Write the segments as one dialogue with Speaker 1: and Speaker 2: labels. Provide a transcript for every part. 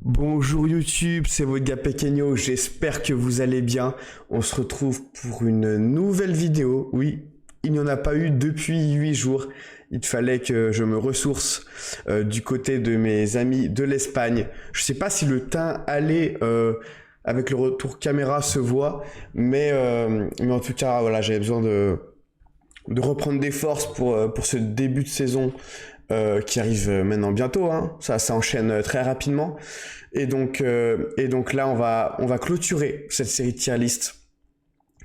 Speaker 1: Bonjour YouTube, c'est votre gars Pequeño, j'espère que vous allez bien. On se retrouve pour une nouvelle vidéo. Oui, il n'y en a pas eu depuis 8 jours. Il fallait que je me ressource du côté de mes amis de l'Espagne. Je sais pas si le teint allait avec le retour caméra se voit, mais en tout cas, voilà, j'avais besoin de reprendre des forces pour ce début de saison qui arrive maintenant bientôt, hein. Ça enchaîne très rapidement. Et donc là, on va clôturer cette série de tier list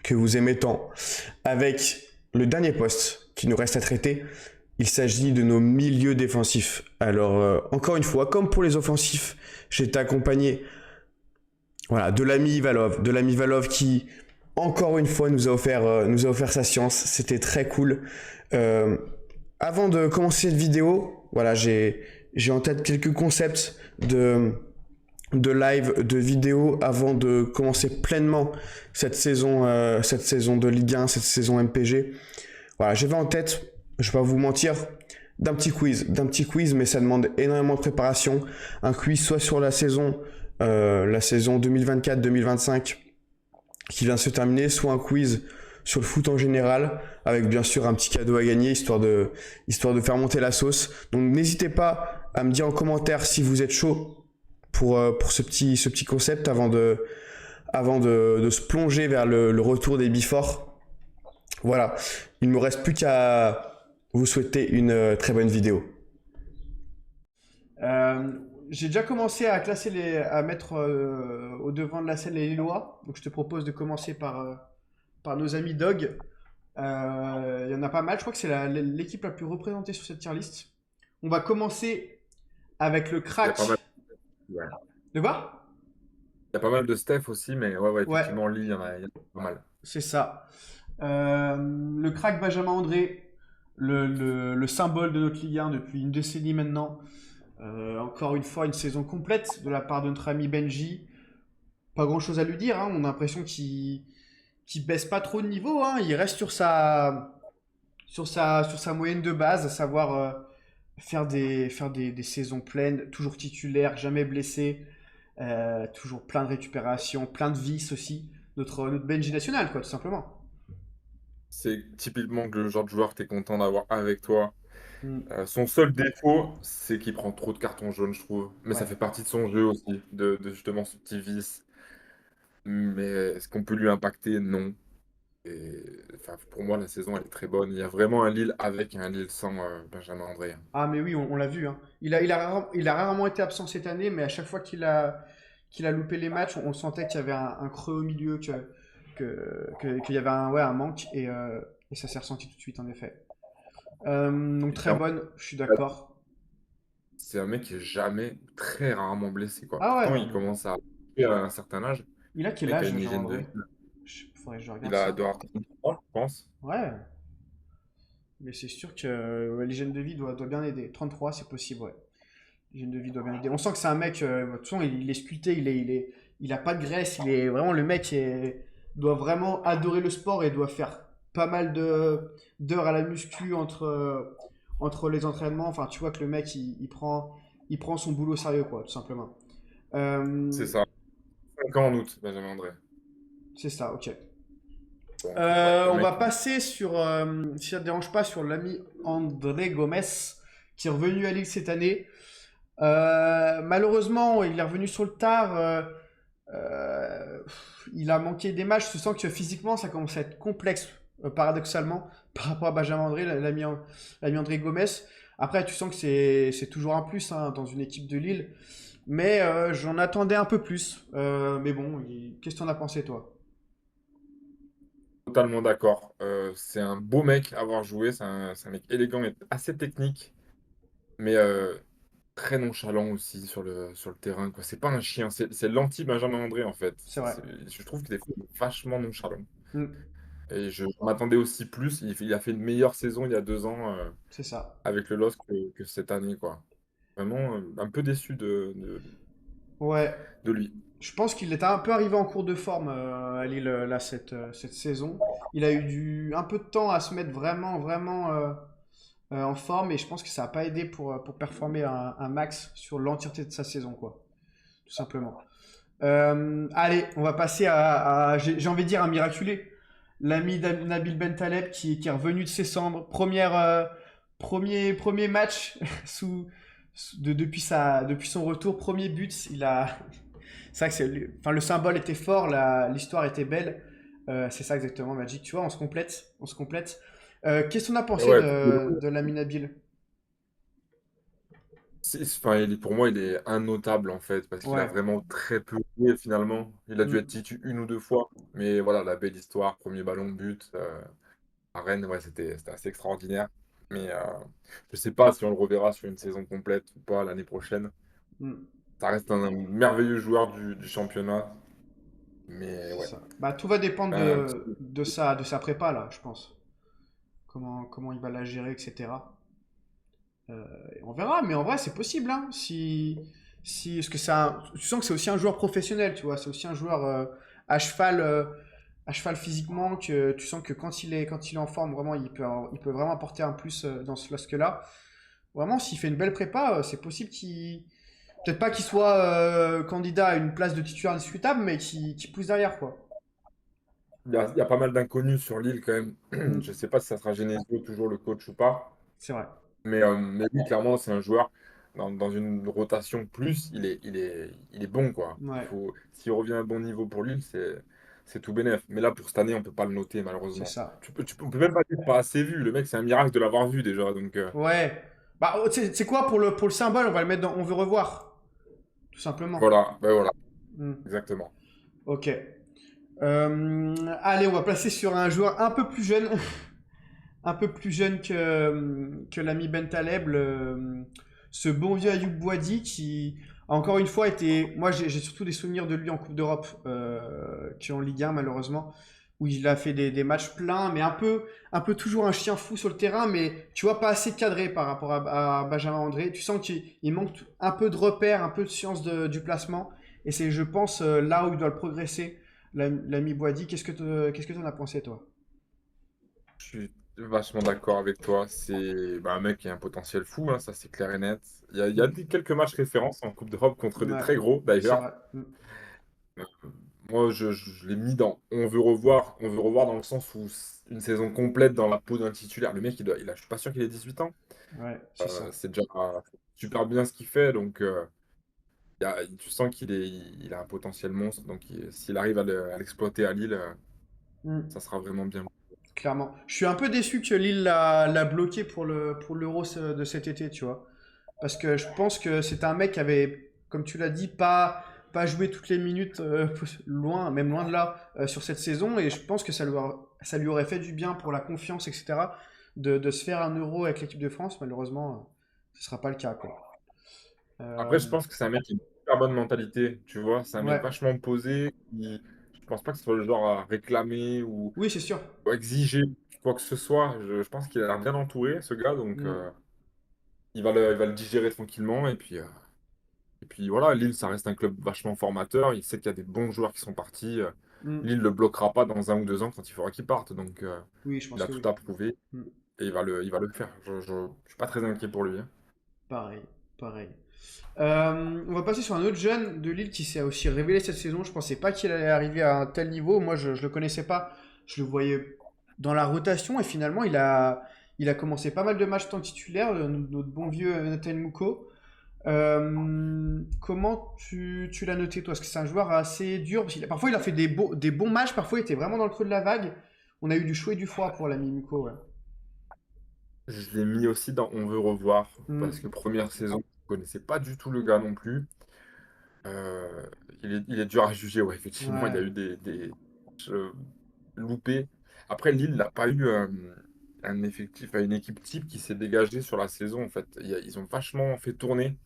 Speaker 1: que vous aimez tant avec le dernier poste qui nous reste à traiter. Il s'agit de nos milieux défensifs. Alors, encore une fois, comme pour les offensifs, j'ai été accompagné de l'ami Valov qui, encore une fois, nous a offert sa science. C'était très cool. Euh, Avant de commencer cette vidéo, voilà, j'ai en tête quelques concepts de live, de vidéo avant de commencer pleinement cette saison de Ligue 1, cette saison MPG. Voilà, j'avais en tête, je vais pas vous mentir, d'un petit quiz, mais ça demande énormément de préparation. Un quiz soit sur la saison 2024-2025 qui vient de se terminer, soit un quiz sur le foot en général, avec bien sûr un petit cadeau à gagner, histoire de faire monter la sauce. Donc n'hésitez pas à me dire en commentaire si vous êtes chaud pour ce petit concept avant de se plonger vers le retour des Before. Voilà, il ne me reste plus qu'à vous souhaiter une très bonne vidéo. J'ai déjà commencé à à mettre au devant de la scène les Lillois. Donc je te propose de commencer par nos amis Dog. Il y en a pas mal. Je crois que c'est l'équipe la plus représentée sur cette tier list. On va commencer avec le
Speaker 2: Il y a
Speaker 1: crack.
Speaker 2: pas mal, ouais.
Speaker 1: De quoi?
Speaker 2: Il y a pas mal de Steph aussi, mais ouais,
Speaker 1: Ouais,
Speaker 2: effectivement, Lille, il y en a pas mal.
Speaker 1: c'est ça. Le crack Benjamin André, le symbole de notre Ligue 1 depuis une décennie maintenant. Encore une fois, une saison complète de la part de notre ami Benji. Pas grand chose à lui dire, hein. On a l'impression qu'il baisse pas trop de niveau, hein. Il reste sur sa moyenne de base, à savoir faire des saisons pleines, toujours titulaire, jamais blessé, toujours plein de récupération, plein de vices aussi. Notre Benji national, quoi, tout simplement.
Speaker 2: C'est typiquement le genre de joueur que tu es content d'avoir avec toi.
Speaker 1: Hmm.
Speaker 2: Son seul défaut, c'est qu'il prend trop de cartons jaunes, je trouve. Mais ça
Speaker 1: Ouais.
Speaker 2: fait partie de son jeu aussi, de justement ce petit vice. Mais est-ce qu'on peut lui impacter? Non. Et, enfin, pour moi, la saison, elle est très bonne. Il y a vraiment un Lille avec et un Lille sans Benjamin André.
Speaker 1: Ah, mais oui, on l'a vu, hein. Il a rarement été absent cette année, mais à chaque fois qu'il a loupé les matchs, on sentait qu'il y avait un creux au milieu, qu'il y avait un manque, et ça s'est ressenti tout de suite, en effet. Donc
Speaker 2: Et
Speaker 1: très
Speaker 2: clairement,
Speaker 1: bonne, je suis d'accord.
Speaker 2: c'est un mec qui est jamais, très rarement blessé, quoi.
Speaker 1: Ah ouais,
Speaker 2: Pourtant,
Speaker 1: non,
Speaker 2: il
Speaker 1: mais
Speaker 2: commence à arriver à un certain âge.
Speaker 1: il a
Speaker 2: Le
Speaker 1: quel
Speaker 2: mec a
Speaker 1: âge,
Speaker 2: une hygiène de
Speaker 1: Jean-André?
Speaker 2: vie.
Speaker 1: Faudrait que je regarde
Speaker 2: Il a
Speaker 1: ça.
Speaker 2: doit avoir 33, je pense.
Speaker 1: Ouais, mais c'est sûr que ouais, l'hygiène de vie doit bien aider. 33, c'est possible, ouais. L'hygiène de vie doit bien aider. On sent que c'est un mec, de toute façon, il est sculpté, il a pas de graisse, il est vraiment le mec doit vraiment adorer le sport et doit faire pas mal d'heures à la muscu entre les entraînements. Enfin, tu vois que le mec, il prend son boulot au sérieux, quoi, tout simplement.
Speaker 2: C'est
Speaker 1: Euh,
Speaker 2: ça. 5 ans en août, Benjamin André.
Speaker 1: c'est ça, ok.
Speaker 2: Donc, ouais, le
Speaker 1: On va
Speaker 2: mec,
Speaker 1: passer si ça ne te dérange pas, sur l'ami André Gomes, qui est revenu à Lille cette année. Malheureusement, il est revenu sur le tard. Il a manqué des matchs. Je sens que physiquement, ça commence à être complexe, paradoxalement, par rapport à Benjamin André, l'ami André Gomes. Après, tu sens que c'est toujours un plus, hein, dans une équipe de Lille. Mais j'en attendais un peu plus. Mais bon, qu'est-ce que tu en as pensé, toi?
Speaker 2: totalement d'accord. C'est un beau mec à avoir joué. C'est un mec élégant et assez technique, mais très nonchalant aussi sur le terrain, quoi. C'est pas un chien, c'est l'anti-Benjamin André, en fait.
Speaker 1: C'est vrai.
Speaker 2: Je trouve qu'il est vachement nonchalant.
Speaker 1: Mm,
Speaker 2: Et je m'attendais aussi plus. Il a fait une meilleure saison il y a 2 ans
Speaker 1: c'est ça.
Speaker 2: avec le LOSC que cette année, quoi. Vraiment un peu déçu
Speaker 1: Ouais.
Speaker 2: de lui.
Speaker 1: Je pense qu'il est un peu arrivé en cours de forme à Lille là cette saison. Il a eu un peu de temps à se mettre vraiment vraiment en forme et je pense que ça n'a pas aidé pour performer un max sur l'entièreté de sa saison quoi. Tout tout simplement. Allez, on va passer j'ai envie de dire un miraculé. L'ami Nabil Bentaleb qui est revenu de ses cendres. Premier match depuis son retour, premier but. C'est vrai que enfin, le symbole était fort, l'histoire était belle. C'est ça exactement, Magic. Tu vois, on se complète, on se complète. Qu'est-ce qu'on a
Speaker 2: Et
Speaker 1: pensé
Speaker 2: ouais,
Speaker 1: de l'ami Nabil?
Speaker 2: enfin, pour moi, il est innotable en fait, parce qu'il a
Speaker 1: Ouais.
Speaker 2: vraiment très peu joué finalement. Il a dû être
Speaker 1: Mm,
Speaker 2: titu une ou deux fois, mais voilà, la belle histoire, premier ballon, but à Rennes, ouais, c'était assez extraordinaire. Mais je sais pas si on le reverra sur une saison complète ou pas l'année prochaine.
Speaker 1: mm.
Speaker 2: Ça reste un merveilleux joueur du championnat, mais
Speaker 1: C'est
Speaker 2: ouais.
Speaker 1: ça. Bah, tout va dépendre
Speaker 2: Un
Speaker 1: de sa prépa, là, je pense. Comment il va la gérer, etc. Et on verra, mais en vrai, c'est possible, hein. Parce que tu sens que c'est aussi un joueur professionnel, tu vois. C'est aussi un joueur à cheval, euh, à cheval physiquement, que tu sens que quand il est en forme, vraiment, il peut vraiment apporter un plus dans ce là. Vraiment, s'il fait une belle prépa, c'est possible qu'il. Peut-être pas qu'il soit candidat à une place de titulaire indiscutable, mais qu'il pousse derrière, quoi.
Speaker 2: il y a pas mal d'inconnus sur l'île quand même. Je
Speaker 1: Mm,
Speaker 2: sais pas si ça sera Genesio toujours le coach ou pas.
Speaker 1: c'est vrai.
Speaker 2: Mais lui, clairement, c'est un joueur dans une rotation plus, il est bon, quoi.
Speaker 1: Ouais,
Speaker 2: S'il revient à un bon niveau pour lui, c'est tout bénef. Mais là, pour cette année, on peut pas le noter,
Speaker 1: c'est
Speaker 2: malheureusement.
Speaker 1: ça.
Speaker 2: On peut même pas dire pas assez vu. Le mec, c'est un miracle de l'avoir vu déjà. Donc,
Speaker 1: Ouais. Bah, c'est quoi pour le symbole? On va le mettre dans On veut revoir, tout simplement.
Speaker 2: voilà, ben voilà,
Speaker 1: Hmm.
Speaker 2: exactement.
Speaker 1: Ok. Allez, on va passer sur un joueur un peu plus jeune, un peu plus jeune que l'ami Bentaleb, ce bon vieux Ayoub Boadi qui, encore une fois, était. Moi, j'ai surtout des souvenirs de lui en Coupe d'Europe qu'en Ligue 1, malheureusement, où il a fait des matchs pleins, mais un peu toujours un chien fou sur le terrain, mais tu vois, pas assez cadré par rapport à Benjamin André. Tu sens qu'il manque un peu de repères, un peu de science du placement, et c'est, je pense, là où il doit le progresser, l'ami Boadi. Qu'est-ce que t'en as pensé, toi?
Speaker 2: Je suis vachement d'accord avec toi. C'est un mec qui a un potentiel fou, hein, ça c'est clair et net. Il y a quelques matchs références en Coupe d'Europe contre des
Speaker 1: Ouais,
Speaker 2: très gros,
Speaker 1: c'est
Speaker 2: d'ailleurs.
Speaker 1: vrai.
Speaker 2: Euh, Moi, je l'ai mis on veut revoir dans le sens où une saison complète dans la peau d'un titulaire. Le mec, je suis pas sûr qu'il ait 18 ans.
Speaker 1: Ouais, c'est ça.
Speaker 2: C'est déjà super bien ce qu'il fait. Donc, tu sens il a un potentiel monstre. Donc, s'il arrive à l'exploiter à Lille,
Speaker 1: Mm.
Speaker 2: ça sera vraiment bien.
Speaker 1: Clairement. Je suis un peu déçu que Lille l'a bloqué pour l'Euro de cet été, tu vois. Parce que je pense que c'est un mec qui avait, comme tu l'as dit, pas joué toutes les minutes, même loin de là, sur cette saison. Et je pense que ça lui aurait fait du bien pour la confiance, etc., de se faire un Euro avec l'équipe de France. Malheureusement, ce ne sera pas le cas, quoi.
Speaker 2: Après, je
Speaker 1: Euh,
Speaker 2: pense que c'est un mec qui a une super bonne mentalité. Tu vois, c'est un mec
Speaker 1: ouais,
Speaker 2: vachement posé. Je pense pas que ce soit le genre à réclamer
Speaker 1: oui, c'est sûr.
Speaker 2: ou exiger quoi que ce soit. Je pense qu'il a l'air bien entouré, ce gars. Donc,
Speaker 1: Mm,
Speaker 2: il va le digérer tranquillement. Et puis voilà, Lille, ça reste un club vachement formateur. Il sait qu'il y a des bons joueurs qui sont partis.
Speaker 1: mm.
Speaker 2: Lille ne le bloquera pas dans 1 ou 2 ans quand il faudra qu'il parte. Donc,
Speaker 1: Oui, je
Speaker 2: il
Speaker 1: pense
Speaker 2: a
Speaker 1: que
Speaker 2: tout
Speaker 1: oui.
Speaker 2: à prouver
Speaker 1: Mm.
Speaker 2: et il va le faire. Je suis pas très inquiet pour lui, hein.
Speaker 1: Pareil, pareil. On va passer sur un autre jeune de Lille qui s'est aussi révélé cette saison. Je pensais pas qu'il allait arriver à un tel niveau. Moi, je le connaissais pas. Je le voyais dans la rotation et finalement, il a commencé pas mal de matchs en titulaire, notre bon vieux Nathan Mouko. Comment tu l'as noté, toi? Parce que c'est un joueur assez dur. Parfois, il a fait des bons matchs, parfois, il était vraiment dans le creux de la vague. On a eu du chaud et du froid pour l'ami Mouko, ouais.
Speaker 2: Je l'ai mis aussi dans On veut revoir parce que
Speaker 1: Hmm,
Speaker 2: première saison, je connaissais pas du tout le gars non plus. Euh, il est dur à juger, ouais, effectivement, il a
Speaker 1: ouais.
Speaker 2: eu des matchs loupés. Après, Lille n'a pas eu un effectif, une équipe type qui s'est dégagée sur la saison, en fait. Ils ont vachement fait tourner,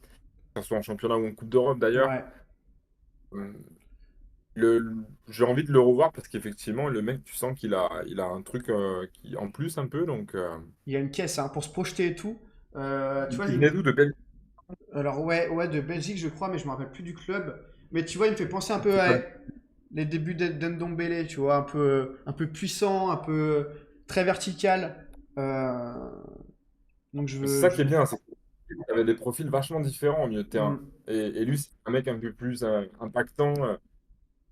Speaker 2: que ce soit en championnat ou en Coupe d'Europe d'ailleurs.
Speaker 1: Ouais.
Speaker 2: Euh, j'ai envie de le revoir parce qu'effectivement, le mec, tu sens qu'il a un truc qui, en plus un peu. Donc,
Speaker 1: Il y a une caisse hein, pour se projeter et tout. Tu vois,
Speaker 2: il venait d'où de Belgique?
Speaker 1: alors ouais, ouais, de Belgique, je crois, mais je me rappelle plus du club. Mais tu vois, il me fait penser un peu à les débuts d'Ndombele, tu vois, un peu puissant, un peu très vertical. Euh, donc je
Speaker 2: C'est
Speaker 1: veux,
Speaker 2: ça
Speaker 1: je-
Speaker 2: qui est bien, c'est avait des profils vachement différents au milieu de terrain.
Speaker 1: Mm,
Speaker 2: Et lui, c'est un mec un peu plus impactant,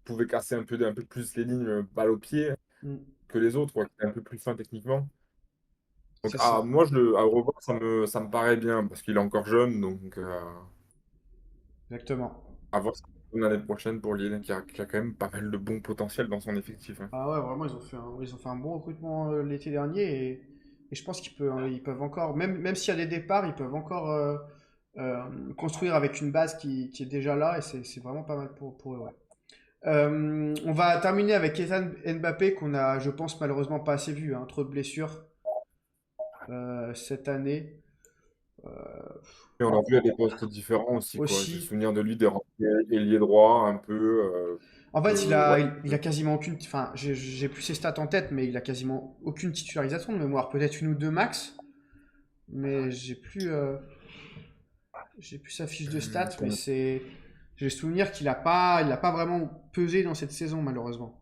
Speaker 2: pouvait casser un peu plus les lignes balle au pied
Speaker 1: mm.
Speaker 2: que les autres, quoi, qui était un peu plus fin techniquement. Donc,
Speaker 1: C'est ça.
Speaker 2: moi, à le revoir, ça me paraît bien, parce qu'il est encore jeune, donc
Speaker 1: Exactement.
Speaker 2: à voir ce qu'il donne l'année prochaine pour Lille, qui a quand même pas mal de bons potentiels dans son effectif, hein.
Speaker 1: Ah ouais, vraiment, ils ont fait un bon recrutement l'été dernier et je pense ils peuvent encore, même s'il y a des départs, ils peuvent encore construire avec une base qui est déjà là et c'est vraiment pas mal pour eux, ouais. On va terminer avec Kylian Mbappé qu'on a, je pense, malheureusement pas assez vu, hein, trop de blessures cette année. Euh,
Speaker 2: Et on a vu à des postes différents aussi, quoi. J'ai
Speaker 1: Aussi,
Speaker 2: souvenir de lui des ailier droit, un peu,
Speaker 1: en fait,
Speaker 2: ouais.
Speaker 1: il a quasiment aucune, enfin, j'ai plus ses stats en tête, mais il a quasiment aucune titularisation de mémoire, peut-être une ou deux max, mais j'ai plus sa fiche de stats, mais j'ai le souvenir il a pas vraiment pesé dans cette saison, malheureusement.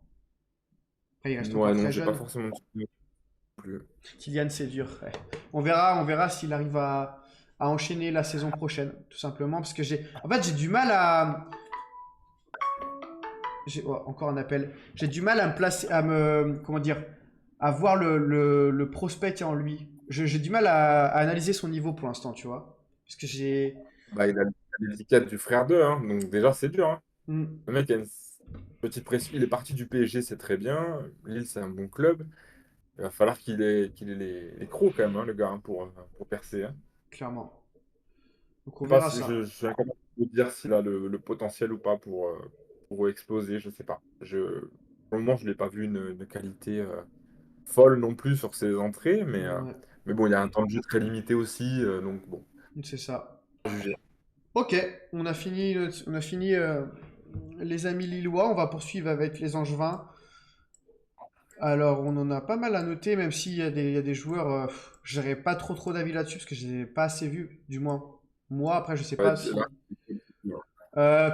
Speaker 1: Après, il reste encore
Speaker 2: Ouais, non,
Speaker 1: très
Speaker 2: j'ai pas
Speaker 1: jeune.
Speaker 2: forcément de souvenir non plus.
Speaker 1: Kylian, c'est dur. Ouais. On verra s'il arrive à enchaîner la saison prochaine, tout simplement, parce que en fait, j'ai du mal à, encore un appel. J'ai du mal à me placer, comment dire, à voir le prospect en lui. J'ai du mal à analyser son niveau pour l'instant, tu vois. Parce que
Speaker 2: Bah, il a l'étiquette du frère d'eux, hein, donc déjà, c'est dur, hein.
Speaker 1: Hmm,
Speaker 2: Le mec a une petite pression. Il est parti du PSG, c'est très bien. Lille, c'est un bon club. Il va falloir qu'il ait les crocs quand même, hein, le gars, hein, pour percer, hein.
Speaker 1: clairement. Donc on
Speaker 2: Je sais pas
Speaker 1: verra
Speaker 2: si
Speaker 1: ça.
Speaker 2: je suis incapable de vous dire s'il a le potentiel ou pas pour exploser, je sais pas. Pour le moment, je l'ai pas vu une qualité folle non plus sur ses entrées,
Speaker 1: Ouais,
Speaker 2: mais bon, il y a un temps de jeu très limité aussi, donc bon,
Speaker 1: c'est ça.
Speaker 2: à juger.
Speaker 1: Ok, on a fini les amis lillois. On va poursuivre avec les Angevins. Alors, on en a pas mal à noter, même il y a des joueurs, j'aurais pas trop d'avis là-dessus parce que je les ai pas assez vus, du moins. Moi, après, je sais
Speaker 2: Ouais,
Speaker 1: pas
Speaker 2: là,
Speaker 1: si.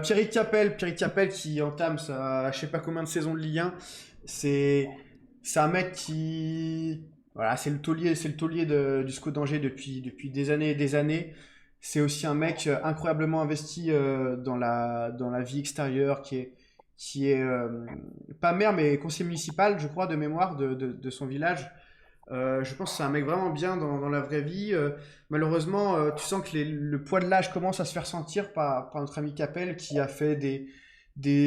Speaker 1: Pierrick Capel qui entame je sais pas combien de saisons de Ligue 1. C'est, c'est un mec qui, voilà, c'est le taulier du SCO d'Angers depuis des années et des années. C'est aussi un mec incroyablement investi dans la vie extérieure, qui est pas maire mais conseiller municipal, je crois, de mémoire de son village. Je pense que c'est un mec vraiment bien dans la vraie vie. Malheureusement, tu sens que le poids de l'âge commence à se faire sentir par notre ami Capel qui a fait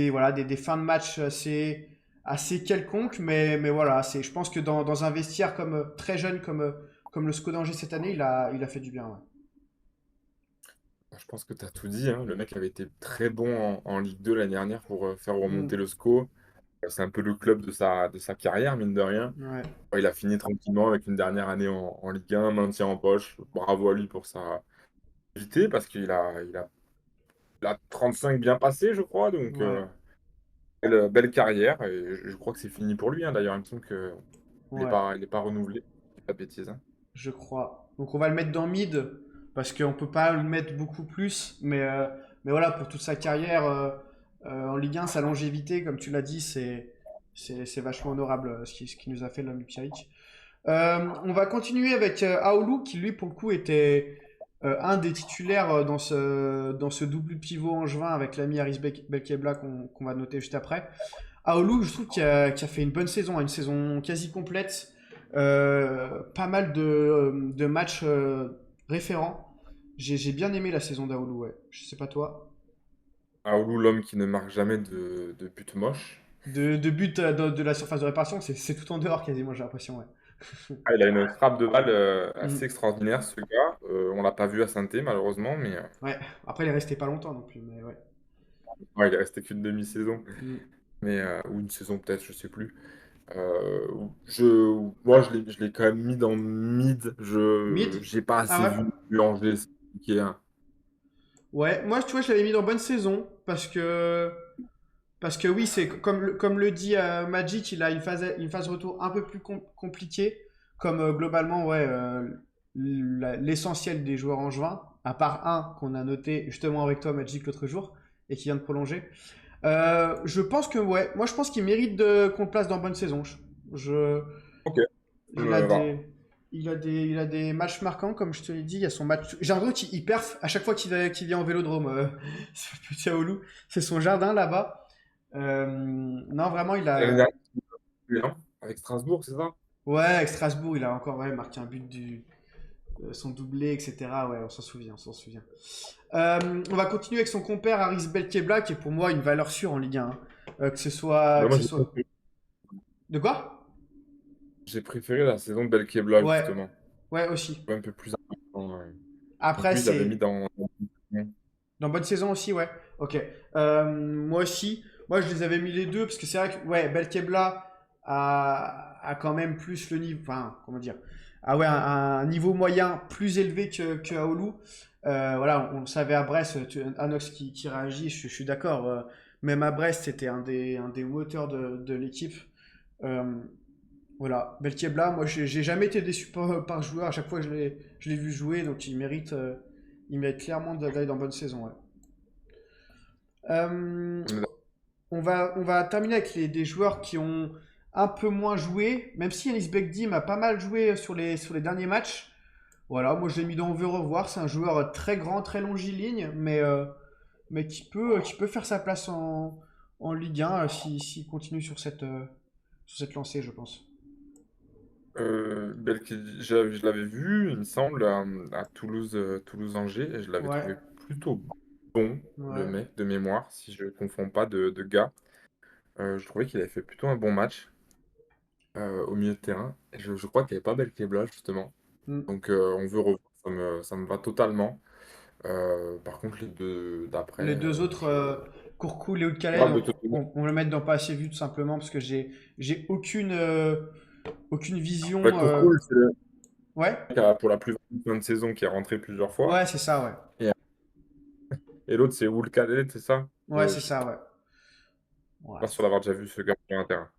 Speaker 1: voilà, des fins de match assez quelconques. Mais voilà, je pense que dans un vestiaire très jeune comme le SCO d'Angers cette année, il a fait du bien. Ouais.
Speaker 2: je pense que tu as tout dit, hein. Le mec avait été très bon en Ligue 2 l'année dernière pour faire remonter
Speaker 1: Mm,
Speaker 2: le SCO. C'est un peu le club de sa carrière, mine de rien.
Speaker 1: ouais,
Speaker 2: Il a fini tranquillement avec une dernière année en Ligue 1, maintien en poche. Bravo à lui pour sa activité, parce qu'il a 35 bien passé, je crois. Donc,
Speaker 1: ouais,
Speaker 2: belle carrière. Et je crois que c'est fini pour lui, hein. D'ailleurs, il me semble qu'il n'est
Speaker 1: ouais,
Speaker 2: pas, il est pas renouvelé. Je dis pas de bêtises, hein.
Speaker 1: je crois. Donc on va le mettre dans mid parce qu'on peut pas le mettre beaucoup plus. Mais voilà, pour toute sa carrière en Ligue 1, sa longévité, comme tu l'as dit, c'est vachement honorable ce qu'il nous a fait l'homme Pierrick. On va continuer avec Aoulou qui lui pour le coup était un des titulaires dans ce double pivot angevin avec l'ami Aris Belkebla qu'on va noter juste après. Aoulou, je trouve qu'il a fait une bonne saison, une saison quasi complète. Pas mal de matchs référents. J'ai bien aimé la saison d'Aoulou, ouais. Je sais pas toi.
Speaker 2: Aoulou, l'homme qui ne marque jamais de but moche.
Speaker 1: De but de la surface de réparation, c'est tout en dehors quasiment, j'ai l'impression, ouais.
Speaker 2: Ah, il a une frappe de balle assez
Speaker 1: Mm.
Speaker 2: extraordinaire, ce gars. On l'a pas vu à Saint-Étienne, malheureusement, mais
Speaker 1: Ouais. Après, il est resté pas longtemps non plus, mais ouais.
Speaker 2: ouais, il est resté qu'une demi-saison.
Speaker 1: Mm.
Speaker 2: Ou une saison peut-être, je sais plus. Moi, je l'ai quand même mis dans mid.
Speaker 1: Mid?
Speaker 2: J'ai pas
Speaker 1: Ah
Speaker 2: assez
Speaker 1: ouais?
Speaker 2: vu Angers se piquer, hein.
Speaker 1: Ouais, moi, tu vois, je l'avais mis dans bonne saison parce que oui, c'est comme le dit Magic, il a une phase retour un peu plus compliquée, comme globalement, ouais, l'essentiel des joueurs en juin, à part un qu'on a noté justement avec toi, Magic, l'autre jour, et qui vient de prolonger. Je pense que, ouais, moi je pense qu'il mérite qu'on le place dans bonne saison. Je,
Speaker 2: Ok, ça
Speaker 1: il a
Speaker 2: me va.
Speaker 1: des,
Speaker 3: il a des matchs marquants, comme je te l'ai dit. Il y a son match. J'ai l'impression qu'il perf à chaque fois qu'il vient au Vélodrome. Ce petit Aoulou. C'est son jardin là-bas. Non, vraiment, il
Speaker 2: L'année
Speaker 3: a.
Speaker 2: dernière, non avec Strasbourg, c'est ça?
Speaker 3: Ouais, avec Strasbourg, il a encore ouais, marqué un but son doublé, etc. Ouais, on s'en souvient, on s'en souvient. On va continuer avec son compère Aris Belkebla, qui est pour moi une valeur sûre en Ligue 1, hein.
Speaker 2: Bah,
Speaker 3: Que
Speaker 2: moi,
Speaker 3: ce soit. De quoi?
Speaker 2: j'ai préféré la saison de Belkebla,
Speaker 3: Ouais,
Speaker 2: justement.
Speaker 3: ouais aussi.
Speaker 2: Un peu plus important. Donc
Speaker 3: Après,
Speaker 2: lui, je l'avais mis
Speaker 3: c'est
Speaker 2: dans.
Speaker 3: dans bonne saison aussi, ouais. Ok. Moi aussi. Moi, je les avais mis les deux parce que c'est vrai que ouais, Belkebla a quand même plus le niveau. Enfin, comment dire? Ah ouais, un niveau moyen plus élevé que Aoulou. Voilà, on le savait à Brest. Anox qui réagit, je suis d'accord. Même à Brest, c'était un des moteurs de l'équipe. Euh, voilà, Belkebla, moi, j'ai jamais été déçu par joueur. À chaque fois que je l'ai vu jouer, donc il mérite clairement d'aller dans bonne saison. Ouais. Euh, on va terminer avec des joueurs qui ont un peu moins joué, même si Yanis Bekdim a pas mal joué sur les derniers matchs. Voilà, moi je l'ai mis dans On veut revoir. C'est un joueur très grand, très longiligne, mais qui peut faire sa place en Ligue 1 s'il continue sur cette lancée, je pense.
Speaker 2: Je l'avais vu, il me semble, à Toulouse, Toulouse-Angers, et je l'avais
Speaker 3: Ouais,
Speaker 2: trouvé plutôt bon, le
Speaker 3: ouais.
Speaker 2: mec, de mémoire, si je ne confonds pas de gars. Je trouvais qu'il avait fait plutôt un bon match au milieu de terrain. Et je crois qu'il n'y avait pas Belkebla, justement.
Speaker 3: Mm.
Speaker 2: Donc on veut revoir, ça me va totalement. Par contre, les deux
Speaker 3: Les
Speaker 2: d'après,
Speaker 3: deux autres,
Speaker 2: je...
Speaker 3: Kourkou, Léo de Khaled,
Speaker 2: Grave de Tottenham.
Speaker 3: on le met dans pas assez vu tout simplement parce que j'ai aucune
Speaker 2: Ouais,
Speaker 3: vision.
Speaker 2: Courtois, c'est le
Speaker 3: Ouais,
Speaker 2: mec pour la plus fin de saison qui est rentré plusieurs fois.
Speaker 3: ouais, c'est ça, ouais.
Speaker 2: Et, et l'autre, c'est Woulkalet, c'est ça?
Speaker 3: Ouais, c'est
Speaker 2: Je suis
Speaker 3: ça, ouais. Ouais,
Speaker 2: pas sûr d'avoir déjà vu ce gars sur un terrain.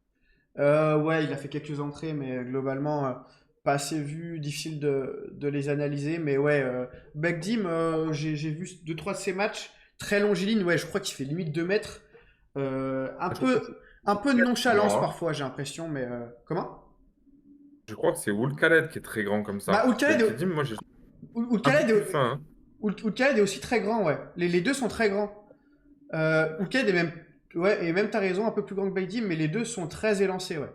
Speaker 3: Ouais, il a fait quelques entrées, mais globalement, pas assez vu, difficile de les analyser. Mais ouais, Begdim, j'ai vu deux trois de ses matchs, très longiligne, ouais, je crois qu'il fait limite 2 mètres.
Speaker 2: Je crois que
Speaker 3: Un peu de
Speaker 2: c'est
Speaker 3: nonchalance
Speaker 2: grand, hein.
Speaker 3: parfois, j'ai l'impression, mais comment?
Speaker 2: Je crois que c'est Woulkalet qui est très grand comme
Speaker 3: Bah,
Speaker 2: ça. Belkedim, moi, j'ai un peu
Speaker 3: Oulkhaled
Speaker 2: plus fin, hein.
Speaker 3: Oulkhaled est aussi très grand, ouais. Les deux sont très grands. Oulkhaled est même, ouais, et même t'as raison, un peu plus grand que Begdim, mais les deux sont très élancés, ouais.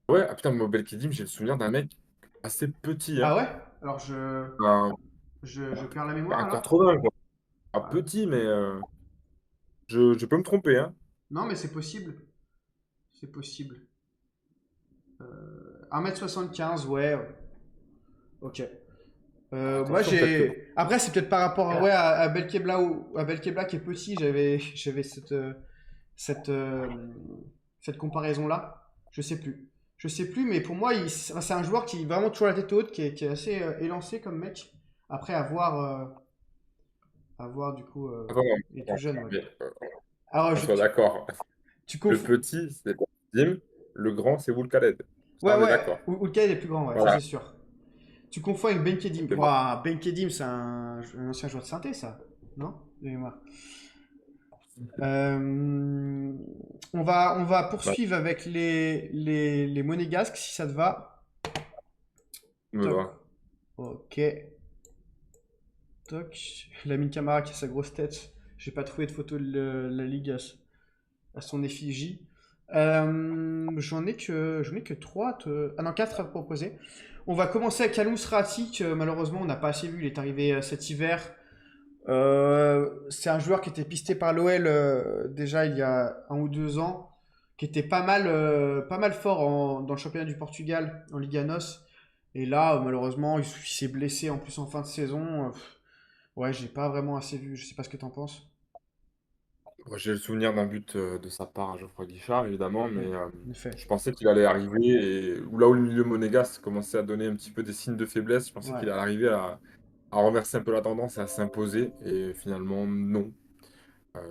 Speaker 2: Ouais, ah putain, moi, Belkedim, j'ai le souvenir d'un mec assez petit,
Speaker 3: Ah
Speaker 2: hein.
Speaker 3: ouais? Alors
Speaker 2: Un,
Speaker 3: je perds la mémoire
Speaker 2: un
Speaker 3: là.
Speaker 2: 80, quoi. Pas
Speaker 3: Ouais.
Speaker 2: petit, mais je peux me tromper, hein.
Speaker 3: Non, mais c'est possible. C'est possible. 1m75, ouais. Ok. Moi,
Speaker 2: Attention, peut-être que
Speaker 3: Après, c'est peut-être par rapport ouais, à Belkebla, à Belkebla qui est petit, j'avais cette comparaison-là. Je sais plus. Je sais plus, mais pour moi, c'est un joueur qui est vraiment toujours la tête haute, qui est assez élancé comme mec. Après, à voir du coup,
Speaker 2: Attends, non,
Speaker 3: il est tout
Speaker 2: attends,
Speaker 3: jeune, ouais.
Speaker 2: mais,
Speaker 3: Alors,
Speaker 2: qu'on soit d'accord.
Speaker 3: tu
Speaker 2: Le
Speaker 3: confonds.
Speaker 2: petit, c'est Belkedim. Le grand, c'est Woulkalet. Ça,
Speaker 3: Ouais,
Speaker 2: on est
Speaker 3: ouais,
Speaker 2: d'accord.
Speaker 3: Oulkay est plus grand, ouais, ça
Speaker 2: Voilà.
Speaker 3: c'est sûr. Tu confonds avec Ben Kedim.
Speaker 2: C'est bon.
Speaker 3: Ouah, Ben Kedim, c'est un ancien joueur de synthé, ça. Non? De mémoire. Euh, on va
Speaker 2: Bah,
Speaker 3: poursuivre avec les monégasques, si ça te va.
Speaker 2: me
Speaker 3: Toc.
Speaker 2: va.
Speaker 3: Ok. Toc. Lamine Camara qui a sa grosse tête. J'ai pas trouvé de photo de la Ligue à son effigie. J'en ai que 3. Ah non, 4 à proposer. On va commencer avec Alous Rati, que malheureusement on n'a pas assez vu. Il est arrivé cet hiver. C'est un joueur qui était pisté par l'OL déjà il y a 1 ou 2 ans, qui était pas mal fort dans le championnat du Portugal, en Liga NOS. Et là, malheureusement, il s'est blessé en plus en fin de saison. Ouais, j'ai pas vraiment assez vu. Je sais pas ce que t'en penses.
Speaker 2: Moi, j'ai le souvenir d'un but de sa part à Geoffroy Guichard, évidemment, mais
Speaker 3: Ouais, en effet.
Speaker 2: je pensais qu'il allait arriver, et là où le milieu monégasque commençait à donner un petit peu des signes de faiblesse, je pensais
Speaker 3: Ouais,
Speaker 2: qu'il allait arriver à renverser un peu la tendance et à s'imposer, et finalement, non.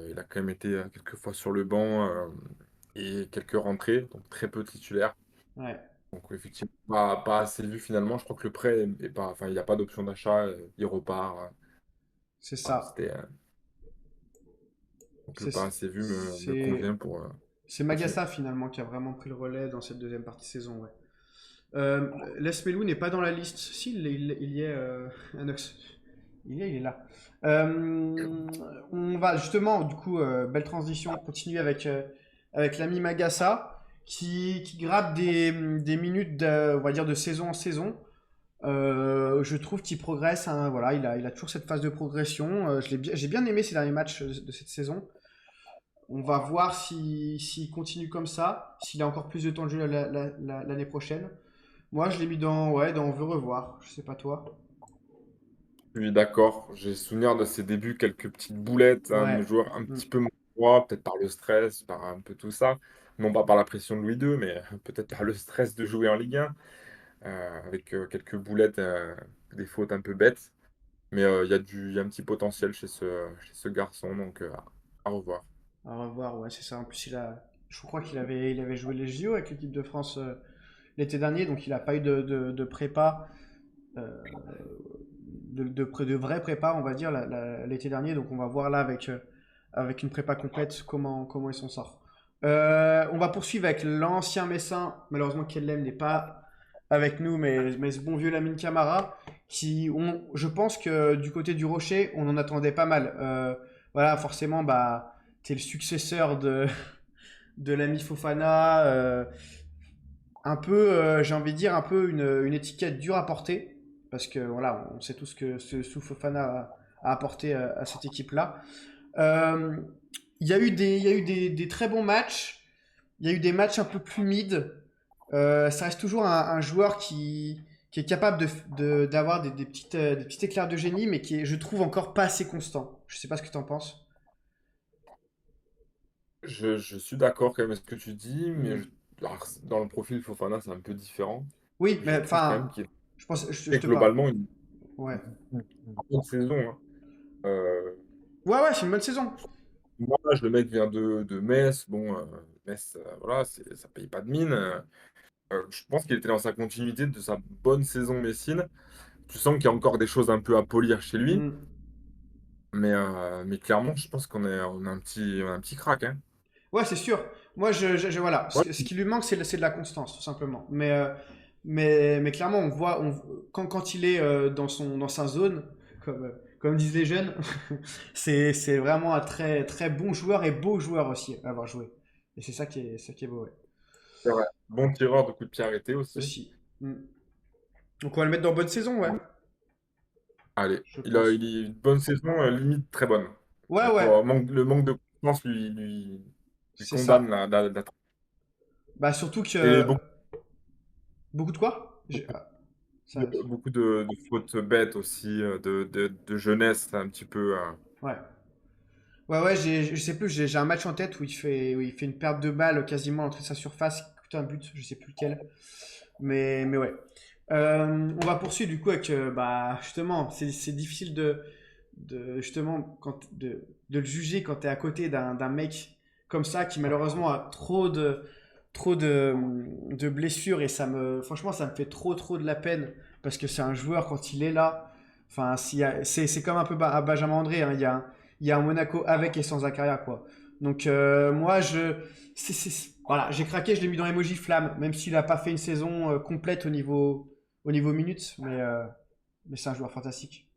Speaker 2: Il a quand même été quelques fois sur le banc et quelques rentrées, donc très peu titulaire.
Speaker 3: ouais,
Speaker 2: Donc effectivement, pas assez vu finalement. Je crois que le prêt est pas, enfin, il n'y a pas d'option d'achat, il repart.
Speaker 3: c'est
Speaker 2: Voilà,
Speaker 3: ça.
Speaker 2: donc le
Speaker 3: C'est
Speaker 2: pas assez vu me
Speaker 3: c'est-
Speaker 2: convient pour
Speaker 3: c'est
Speaker 2: continuer.
Speaker 3: Magassa finalement qui a vraiment pris le relais dans cette deuxième partie de saison. Ouais. Les Melou n'est pas dans la liste. Si, il y est. Anox. Il est là. On va justement, du coup, belle transition, continuer avec l'ami Magassa qui gratte des minutes, on va dire, de saison en saison. Je trouve qu'il progresse, hein, voilà, il a toujours cette phase de progression. J'ai bien aimé ces derniers matchs de cette saison. On va voir s'il continue comme ça, s'il a encore plus de temps de jeu l'année prochaine. Moi, je l'ai mis ouais, dans On veut revoir. Je sais pas toi.
Speaker 2: Je suis d'accord. J'ai souvenir de ses débuts, quelques petites boulettes, un
Speaker 3: Ouais.
Speaker 2: joueur un
Speaker 3: Mm.
Speaker 2: petit peu maladroit, peut-être par le stress, par un peu tout ça. Non pas par la pression de Louis II, mais peut-être par le stress de jouer en Ligue 1, avec quelques boulettes, des fautes un peu bêtes. Mais il y a un petit potentiel chez ce garçon, donc à revoir.
Speaker 3: À revoir, ouais, c'est ça. En plus, je crois il avait joué les JO avec l'équipe de France l'été dernier, donc il n'a pas eu de prépa, euh, de vraie prépa, on va dire, l'été dernier. Donc on va voir là avec une prépa complète comment il s'en sort. On va poursuivre avec l'ancien Messin. Malheureusement, Kellem n'est pas avec nous, mais ce bon vieux Lamine Camara, je pense que du côté du Rocher, on en attendait pas mal. Voilà, forcément, bah, t'es le successeur de l'ami Fofana. Un peu, j'ai envie de dire, un peu une étiquette dure à porter. Parce que voilà, on sait tous que ce Fofana a apporté à cette équipe-là. Euh, il y a eu des très bons matchs. Il y a eu des matchs un peu plus mid. Ça reste toujours un joueur qui est capable d'avoir des petits éclairs de génie, mais qui est, je trouve, encore pas assez constant. Je sais pas ce que tu en penses.
Speaker 2: Je suis d'accord quand même avec ce que tu dis, mais
Speaker 3: Hmm.
Speaker 2: alors, dans le profil Fofana, c'est un peu différent.
Speaker 3: Oui, mais
Speaker 2: Je trouve quand même
Speaker 3: enfin,
Speaker 2: qu'il
Speaker 3: je pense, je
Speaker 2: fait
Speaker 3: te parle.
Speaker 2: globalement
Speaker 3: Ouais.
Speaker 2: une bonne saison, hein. Euh,
Speaker 3: Ouais, ouais, c'est une bonne saison.
Speaker 2: Moi, le mec vient de Metz. Bon, Metz, voilà, ça paye pas de mine. Je pense qu'il était dans sa continuité de sa bonne saison messine. Tu sens qu'il y a encore des choses un peu à polir chez lui,
Speaker 3: Hmm.
Speaker 2: mais clairement, je pense on a un petit crack, hein.
Speaker 3: Ouais, c'est sûr. Moi, voilà.
Speaker 2: Ouais,
Speaker 3: Ce qui lui manque, c'est de la constance, tout simplement. Mais clairement, on voit, quand il est dans sa zone, comme disent les jeunes, c'est vraiment un très, très bon joueur et beau joueur aussi à avoir joué. Et c'est ça qui est beau, ouais.
Speaker 2: c'est vrai. Bon tireur de coups de pied arrêtés aussi.
Speaker 3: Aussi. Mm. Donc on va le mettre dans bonne saison, ouais,
Speaker 2: Allez,
Speaker 3: je
Speaker 2: il
Speaker 3: pense.
Speaker 2: est une bonne saison, limite très bonne.
Speaker 3: Ouais, ouais,
Speaker 2: Le manque de confiance lui
Speaker 3: c'est
Speaker 2: condamne
Speaker 3: ça.
Speaker 2: la.
Speaker 3: Bah surtout
Speaker 2: Et
Speaker 3: que... Beaucoup de quoi? Ça...
Speaker 2: beaucoup de fautes bêtes aussi, de jeunesse, un petit peu.
Speaker 3: Ouais. Ouais, ouais, je sais plus, j'ai un match en tête où il fait une perte de balle quasiment à l'entrée de sa surface, qui coûte un but, je sais plus lequel. Mais ouais. On va poursuivre du coup avec, bah, justement, c'est difficile justement, de le juger quand tu es à côté d'un mec comme ça qui malheureusement a trop de blessures et franchement, ça me fait trop de la peine parce que c'est un joueur quand il est là. Enfin, c'est comme un peu à Benjamin André, hein, il y a un Monaco avec et sans Zakaria, quoi. Donc, moi, voilà, j'ai craqué, je l'ai mis dans l'emoji flamme, même s'il n'a pas fait une saison complète au niveau minutes, mais c'est un joueur fantastique.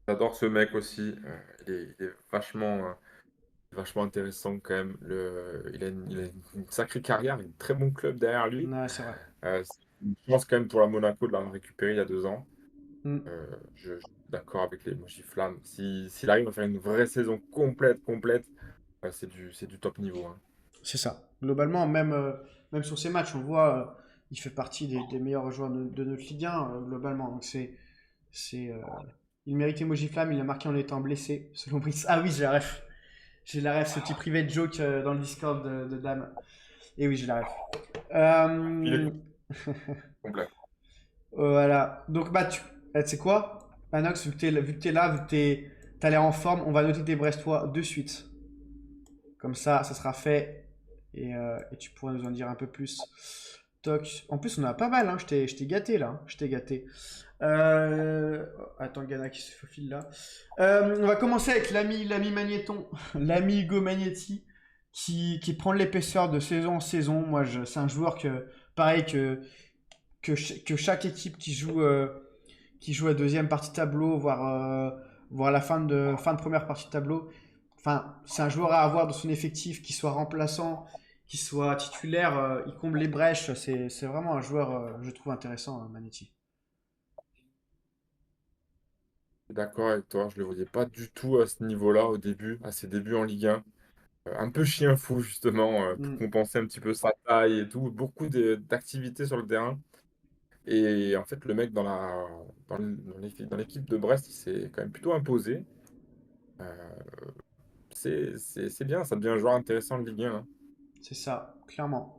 Speaker 2: J'adore ce mec aussi. Il est vachement intéressant quand même. Il a une sacrée carrière, un très bon club derrière lui.
Speaker 3: Ouais, c'est vrai.
Speaker 2: C'est une chance quand même pour la Monaco de l'avoir récupéré il y a 2 ans.
Speaker 3: Mm,
Speaker 2: Je suis d'accord avec les Mojiflammes. S'il arrive à faire une vraie saison complète, c'est du top niveau, hein.
Speaker 3: c'est ça. Globalement, même sur ces matchs, on voit, il fait partie des meilleurs joueurs de notre Ligue 1, globalement. Donc, c'est, il mérite emoji flamme, il a marqué en étant blessé, selon Brice. Ah oui, j'ai la ref. J'ai la ref, ce petit privé de joke dans le Discord de Dame. Et oui, j'ai la ref.
Speaker 2: Il est
Speaker 3: Euh,
Speaker 2: complet.
Speaker 3: voilà. Donc, bah, tu sais quoi? Manox, vu que t'es là, vu que t'as l'air en forme, on va noter tes Brestois de suite. Comme ça sera fait. Et tu pourras nous en dire un peu plus. Toc. En plus, on a pas mal, hein. Je t'ai gâté là, hein. Je t'ai gâté. Attends, Gana qui se faufile là. On va commencer avec l'ami Magnéton, l'ami Hugo Magnetti, qui prend de l'épaisseur de saison en saison. Moi, c'est un joueur pareil, que chaque équipe qui joue à deuxième partie de tableau, voire la fin de première partie de tableau, enfin, c'est un joueur à avoir dans son effectif, qui soit remplaçant, qui soit titulaire, il comble les brèches. C'est vraiment un joueur, je trouve intéressant, Manetti.
Speaker 2: Je suis d'accord avec toi, je le voyais pas du tout à ce niveau-là au début, à ses débuts en Ligue 1. Un peu chien fou, justement, pour
Speaker 3: Mm,
Speaker 2: compenser un petit peu sa taille et tout. Beaucoup d'activités sur le terrain. Et en fait, le mec dans l'équipe de Brest, il s'est quand même plutôt imposé. Euh, c'est bien, ça devient un joueur intéressant de Ligue 1, hein.
Speaker 3: c'est ça, clairement.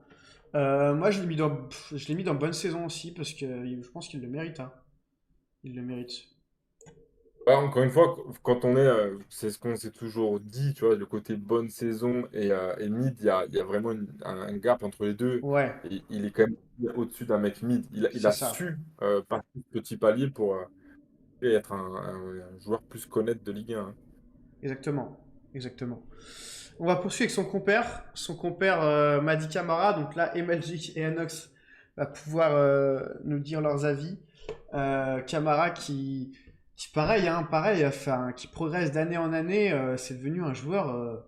Speaker 3: Moi, je l'ai mis dans bonne saison aussi parce que je pense qu'il le mérite, hein. Il le mérite.
Speaker 2: Ouais, encore une fois, quand on est, c'est ce qu'on s'est toujours dit, tu vois, le côté bonne saison et mid, il y a vraiment un gap entre les deux.
Speaker 3: Ouais,
Speaker 2: Et il est quand même au-dessus d'un mec mid. Il
Speaker 3: c'est
Speaker 2: a
Speaker 3: ça.
Speaker 2: su passer ce petit palier pour être un joueur plus connaître de Ligue 1, hein.
Speaker 3: Exactement. Exactement. On va poursuivre avec son compère Madi Camara. Donc là, Emeljic et Anox va pouvoir nous dire leurs avis. Camara pareil, hein, pareil, enfin, qui progresse d'année en année. C'est devenu un joueur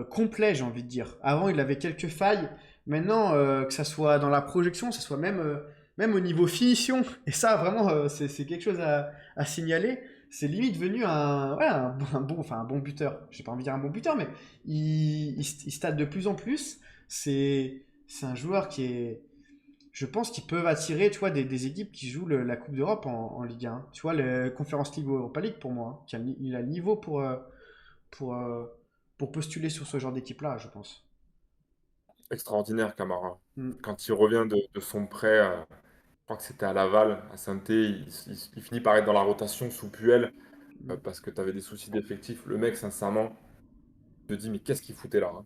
Speaker 3: complet, j'ai envie de dire. Avant, il avait quelques failles. Maintenant, que ça soit dans la projection, que ça soit même au niveau finition, et ça, vraiment, c'est quelque chose à signaler. C'est limite devenu un bon buteur. J'ai pas envie de dire un bon buteur, mais il stade de plus en plus. C'est un joueur je pense qu'ils peuvent attirer, tu vois, des équipes qui jouent la Coupe d'Europe en Ligue 1. Tu vois, la Conference League ou Europa League pour moi, hein, il a le niveau pour, euh, pour postuler sur ce genre d'équipe-là, je pense.
Speaker 2: Extraordinaire, Camara.
Speaker 3: Mm,
Speaker 2: Quand il revient de son prêt, je crois que c'était à Laval, à Saint-Étienne, il finit par être dans la rotation sous Puel
Speaker 3: mm,
Speaker 2: parce que tu avais des soucis d'effectifs. Le mec, sincèrement, te dis, mais qu'est-ce qu'il foutait là, hein?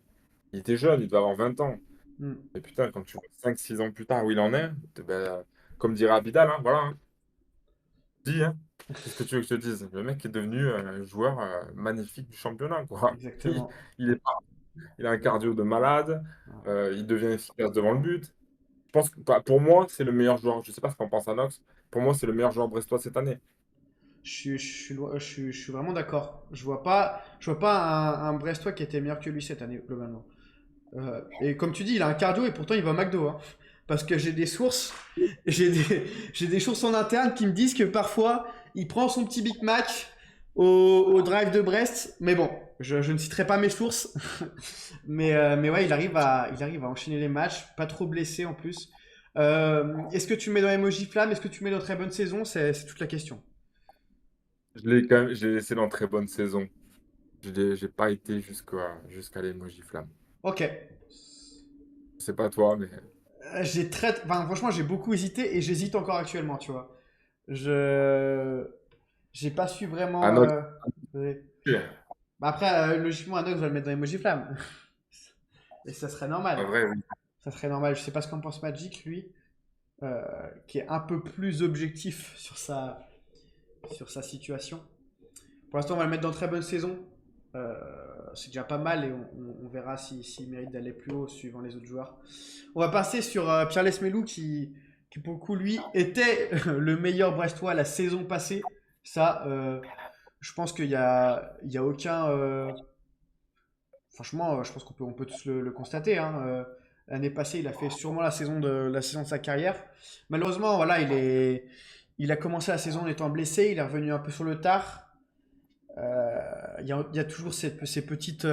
Speaker 2: Il était jeune, il devait avoir 20 ans.
Speaker 3: mm.
Speaker 2: Et putain, quand tu vois 5-6 ans plus tard où il en est, ben, comme dirait Abidal, hein, voilà, hein, dis, hein, qu'est-ce que tu veux que je te dise? Le mec est devenu un joueur magnifique du championnat, quoi. Il,
Speaker 3: Exactement.
Speaker 2: il est, il a un cardio de malade,
Speaker 3: Ouais.
Speaker 2: il devient efficace devant le but. Je pense que bah, pour moi, c'est le meilleur joueur. Je sais pas ce qu'en pense Anox. Pour moi, c'est le meilleur joueur brestois cette année.
Speaker 3: Je suis vraiment d'accord. Je vois pas un Brestois qui était meilleur que lui cette année, globalement. Et comme tu dis, il a un cardio et pourtant il va au McDo, hein. Parce que j'ai des sources en interne qui me disent que parfois il prend son petit Big Mac au drive de Brest. Mais bon, je ne citerai pas mes sources. Mais ouais, il arrive à enchaîner les matchs, pas trop blessé en plus. Est-ce que tu mets dans Emoji Flamme? Est-ce que tu mets dans très bonne saison? C'est toute la question.
Speaker 2: Je l'ai laissé dans très bonne saison. J'ai pas été jusqu'à l'Emoji Flamme.
Speaker 3: Ok.
Speaker 2: C'est pas toi, mais
Speaker 3: Enfin, franchement, j'ai beaucoup hésité et j'hésite encore actuellement, tu vois. Je, j'ai pas su vraiment.
Speaker 2: Anox,
Speaker 3: Ouais. Bah après, logiquement, Anox va le mettre dans Emoji Flamme. Et ça serait
Speaker 2: en
Speaker 3: normal.
Speaker 2: vrai, oui.
Speaker 3: Ça serait normal. Je sais pas ce qu'en pense Magic, lui, euh, qui est un peu plus objectif sur sa situation. Pour l'instant, on va le mettre dans très bonne saison. Euh, c'est déjà pas mal et on verra s'il mérite d'aller plus haut suivant les autres joueurs. On va passer sur Pierre Lesmelou qui, pour le coup, lui, était le meilleur Brestois la saison passée. Ça, je pense il y a aucun. Franchement, je pense on peut tous le constater, hein. L'année passée, il a fait sûrement la saison de sa carrière. Malheureusement, voilà, il a commencé la saison en étant blessé. Il est revenu un peu sur le tard. Il y a toujours ces petites,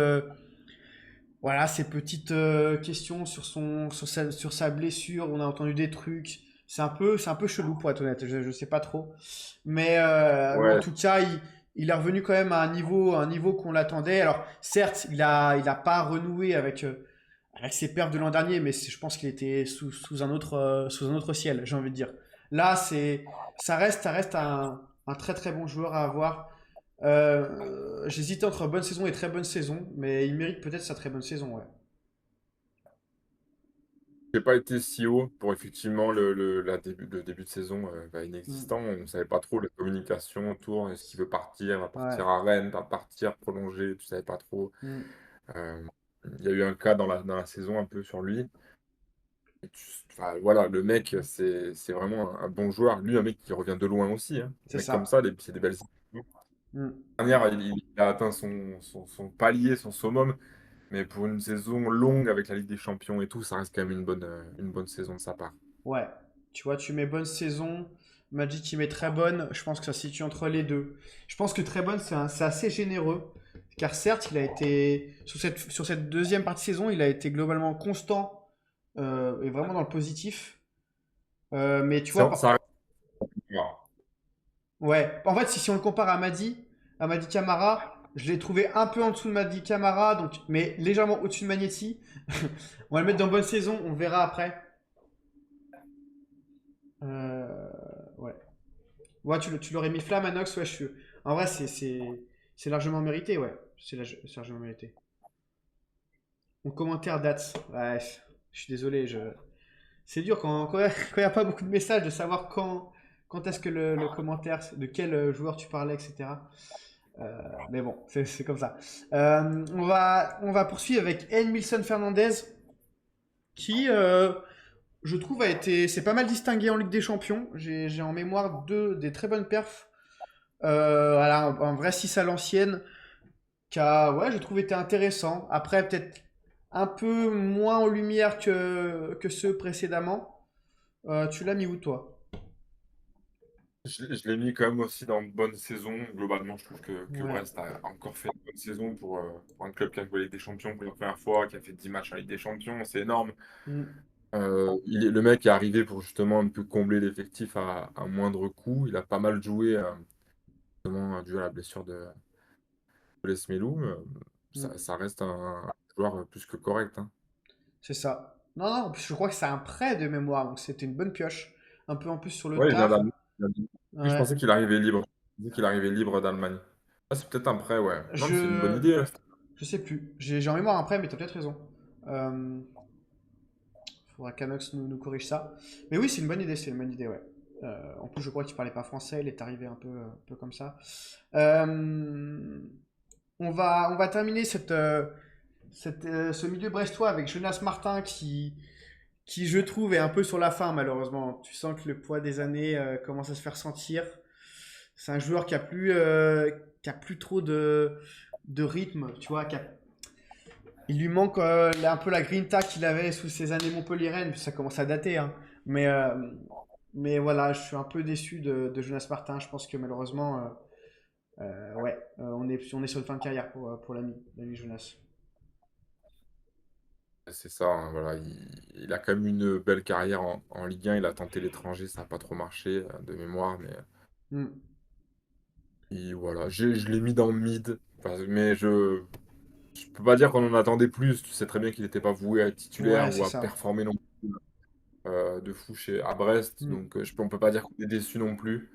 Speaker 3: voilà, ces petites questions sur sa blessure. On a entendu des trucs. C'est un peu chelou pour être honnête. Je sais pas trop. Mais en
Speaker 2: Ouais,
Speaker 3: tout cas, il est revenu quand même à un niveau qu'on l'attendait. Alors, certes, il a pas renoué avec ses perfs de l'an dernier, mais je pense qu'il était sous un autre ciel, j'ai envie de dire. Là, ça reste un très très bon joueur à avoir. J'hésitais entre bonne saison et très bonne saison, mais il mérite peut-être sa très bonne saison, ouais.
Speaker 2: j'ai pas été si haut pour effectivement le début de saison bah,
Speaker 3: Mm,
Speaker 2: inexistant. On savait pas trop la communication autour. Est-ce qu'il veut partir? Va
Speaker 3: ouais.
Speaker 2: partir à Rennes? Va partir prolonger? Tu savais pas trop.
Speaker 3: Mm,
Speaker 2: Euh, il y a eu un cas dans la saison un peu sur lui. Enfin, voilà, le mec, c'est vraiment un bon joueur. Lui, un mec qui revient de loin aussi, hein.
Speaker 3: C'est
Speaker 2: Un mec comme
Speaker 3: ça.
Speaker 2: ça, c'est des belles saisons.
Speaker 3: Mm.
Speaker 2: Dernière, il a atteint son palier, son summum, mais pour une saison longue avec la Ligue des Champions et tout, ça reste quand même une bonne saison de sa part.
Speaker 3: Ouais. Tu vois, tu mets bonne saison. Magic qui met très bonne. Je pense que ça se situe entre les deux. Je pense que très bonne, c'est assez généreux. Car certes, il a été. Sur cette deuxième partie de saison, il a été globalement constant et vraiment dans le positif. Mais tu vois,
Speaker 2: Ça reste.
Speaker 3: ouais. En fait, si on le compare à Madi Camara, je l'ai trouvé un peu en dessous de Madi Camara, donc, mais légèrement au-dessus de Magnetti. On va le mettre dans bonne saison, on verra après. Euh, ouais. Ouais, tu l'aurais mis Flammanox, ouais, En vrai, c'est largement mérité, ouais. C'est largement mérité. Mon commentaire date. Ouais, je suis désolé, c'est dur quand il n'y a pas beaucoup de messages de savoir quand est-ce que le commentaire, de quel joueur tu parlais, etc. Mais bon, c'est comme ça. On va poursuivre avec Emilson Fernandez, qui, je trouve, c'est pas mal distingué en Ligue des Champions. J'ai en mémoire des très bonnes perfs. Voilà, un vrai 6 à l'ancienne, qui a, ouais, je trouve, été intéressant. Après, peut-être un peu moins en lumière que ceux précédemment. Tu l'as mis où, toi?
Speaker 2: Je l'ai mis quand même aussi dans une bonne saison. Globalement, je trouve que
Speaker 3: Ouais.
Speaker 2: Brest a encore fait une bonne saison pour un club qui a joué la Ligue des Champions pour la première fois, qui a fait 10 matchs en Ligue des Champions. C'est énorme.
Speaker 3: Mm,
Speaker 2: Le mec est arrivé pour justement un peu combler l'effectif à moindre coût. Il a pas mal joué, justement, dû à la blessure de Les Melou.
Speaker 3: mm.
Speaker 2: Ça reste un joueur plus que correct, hein.
Speaker 3: C'est ça. Non, non, en plus, je crois que c'est un prêt de mémoire, donc c'était une bonne pioche. Un peu en plus sur le
Speaker 2: Ouais, il vient
Speaker 3: tard.
Speaker 2: d'Allemagne. Oui, je
Speaker 3: Ouais.
Speaker 2: pensais qu'il arrivait libre. Je pensais qu'il arrivait libre d'Allemagne. Ah, c'est peut-être un prêt, ouais. Non, mais c'est une bonne
Speaker 3: Je,
Speaker 2: idée, hein.
Speaker 3: je sais plus. J'ai en mémoire un prêt, mais t'as peut-être raison. Euh, Faudra qu'Anox nous corrige ça. Mais oui, c'est une bonne idée, ouais. En plus, je crois qu'il parlait pas français, il est arrivé un peu comme ça. Euh, on va terminer ce milieu brestois avec Jonas Martin qui, je trouve, est un peu sur la fin, malheureusement. Tu sens que le poids des années commence à se faire sentir. C'est un joueur qui a plus trop de rythme, tu vois. Il lui manque un peu la grinta qu'il avait sous ses années montpelliéraines, puis ça commence à dater, hein. Mais, euh, mais voilà, je suis un peu déçu de Jonas Martin. Je pense que malheureusement, ouais, on est sur le fin de carrière pour l'ami Jonas.
Speaker 2: C'est ça, hein, voilà. Il a quand même une belle carrière en Ligue 1. Il a tenté l'étranger, ça n'a pas trop marché, de mémoire, mais
Speaker 3: Hmm.
Speaker 2: voilà. Je l'ai mis dans le mid, mais je peux pas dire qu'on en attendait plus. Tu sais très bien qu'il n'était pas voué à être
Speaker 3: Ouais,
Speaker 2: titulaire ou
Speaker 3: c'est
Speaker 2: à
Speaker 3: ça.
Speaker 2: performer non plus de fou à Brest.
Speaker 3: Hmm.
Speaker 2: Donc on peut pas dire qu'on est déçu non plus.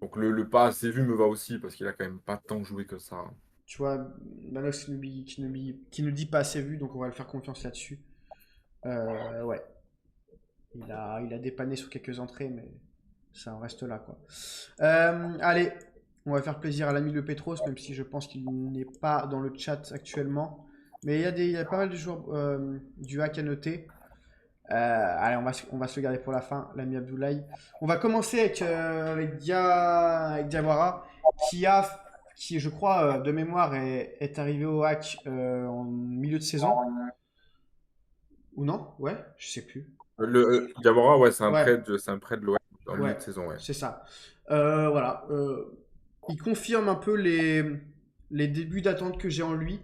Speaker 2: Donc le pas assez vu me va aussi parce qu'il a quand même pas tant joué que ça, hein.
Speaker 3: Tu vois, Manox qui nous dit pas assez vu, donc on va le faire confiance là-dessus. Ouais, il a dépanné sur quelques entrées, mais ça en reste là, quoi. Allez, on va faire plaisir à l'ami Le Petros, même si je pense qu'il n'est pas dans le chat actuellement. Mais il y a pas mal de joueurs du hack à noter. Allez, on va se le garder pour la fin, l'ami Abdoulaye. On va commencer avec Diawara, qui, je crois, de mémoire, est arrivé au hack en milieu de saison. Ou non? Ouais, je sais plus.
Speaker 2: Diawara, ouais,
Speaker 3: Ouais,
Speaker 2: c'est un prêt de l'OM en milieu
Speaker 3: ouais,
Speaker 2: de saison, ouais.
Speaker 3: c'est ça. Voilà. Il confirme un peu les débuts d'attente que j'ai en lui.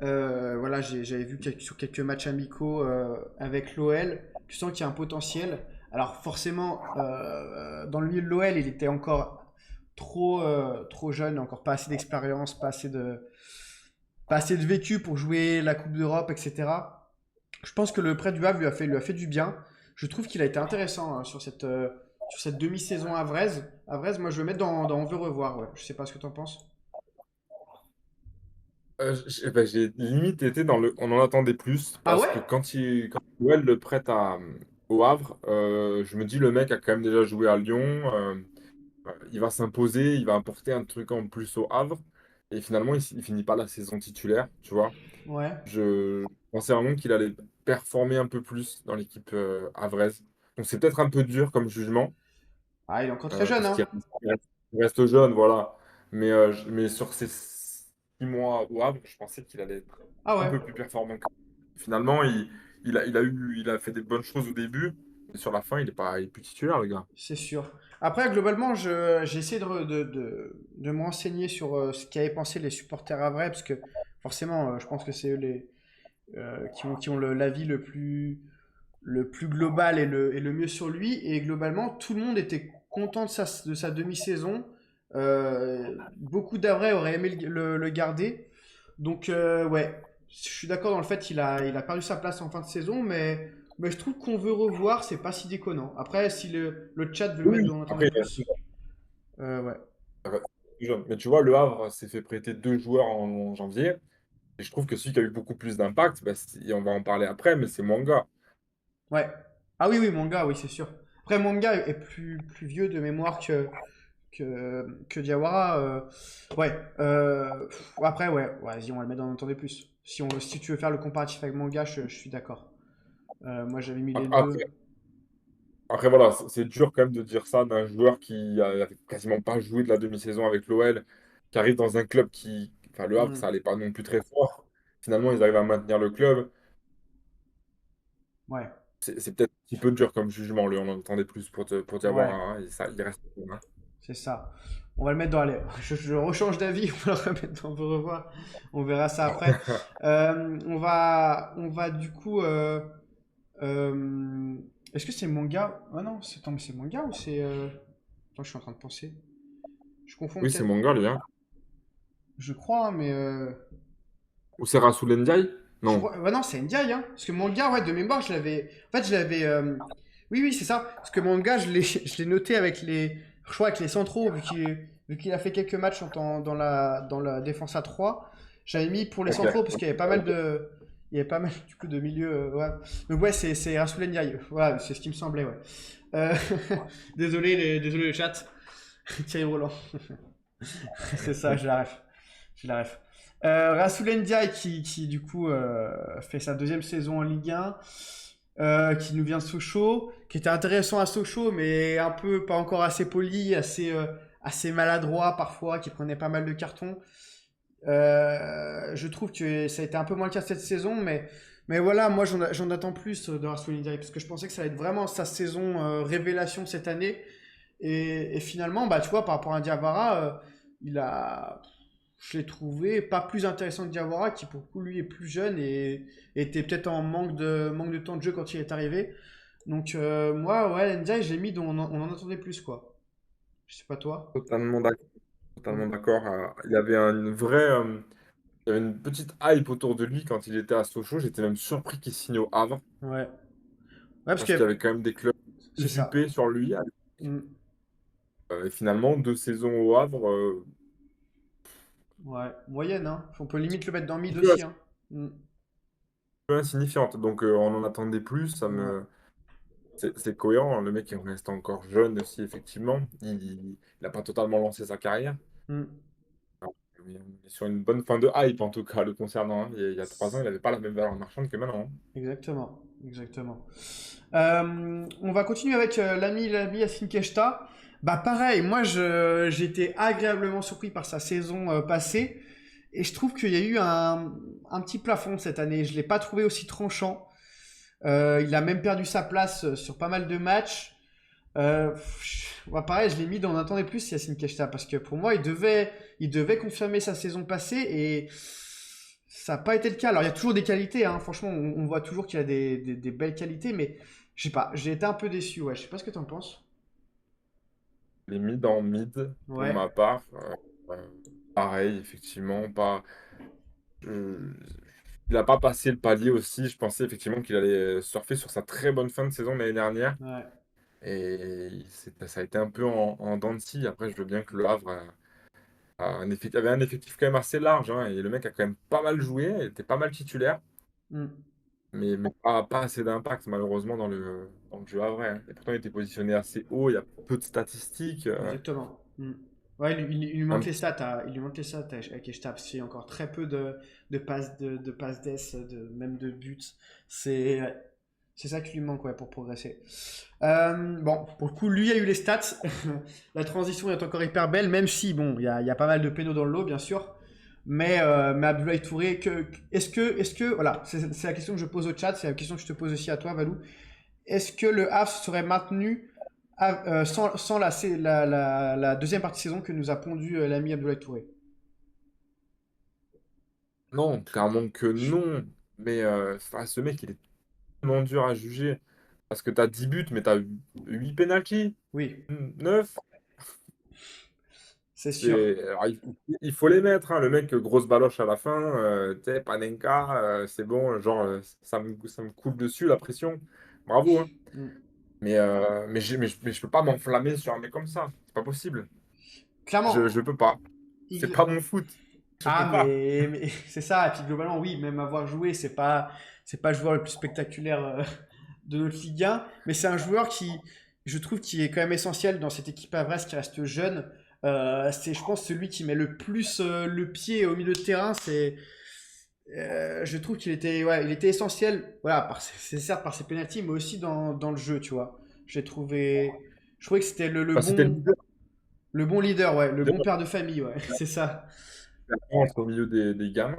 Speaker 3: Voilà, j'avais vu sur quelques matchs amicaux avec l'OL. Tu sens qu'il y a un potentiel. Alors forcément, dans le milieu de l'OL, il était encore trop jeune, encore pas assez d'expérience, pas assez de vécu pour jouer la Coupe d'Europe, etc. Je pense que le prêt du Havre lui a fait du bien. Je trouve qu'il a été intéressant hein, sur cette demi-saison à Vrez. À Vrez, moi je vais le mettre dans On veut revoir. Ouais. Je sais pas ce que tu en penses.
Speaker 2: Ben, j'ai limite été dans le. On en attendait plus
Speaker 3: Ah
Speaker 2: parce
Speaker 3: ouais?
Speaker 2: que quand Noël le prête au Havre, je me dis le mec a quand même déjà joué à Lyon, il va s'imposer, il va apporter un truc en plus au Havre et finalement il finit pas la saison titulaire, tu vois.
Speaker 3: Ouais.
Speaker 2: Je pensais vraiment qu'il allait performer un peu plus dans l'équipe havraise. Donc c'est peut-être un peu dur comme jugement,
Speaker 3: Ah, il est encore très jeune,
Speaker 2: parce
Speaker 3: hein.
Speaker 2: il reste jeune, voilà. Mais sur ces 6 mois au Havre, je pensais qu'il allait être
Speaker 3: Ah
Speaker 2: un
Speaker 3: ouais,
Speaker 2: peu plus performant. Finalement, il a fait des bonnes choses au début, mais sur la fin, il est plus titulaire, le gars.
Speaker 3: c'est sûr. Après, globalement, j'ai essayé de me renseigner sur ce qu'avaient pensé les supporters à vrai, parce que forcément, je pense que c'est eux qui ont l'avis le plus global et le mieux sur lui. Et globalement, tout le monde était content de sa demi-saison. Beaucoup d'Avray auraient aimé le garder. Donc, ouais, je suis d'accord dans le fait qu'il a perdu sa place en fin de saison, mais je trouve qu'on veut revoir, c'est pas si déconnant. Après, si le chat veut le
Speaker 2: Oui,
Speaker 3: mettre
Speaker 2: oui.
Speaker 3: dans Attendez
Speaker 2: Après, il reste
Speaker 3: plus, ouais.
Speaker 2: il reste jeune. Mais tu vois, le Havre s'est fait prêter 2 joueurs en janvier. Et je trouve que celui qui a eu beaucoup plus d'impact, bah, et on va en parler après, mais c'est Mwanga.
Speaker 3: Ouais. Ah oui, oui, manga, oui, c'est sûr. Après, manga est plus vieux de mémoire que Diawara. Ouais. Après, ouais, vas-y, on va le mettre dans Attendez plus. Si tu veux faire le comparatif avec manga, je suis d'accord. Moi, j'avais mis les
Speaker 2: Après,
Speaker 3: deux.
Speaker 2: après, voilà, c'est dur quand même de dire ça d'un joueur qui avait quasiment pas joué de la demi-saison avec l'OL, qui arrive dans un club enfin, le Havre,
Speaker 3: Hmm.
Speaker 2: ça allait pas non plus très fort. Finalement, ils arrivent à maintenir le club.
Speaker 3: Ouais,
Speaker 2: C'est peut-être un petit peu dur comme jugement, lui, on en entendait plus pour
Speaker 3: ouais,
Speaker 2: Diawara, hein, et ça, il reste bon, hein.
Speaker 3: c'est ça. On va le mettre dans. Allez, je rechange d'avis, on va le remettre dans Au revoir. On verra ça après. On va du coup. Euh, Est-ce que c'est manga? Ah non, attends, mais c'est manga ou c'est. Attends, je suis en train de penser. Je confonds
Speaker 2: Oui, c'est
Speaker 3: peut-être.
Speaker 2: Mwanga, lui, hein.
Speaker 3: Je crois, hein, mais.
Speaker 2: Ou c'est Rassoul Ndiaye?
Speaker 3: Je
Speaker 2: Non.
Speaker 3: crois. Ouais, non, c'est Ndiaye, hein. Parce que manga, ouais, de mémoire, je l'avais. En fait, je l'avais. Oui, oui, c'est ça. Parce que manga, je l'ai noté avec les. Je crois avec les centraux, vu qu'il a fait quelques matchs dans la défense à 3. J'avais mis pour les
Speaker 2: Ok.
Speaker 3: centraux, parce qu'il y avait pas mal
Speaker 2: Ok.
Speaker 3: de. Il y avait pas mal du coup de milieux. Ouais. Donc ouais, c'est Rassoul Ndiaye. Voilà, c'est ce qui me semblait, ouais. Euh, désolé le chat. Thierry Roland. C'est ça, je la ref. Je la ref. Rassoul Ndiaye qui du coup fait sa deuxième saison en Ligue 1, qui nous vient de Sochaux, qui était intéressant à Sochaux, mais un peu pas encore assez poli, assez maladroit parfois, qui prenait pas mal de cartons. Je trouve que ça a été un peu moins le cas cette saison, mais voilà, moi j'en attends plus de Rassoul Ndiaye, parce que je pensais que ça allait être vraiment sa saison révélation cette année. Et finalement, bah, tu vois, par rapport à Diawara, il a, je l'ai trouvé pas plus intéressant que Diawara, qui pour le coup, lui, est plus jeune et était peut-être en manque de temps de jeu quand il est arrivé. Donc, moi, ouais, Ndiaye, j'ai mis dont on en attendait plus, quoi. Je sais pas toi.
Speaker 2: Totalement d'accord.
Speaker 3: Mm.
Speaker 2: Totalement d'accord. Il y avait il y avait une petite hype autour de lui quand il était à Sochaux. J'étais même surpris qu'il signe au Havre,
Speaker 3: Ouais. Ouais, parce
Speaker 2: parce qu'il y
Speaker 3: que
Speaker 2: avait quand même des clubs
Speaker 3: c'est ça.
Speaker 2: UP sur lui.
Speaker 3: Mm.
Speaker 2: Et finalement, 2 saisons au Havre,
Speaker 3: Ouais, moyenne, hein. On peut limite le mettre dans mid
Speaker 2: un peu,
Speaker 3: aussi, hein. Mm.
Speaker 2: insignifiante. Donc on en attendait plus.
Speaker 3: Ouais.
Speaker 2: C'est cohérent. Le mec, il reste encore jeune aussi, effectivement. Il n'a pas totalement lancé sa carrière.
Speaker 3: Mm.
Speaker 2: Mais on est sur une bonne fin de hype, en tout cas, le concernant, hein. Il y a 3 ans, il n'avait pas la même valeur marchande que maintenant, hein.
Speaker 3: Exactement, exactement. On va continuer avec l'ami Yacine Keshta. Bah pareil, moi j'ai été agréablement surpris par sa saison passée et je trouve qu'il y a eu un petit plafond cette année. Je l'ai pas trouvé aussi tranchant. Il a même perdu sa place sur pas mal de matchs. Ouais, pareil, je l'ai mis dans On attendait plus Yacine Keshta parce que pour moi il devait confirmer sa saison passée et ça n'a pas été le cas. Alors il y a toujours des qualités, hein. Franchement on voit toujours qu'il y a des belles qualités, mais je sais pas, j'ai été un peu déçu. Ouais, je sais pas ce que t'en penses.
Speaker 2: Les mid en mid, pour
Speaker 3: Ouais.
Speaker 2: ma part. Euh, Pareil, effectivement, pas. je- Il n'a pas passé le palier aussi. Je pensais effectivement qu'il allait surfer sur sa très bonne fin de saison l'année dernière.
Speaker 3: Ouais.
Speaker 2: Et ça a été un peu en dents de scie. Après, je veux bien que le Havre avait un effectif quand même assez large, hein, et le mec a quand même pas mal joué. Il était pas mal titulaire.
Speaker 3: Hmm.
Speaker 2: Mais pas assez d'impact, malheureusement, dans le jeu havrais, hein. Et pourtant, il était positionné assez haut. Il y a peu de statistiques.
Speaker 3: Exactement. Hmm. Ouais, il lui manque
Speaker 2: Un
Speaker 3: les stats, il lui manque les stats avec Echtab. C'est encore très peu de passes de passes d'ess, même de buts. Ouais, c'est ça qui lui manque ouais, pour progresser. Bon, pour le coup, lui a eu les stats. La transition est encore hyper belle, même si, bon, il y a pas mal de pénaux dans le lot, bien sûr. Mais Abdoulaye Touré, voilà, c'est la question que je pose au chat, c'est la question que je te pose aussi à toi, Valou. Est-ce que le Havre serait maintenu sans la deuxième partie de saison que nous a pondu l'ami Abdoulaye Touré?
Speaker 2: Non, clairement que non. Mais ce mec, il est tellement dur à juger. Parce que t'as 10 buts, mais t'as 8 pénaltys,
Speaker 3: Oui,
Speaker 2: 9.
Speaker 3: c'est sûr.
Speaker 2: Alors, il faut les mettre, hein. Le mec, grosse baloche à la fin, tu sais, Panenka, c'est bon, genre, ça me coule dessus, la pression. Bravo, hein.
Speaker 3: Mm.
Speaker 2: Mais je peux pas m'enflammer sur un mec comme ça. C'est pas possible. Je
Speaker 3: Clairement.
Speaker 2: peux pas. C'est
Speaker 3: il-
Speaker 2: pas mon foot. Je peux
Speaker 3: Ah,
Speaker 2: pas.
Speaker 3: mais c'est ça. Et puis globalement, oui, même avoir joué, c'est pas le joueur le plus spectaculaire de notre Ligue 1, mais c'est un joueur qui, je trouve, qui est quand même essentiel dans cette équipe Avras qui reste jeune. C'est, je pense, celui qui met le plus le pied au milieu de terrain. Je trouve qu'il était, ouais, il était essentiel. Voilà, c'est certes par ses pénaltys, mais aussi dans le jeu, tu vois. Je trouvais que c'était
Speaker 2: Bah, c'était le leader
Speaker 3: le bon leader, ouais, le
Speaker 2: de
Speaker 3: bon père de famille, ouais, c'est ça.
Speaker 2: la France au milieu des gamins.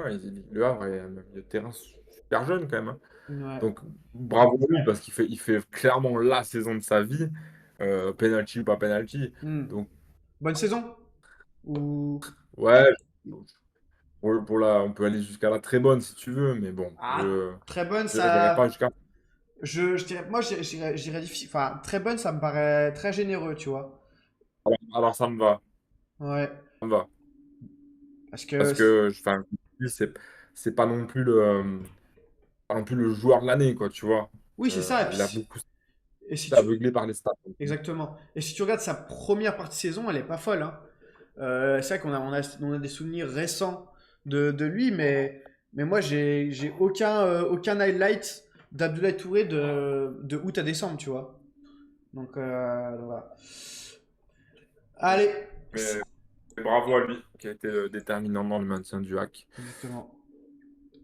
Speaker 2: Le Havre est un milieu de terrain super jeune quand même, hein.
Speaker 3: Ouais.
Speaker 2: Donc, bravo lui, parce qu'il fait clairement la saison de sa vie. Penalty ou pas penalty.
Speaker 3: Hmm.
Speaker 2: Donc,
Speaker 3: Bonne saison? Ou
Speaker 2: ouais, on peut aller jusqu'à la très bonne si tu veux, mais bon,
Speaker 3: ah, très bonne,
Speaker 2: j'irai pas
Speaker 3: ça.
Speaker 2: jusqu'à.
Speaker 3: Je dirais, moi, j'irais difficile. Enfin, très bonne, ça me paraît très généreux, tu vois.
Speaker 2: Alors ça me va,
Speaker 3: Ouais.
Speaker 2: ça me va.
Speaker 3: Parce que,
Speaker 2: Parce que, enfin, lui, c'est pas non plus le joueur de l'année, quoi, tu vois.
Speaker 3: oui, c'est ça.
Speaker 2: Il a beaucoup été
Speaker 3: Et si tu,
Speaker 2: aveuglé par les stats.
Speaker 3: exactement. Et si tu regardes sa première partie de saison, elle est pas folle, hein. C'est vrai on a des souvenirs récents de lui, mais moi, j'ai aucun highlight d'Abdoulaye Touré de août à décembre, tu vois. Donc voilà. Allez.
Speaker 2: Mais bravo à lui, qui a été déterminant dans le maintien du hack.
Speaker 3: Exactement.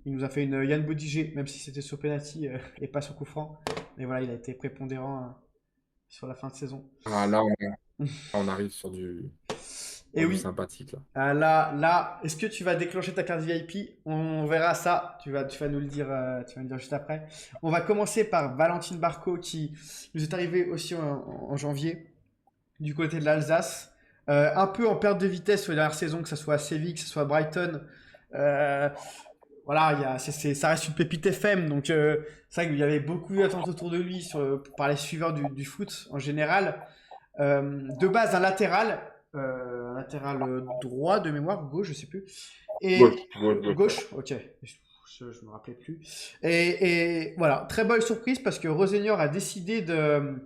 Speaker 3: Il nous a fait une Yann Bodiger, même si c'était sur penalty et pas sur coup franc. Mais voilà, il a été prépondérant sur la fin de saison.
Speaker 2: Ah, là, on arrive
Speaker 3: Et
Speaker 2: sur du
Speaker 3: oui,
Speaker 2: sympathique, là.
Speaker 3: est-ce que tu vas déclencher ta carte VIP? On verra ça. Tu vas nous le dire, tu vas me dire juste après. On va commencer par Valentine Barco qui nous est arrivée aussi en janvier du côté de l'Alsace. Un peu en perte de vitesse sur les dernières saisons, que ce soit à Séville, que ce soit à Brighton. Euh, voilà, ça reste une pépite FM, donc c'est vrai qu'il y avait beaucoup d'attentes autour de lui par les suiveurs du foot en général. De base, un latéral droit de mémoire, gauche, je sais plus.
Speaker 2: Gauche,
Speaker 3: Et
Speaker 2: gauche, gauche.
Speaker 3: gauche, ok, je me rappelais plus. Et voilà, très bonne surprise parce que Rosenior a décidé de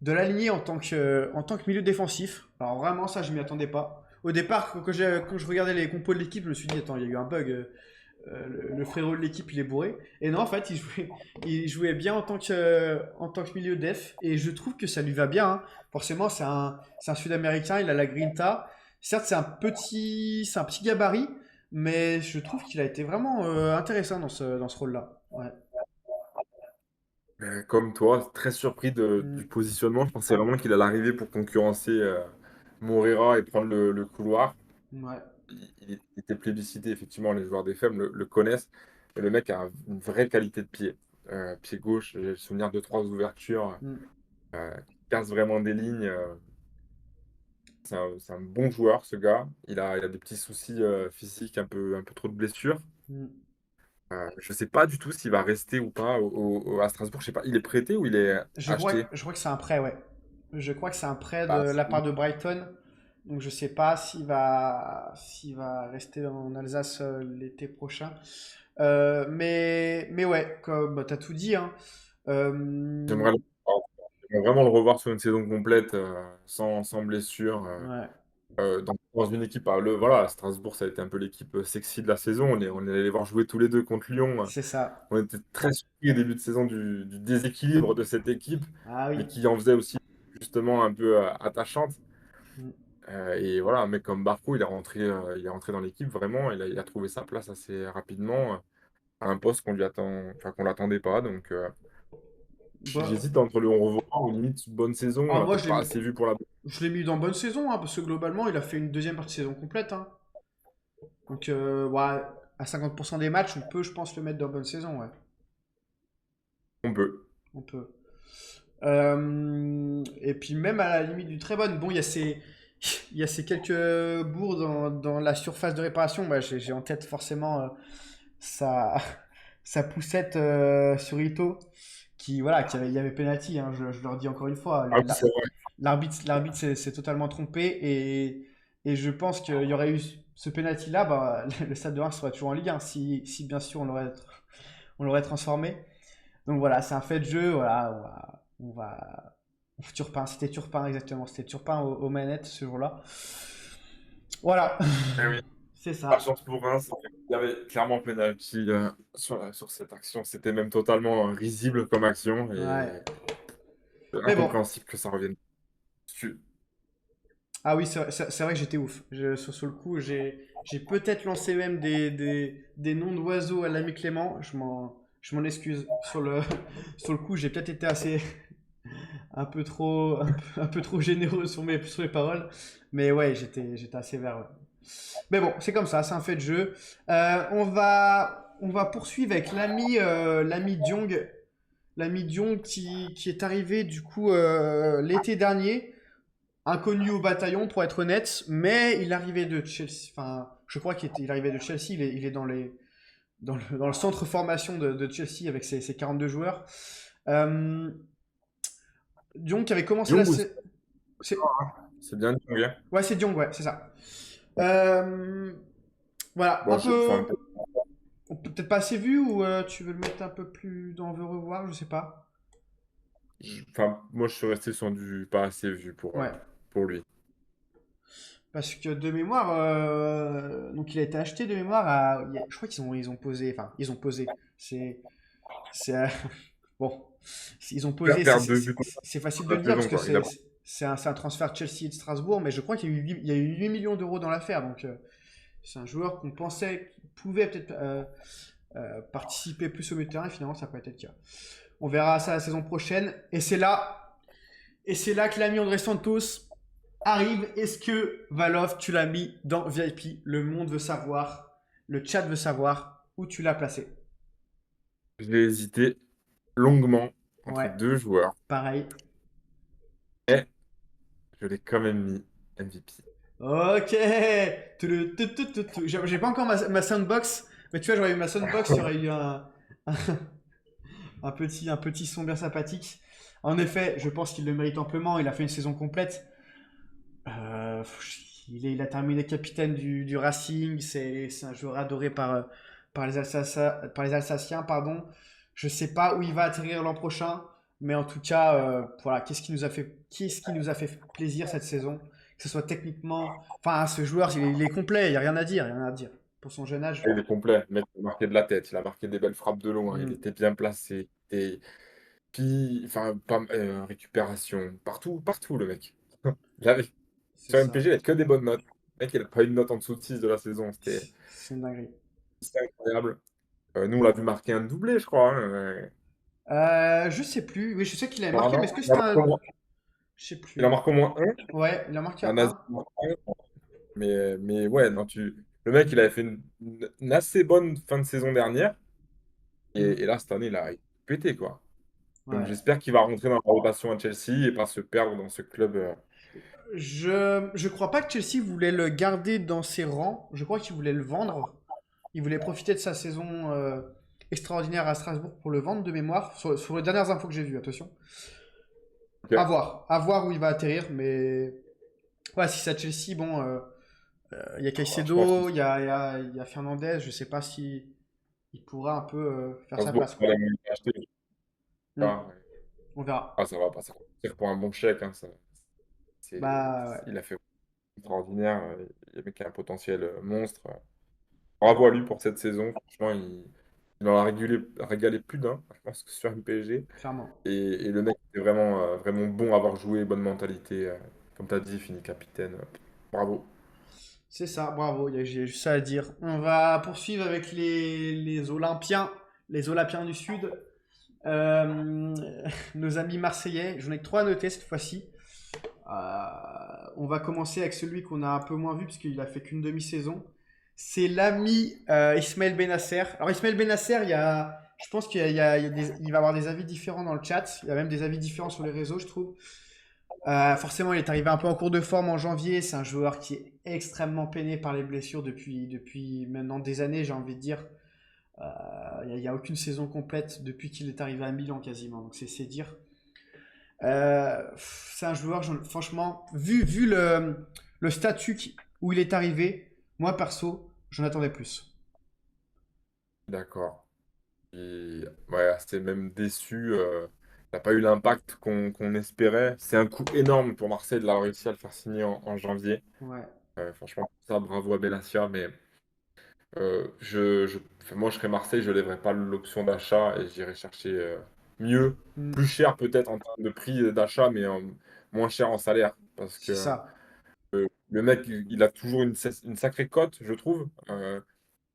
Speaker 3: l'aligner en tant que milieu défensif. Alors vraiment, ça, je m'y attendais pas. Au départ, quand je regardais les compos de l'équipe, je me suis dit, attends, il y a eu un bug. Le frérot de l'équipe, il est bourré. Et non, en fait, il jouait bien en tant que milieu def. Et je trouve que ça lui va bien, hein. Forcément, c'est un Sud-Américain, il a la grinta. Certes, c'est un petit gabarit, mais je trouve qu'il a été vraiment intéressant dans ce rôle-là. Ouais.
Speaker 2: Comme toi, très surpris du
Speaker 3: Mm.
Speaker 2: positionnement. Je pensais vraiment qu'il allait arriver pour concurrencer Moreira et prendre le couloir.
Speaker 3: Ouais.
Speaker 2: Il était plébiscité, effectivement, les joueurs des FEM le connaissent. Et le mec a une vraie qualité de pied. Pied gauche, j'ai le souvenir de trois ouvertures,
Speaker 3: Mm.
Speaker 2: qui casse vraiment des lignes. C'est un bon joueur, ce gars. Il a des petits soucis physiques, un peu trop de blessures.
Speaker 3: Mm.
Speaker 2: Je sais pas du tout s'il va rester ou pas à Strasbourg. Je sais pas, il est prêté ou il est
Speaker 3: Je crois,
Speaker 2: acheté?
Speaker 3: je crois que c'est un prêt, ouais. Je crois que c'est un prêt de
Speaker 2: Bah,
Speaker 3: la part de Brighton. Donc je sais pas s'il va rester en Alsace l'été prochain. Mais ouais, comme bah, t'as tout dit, hein.
Speaker 2: j'aimerais le- j'aimerais vraiment le revoir sur une saison complète, sans blessure.
Speaker 3: Ouais,
Speaker 2: Dans une équipe, voilà, Strasbourg, ça a été un peu l'équipe sexy de la saison. On est allé les voir jouer tous les deux contre Lyon.
Speaker 3: c'est ça.
Speaker 2: On était très surpris au début de saison du déséquilibre de cette équipe,
Speaker 3: Ah oui.
Speaker 2: mais qui en faisait aussi justement un peu attachante.
Speaker 3: Mm.
Speaker 2: Et voilà, un mec comme Barco, il est rentré dans l'équipe vraiment, il a trouvé sa place assez rapidement à un poste qu'on l'attendait pas. Donc
Speaker 3: Bah,
Speaker 2: j'hésite entre le au revoir ou limite bonne saison, on
Speaker 3: alors
Speaker 2: l'a
Speaker 3: moi,
Speaker 2: peut-être pas assez vu pour la.
Speaker 3: je l'ai mis dans bonne saison, hein, parce que globalement, il a fait une deuxième partie de saison complète, hein. Donc, ouais, à 50% des matchs, on peut, je pense, le mettre dans bonne saison, ouais.
Speaker 2: On peut.
Speaker 3: On peut. Et puis même à la limite du très bonne. Bon, il y a ces quelques bourres dans la surface de réparation. Bah, j'ai en tête forcément sa, sa poussette sur Ito, il y avait penalty, hein, je le redis encore une fois.
Speaker 2: Ah oui, c'est vrai.
Speaker 3: L'arbitre s'est totalement trompé et je pense qu'il y aurait eu ce penalty-là, bah, le Stade de Reims serait toujours en Ligue 1 si bien sûr on l'aurait transformé. Donc voilà, c'est un fait de jeu. Voilà, Turpin, c'était Turpin exactement. C'était Turpin aux manettes ce jour-là. Voilà,
Speaker 2: Eh oui.
Speaker 3: c'est
Speaker 2: Pas de
Speaker 3: ça.
Speaker 2: chance pour Reims, il y avait clairement penalty sur cette action. C'était même totalement risible comme action
Speaker 3: Ouais.
Speaker 2: et c'est
Speaker 3: Mais bon,
Speaker 2: incompréhensible que ça revienne. Tu-
Speaker 3: ah oui, c'est vrai que j'étais ouf. Sur le coup, j'ai peut-être lancé même des noms d'oiseaux à l'ami Clément. Je m'en excuse. Sur le coup, j'ai peut-être été assez, un peu trop généreux sur mes paroles. Mais ouais, j'étais assez vert, ouais. Mais bon, c'est comme ça, c'est un fait de jeu. On va poursuivre avec l'ami Diong qui est arrivé du coup l'été dernier, inconnu au bataillon pour être honnête, mais il arrivait de Chelsea. Enfin, je crois il arrivait de Chelsea. Il est dans le centre formation de Chelsea avec ses 42 joueurs. Euh, Diong qui avait commencé
Speaker 2: Young, aussi,
Speaker 3: c'est-
Speaker 2: c'est bien Young, hein.
Speaker 3: Ouais, c'est Diong, ouais, c'est ça. Euh, voilà,
Speaker 2: Bon,
Speaker 3: un peu.
Speaker 2: enfin,
Speaker 3: Peut-être pas assez vu ou tu veux le mettre un peu plus dans Veut revoir, je sais pas.
Speaker 2: moi, je suis resté sur du pas assez vu
Speaker 3: Ouais.
Speaker 2: pour lui.
Speaker 3: Parce que de mémoire, donc il a été acheté de mémoire je crois ils ont posé, enfin ils ont posé. C'est bon, ils ont
Speaker 2: Il va
Speaker 3: posé.
Speaker 2: faire 2 buts
Speaker 3: C'est facile de
Speaker 2: la
Speaker 3: le dire parce
Speaker 2: saison,
Speaker 3: que
Speaker 2: quoi.
Speaker 3: c'est un transfert de Chelsea et de Strasbourg, mais je crois il y a eu 8 millions d'euros dans l'affaire, donc c'est un joueur qu'on pensait qu'il pouvait peut-être participer plus au milieu de terrain, et finalement ça n'a pas été le cas. On verra ça la saison prochaine. Et c'est là que l'ami André Santos arrive. Est-ce que Valov, tu l'as mis dans VIP? Le monde veut savoir, le chat veut savoir où tu l'as placé.
Speaker 2: J'ai hésité longuement entre
Speaker 3: Ouais,
Speaker 2: 2 joueurs,
Speaker 3: pareil.
Speaker 2: mais je l'ai quand même mis MVP.
Speaker 3: Ok. J'ai pas encore ma soundbox, mais tu vois, j'aurais eu ma soundbox, il y aurait eu un petit son bien sympathique. En effet, je pense qu'il le mérite amplement. Il a fait une saison complète. Euh, il a terminé capitaine du Racing. C'est un joueur adoré par les Alsaciens. Pardon. Je sais pas où il va atterrir l'an prochain, mais en tout cas, voilà, qu'est-ce qui nous a fait plaisir cette saison, que ce soit techniquement. Enfin, ce joueur, il est complet. Il y a rien à dire, rien à dire pour son jeune âge.
Speaker 2: Il est complet, mais il a marqué de la tête, il a marqué des belles frappes de loin, il
Speaker 3: Hmm,
Speaker 2: était bien placé. Et puis, enfin, pas, récupération, partout le mec. Il avait,
Speaker 3: c'est
Speaker 2: sur
Speaker 3: ça.
Speaker 2: MPG, il a que des bonnes notes. Le mec, il a pas une note en dessous de 6 de la saison,
Speaker 3: C'est une dinguerie.
Speaker 2: c'était incroyable. Nous, on l'a vu marquer un doublé, je crois, hein,
Speaker 3: Je sais plus. Oui, je sais qu'il avait
Speaker 2: par
Speaker 3: marqué,
Speaker 2: an.
Speaker 3: mais est-ce que c'était un. Je sais
Speaker 2: Il en
Speaker 3: plus.
Speaker 2: marque au moins un.
Speaker 3: Ouais, il a marqué
Speaker 2: Un Asie,
Speaker 3: un.
Speaker 2: mais ouais, non, le mec, il avait fait une assez bonne fin de saison dernière.
Speaker 3: Hmm.
Speaker 2: Et là, cette année, il a pété, quoi. Donc
Speaker 3: Ouais.
Speaker 2: j'espère qu'il va rentrer dans la rotation à Chelsea et pas se perdre dans ce club.
Speaker 3: Je crois pas que Chelsea voulait le garder dans ses rangs. Je crois qu'il voulait le vendre. Il voulait profiter de sa saison extraordinaire à Strasbourg pour le vendre de mémoire. Sur les dernières infos que j'ai vues, attention. À
Speaker 2: Ok.
Speaker 3: voir. À voir où il va atterrir. Mais ouais, si c'est à Chelsea, bon, il y a
Speaker 2: Alors, je pense que
Speaker 3: Caicedo, il y a Fernandez. Je sais pas si il pourra un peu faire sa
Speaker 2: Strasbourg,
Speaker 3: place,
Speaker 2: c'est
Speaker 3: quoi.
Speaker 2: pas la moyen d'acheter.
Speaker 3: Hmm.
Speaker 2: Ah, ouais.
Speaker 3: On verra.
Speaker 2: Ah, ça va pas, ça va partir pour un bon chèque, hein,
Speaker 3: Bah ouais.
Speaker 2: il a fait extraordinaire. Le mec a un potentiel monstre. Bravo à lui pour cette saison. Franchement, il en a régalé plus d'un, je pense, que sur MPG.
Speaker 3: Clairement.
Speaker 2: Et le mec était vraiment bon à avoir joué, bonne mentalité. Comme tu as dit, il finit capitaine. Bravo.
Speaker 3: C'est ça, bravo, j'ai juste ça à dire. On va poursuivre avec les Olympiens du Sud. Euh, nos amis marseillais, j'en ai que trois à noter cette fois-ci. On va commencer avec celui qu'on a un peu moins vu parce qu'il a fait qu'une demi-saison. C'est l'ami Ismaël Benasser. Alors Ismaël Benasser, je pense il va avoir des avis différents dans le chat. Il y a même des avis différents sur les réseaux, je trouve. Forcément, il est arrivé un peu en cours de forme en janvier. C'est un joueur qui est extrêmement peiné par les blessures depuis maintenant des années, j'ai envie de dire. Il n'y a aucune saison complète depuis qu'il est arrivé à Milan quasiment. Donc c'est dire. C'est un joueur, franchement, vu le statut où il est arrivé, moi perso, j'en attendais plus.
Speaker 2: D'accord. Ouais, c'est même déçu. Il n'a pas eu l'impact qu'on espérait. C'est un coup énorme pour Marseille de l'avoir réussi à le faire signer en janvier.
Speaker 3: Ouais.
Speaker 2: Franchement, ça, bravo à Benassia. Mais enfin, moi, je serais Marseille, je ne lèverais pas l'option d'achat et j'irais chercher mieux,
Speaker 3: Mm,
Speaker 2: plus cher peut-être en termes de prix d'achat, mais moins cher en salaire. Parce
Speaker 3: c'est
Speaker 2: que
Speaker 3: ça.
Speaker 2: le mec, il a toujours une sacrée cote, je trouve.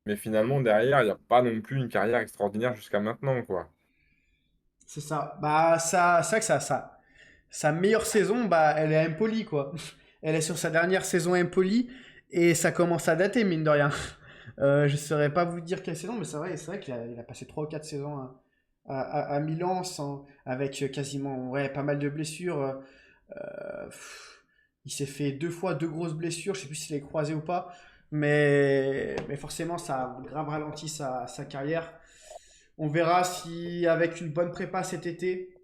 Speaker 2: Mais finalement, derrière, il n'y a pas non plus une carrière extraordinaire jusqu'à maintenant, quoi.
Speaker 3: C'est ça. Bah, c'est vrai que sa meilleure saison, bah, elle est à Empoli, quoi. Elle est sur sa dernière saison à Empoli et ça commence à dater, mine de rien. Je ne saurais pas vous dire quelle saison, mais c'est vrai qu'il a passé 3 ou 4 saisons à Milan avec quasiment ouais, pas mal de blessures. Il s'est fait 2 fois 2 grosses blessures, je sais plus s'il est croisé ou pas, mais forcément ça a grave ralenti sa carrière. On verra si avec une bonne prépa cet été,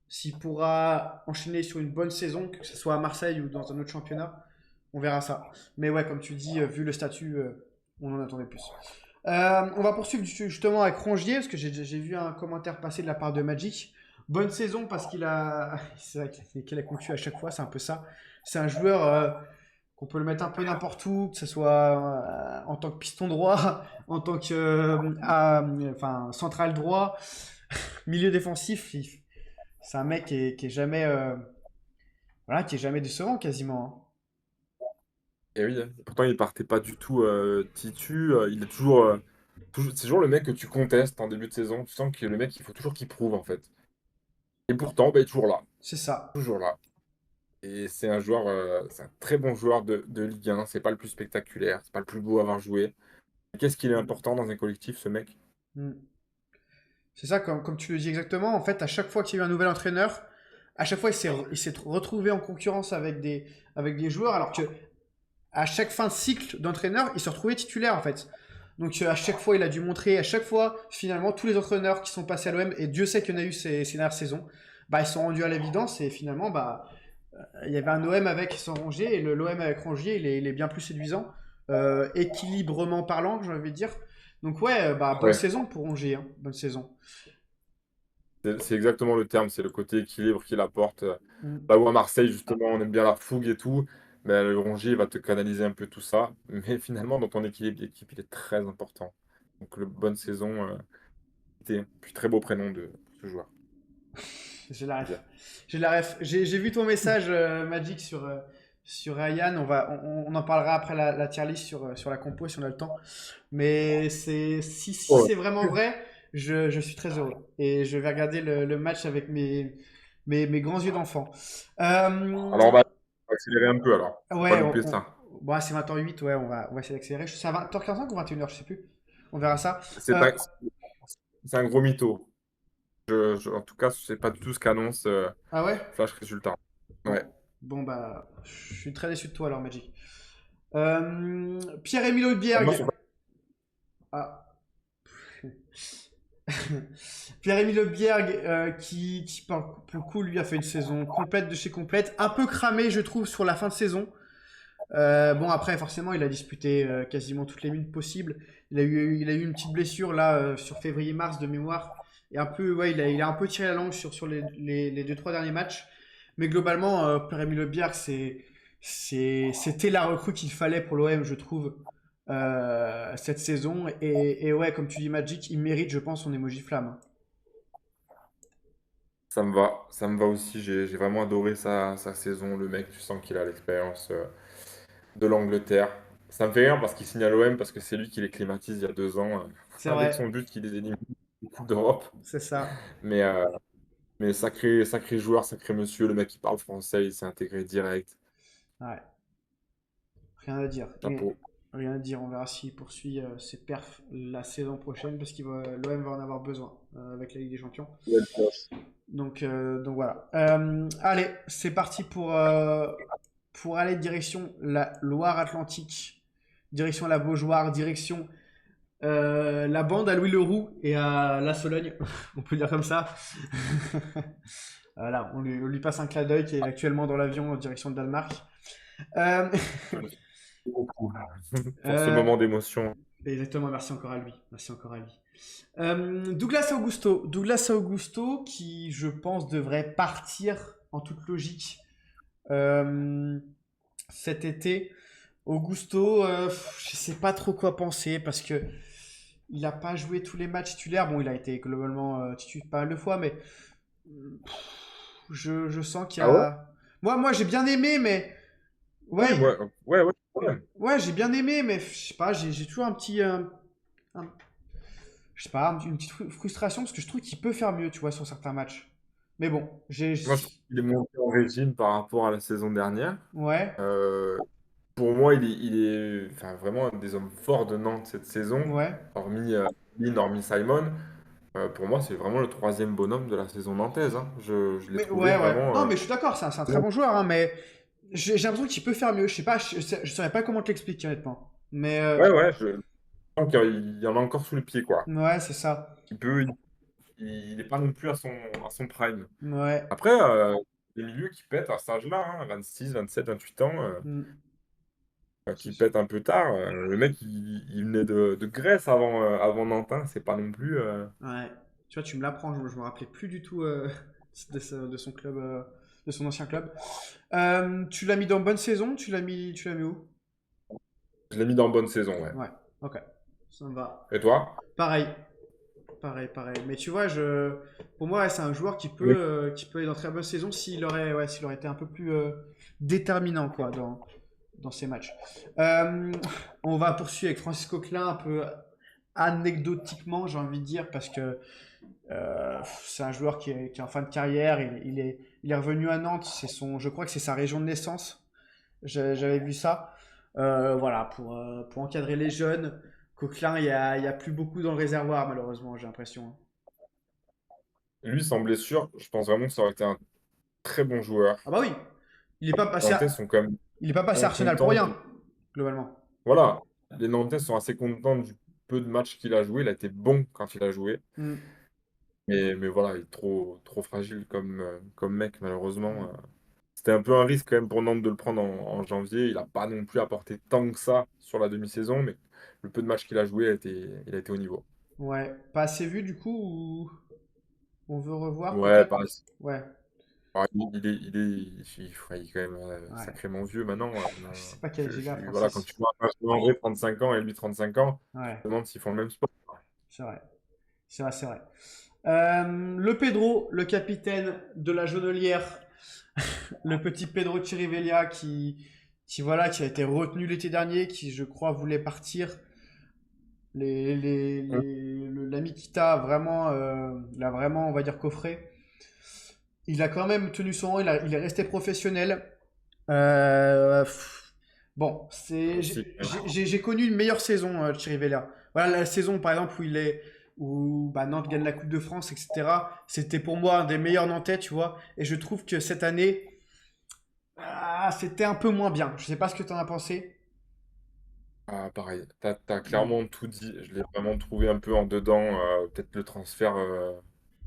Speaker 3: s'il pourra enchaîner sur une bonne saison, que ce soit à Marseille ou dans un autre championnat. On verra ça. Mais ouais, comme tu dis, vu le statut, on en attendait plus. On va poursuivre justement avec Rongier, parce que j'ai vu un commentaire passer de la part de Magic. Bonne saison parce qu'il a. C'est vrai qu'il a conclu à chaque fois, c'est un peu ça. C'est un joueur qu'on peut le mettre un peu n'importe où, que ce soit en tant que piston droit, en tant que enfin, central droit, milieu défensif. C'est un mec qui est jamais, voilà, qui est jamais décevant quasiment,
Speaker 2: Et oui, pourtant il partait pas du tout titu. Il est c'est toujours le mec que tu contestes en début de saison. Tu sens que le mec, il faut toujours qu'il prouve en fait. Et pourtant, ben, il est toujours là,
Speaker 3: C'est ça.
Speaker 2: toujours là. Et c'est un très bon joueur de Ligue 1. C'est pas le plus spectaculaire, c'est pas le plus beau à avoir joué. Mais qu'est-ce qu'il est important dans un collectif, ce mec?
Speaker 3: Mm. C'est ça, comme tu le dis exactement. En fait, à chaque fois qu'il y a eu un nouvel entraîneur, à chaque fois, il s'est retrouvé en concurrence avec des joueurs, alors que à chaque fin de cycle d'entraîneur, il se retrouvait titulaire, en fait. Donc, à chaque fois, il a dû montrer, à chaque fois, finalement, tous les entraîneurs qui sont passés à l'OM, et Dieu sait qu'il y en a eu ces dernières saisons, bah, ils sont rendus à l'évidence, et finalement, bah, il y avait un OM avec sans Rongier, et l'OM avec Rongier, il est bien plus séduisant, équilibrement parlant, j'ai envie de dire. Donc, ouais, bah, bonne
Speaker 2: Ouais,
Speaker 3: saison pour Rongier, hein, bonne saison.
Speaker 2: c'est exactement le terme, c'est le côté équilibre qu'il apporte.
Speaker 3: Mm.
Speaker 2: Là où à Marseille, justement, on aime bien la fougue et tout, mais le Rongier va te canaliser un peu tout ça. Mais finalement, dans ton équilibre d'équipe, il est très important. Donc, bonne saison. Puis très beau prénom de ce joueur.
Speaker 3: J'ai la
Speaker 2: Faut dire.
Speaker 3: ref. J'ai la ref. J'ai vu ton message, Magic, sur Ryan. On en parlera après la tier list sur la compo si on a le temps. Mais si
Speaker 2: Oh,
Speaker 3: c'est vraiment vrai, je suis très heureux. Et je vais regarder le match avec mes grands yeux d'enfant.
Speaker 2: alors, on va accélérer un peu, alors. Faut pas
Speaker 3: Ouais,
Speaker 2: louper ça.
Speaker 3: bon, c'est 20h08, ouais, on va essayer d'accélérer. C'est à 20h45 ou 21h, je sais plus. On verra ça.
Speaker 2: C'est
Speaker 3: Euh,
Speaker 2: un, c'est un gros mytho. En tout cas, c'est pas du tout ce qu'annonce
Speaker 3: ah ouais?
Speaker 2: Flash Résultat. Ouais.
Speaker 3: Bon. Bon, bah, je suis très déçu de toi alors, Magic. Pierre-Emile
Speaker 2: Moi, c'est
Speaker 3: Højbjerg.
Speaker 2: pas-
Speaker 3: Ah. Pierre-Emile Højbjerg, qui pour le coup, lui, a fait une saison complète de chez complète. Un peu cramé, je trouve, sur la fin de saison. Bon, après, forcément, il a disputé quasiment toutes les minutes possibles. Il a eu une petite blessure, là, sur février-mars de mémoire. Et un peu, ouais, il a un peu tiré la langue sur les 2-3 derniers matchs. Mais globalement, Pierre-Emile Højbjerg, c'était la recrue qu'il fallait pour l'OM, je trouve, cette saison. Et ouais, comme tu dis, Magic, il mérite, je pense, son emoji flamme.
Speaker 2: Ça me va. Ça me va aussi. J'ai vraiment adoré sa saison. Le mec, tu sens qu'il a l'expérience. de l'Angleterre. Ça me fait rire parce qu'il signe à l'OM parce que c'est lui qui les climatise il y a 2 ans
Speaker 3: C'est
Speaker 2: avec son
Speaker 3: vrai,
Speaker 2: but qui les élimine en Coupe d'Europe.
Speaker 3: c'est ça.
Speaker 2: Mais, euh, mais sacré joueur, sacré monsieur, le mec qui parle français, il s'est intégré direct.
Speaker 3: Ouais, rien à dire.
Speaker 2: Chapeau.
Speaker 3: Rien à dire. On verra s'il poursuit ses perfs la saison prochaine parce qu'il va, l'OM va en avoir besoin avec la Ligue des Champions. Donc voilà. Allez, c'est parti pour aller direction la Loire-Atlantique, direction la Beaujoire, direction la bande à Louis Leroux et à la Sologne, on peut dire comme ça. Voilà, on lui passe un clin d'œil qui est actuellement dans l'avion en direction de Danemark. Euh,
Speaker 2: Beaucoup. Pour ce
Speaker 3: euh,
Speaker 2: moment d'émotion.
Speaker 3: Exactement, merci encore à lui. Merci encore à lui. Douglas Augusto, qui je pense devrait partir en toute logique euh, cet été. Augusto, je sais pas trop quoi penser parce que il n'a pas joué tous les matchs titulaires. Bon, il a été globalement titulaire pas mal de fois, mais je sens qu'il y
Speaker 2: Ah ouais?
Speaker 3: a. Moi j'ai bien aimé, mais
Speaker 2: Oui,
Speaker 3: ouais,
Speaker 2: ouais, quand même.
Speaker 3: ouais, j'ai bien aimé, mais je sais pas, j'ai toujours un petit, un- je sais pas, une petite frustration parce que je trouve qu'il peut faire mieux, tu vois, sur certains matchs. Mais bon,
Speaker 2: Moi, je trouve qu'il est monté en régime par rapport à la saison dernière.
Speaker 3: ouais,
Speaker 2: Euh, pour moi, il est enfin, vraiment un des hommes forts de Nantes cette saison,
Speaker 3: ouais.
Speaker 2: hormis Lynn, hormis Simon. Pour moi, c'est vraiment le troisième bonhomme de la saison nantaise, hein. Je l'ai
Speaker 3: Mais
Speaker 2: trouvé
Speaker 3: ouais, ouais.
Speaker 2: vraiment.
Speaker 3: Non, mais je suis d'accord, c'est un très bon joueur, hein, mais j'ai l'impression qu'il peut faire mieux. Je sais pas, je saurais pas comment te l'expliquer honnêtement. Mais
Speaker 2: Ouais, ouais, je sens qu'il y en a encore sous le pied, quoi.
Speaker 3: ouais, c'est ça.
Speaker 2: Il peut, il n'est pas non plus à son prime.
Speaker 3: Ouais.
Speaker 2: Après, les milieux qui pètent à cet âge-là, hein, 26, 27, 28 ans,
Speaker 3: Mm.
Speaker 2: qui pètent un peu tard. Le mec, il venait de Grèce avant Nantes, hein, c'est pas non plus.
Speaker 3: Ouais. Tu vois, tu me l'apprends, je me rappelais plus du tout de son club, de son ancien club. Tu l'as mis dans bonne saison, tu l'as mis où?
Speaker 2: Je l'ai mis dans bonne saison, ouais.
Speaker 3: Ouais, ok. Ça me va.
Speaker 2: Et toi?
Speaker 3: Pareil, pareil. Mais tu vois, pour moi, ouais, c'est un joueur
Speaker 2: Oui.
Speaker 3: qui peut aller dans très bonne saison s'il aurait été un peu plus déterminant, quoi, dans ces matchs. Euh, on va poursuivre avec Francis Coquelin un peu anecdotiquement, j'ai envie de dire, parce que c'est un joueur qui est en fin de carrière. Il est revenu à Nantes. Je crois que c'est sa région de naissance. J'avais vu ça. Voilà, pour encadrer les jeunes. Coquelin, il y a plus beaucoup dans le réservoir, malheureusement, j'ai l'impression.
Speaker 2: Lui, sans blessure, je pense vraiment que ça aurait été un très bon joueur.
Speaker 3: Ah bah oui, il n'est pas
Speaker 2: Les
Speaker 3: passé
Speaker 2: Nantais
Speaker 3: à,
Speaker 2: sont quand même
Speaker 3: il est pas passé à Arsenal pour
Speaker 2: contents.
Speaker 3: rien, globalement.
Speaker 2: Voilà, les Nantais sont assez contents du peu de matchs qu'il a joué. Il a été bon quand il a joué.
Speaker 3: Hmm,
Speaker 2: Mais voilà, il est trop fragile comme mec, malheureusement. C'était un peu un risque quand même pour Nantes de le prendre en janvier. Il n'a pas non plus apporté tant que ça sur la demi-saison, mais le peu de matchs qu'il a joué, il a été au niveau.
Speaker 3: ouais, pas assez vu du coup, ou on veut revoir
Speaker 2: Ouais,
Speaker 3: peut-être?
Speaker 2: pareil.
Speaker 3: Ouais,
Speaker 2: Il est quand même
Speaker 3: ouais.
Speaker 2: sacrément vieux maintenant.
Speaker 3: Je sais pas quel âge il a,
Speaker 2: Voilà, quand
Speaker 3: Francis.
Speaker 2: tu vois un André 35 ans et lui 35 ans, je
Speaker 3: Ouais,
Speaker 2: me demande s'ils font le même sport.
Speaker 3: c'est vrai. C'est vrai. Le Pedro, le capitaine de la Jonelière, le petit Pedro Chirivella qui a été retenu l'été dernier, qui je crois voulait partir. L'ami Kita l'a vraiment, on va dire, coffré. Il a quand même tenu son rang, il est resté professionnel. Bon,
Speaker 2: Aussi.
Speaker 3: j'ai connu une meilleure saison, Chirivella. Voilà, la saison, par exemple, où bah, Nantes gagne la Coupe de France, etc. C'était pour moi un des meilleurs Nantais, tu vois. Et je trouve que cette année, c'était un peu moins bien. Je sais pas ce que tu en as pensé.
Speaker 2: Ah, pareil, t'as clairement tout dit. Je l'ai vraiment trouvé un peu en dedans. Peut-être le transfert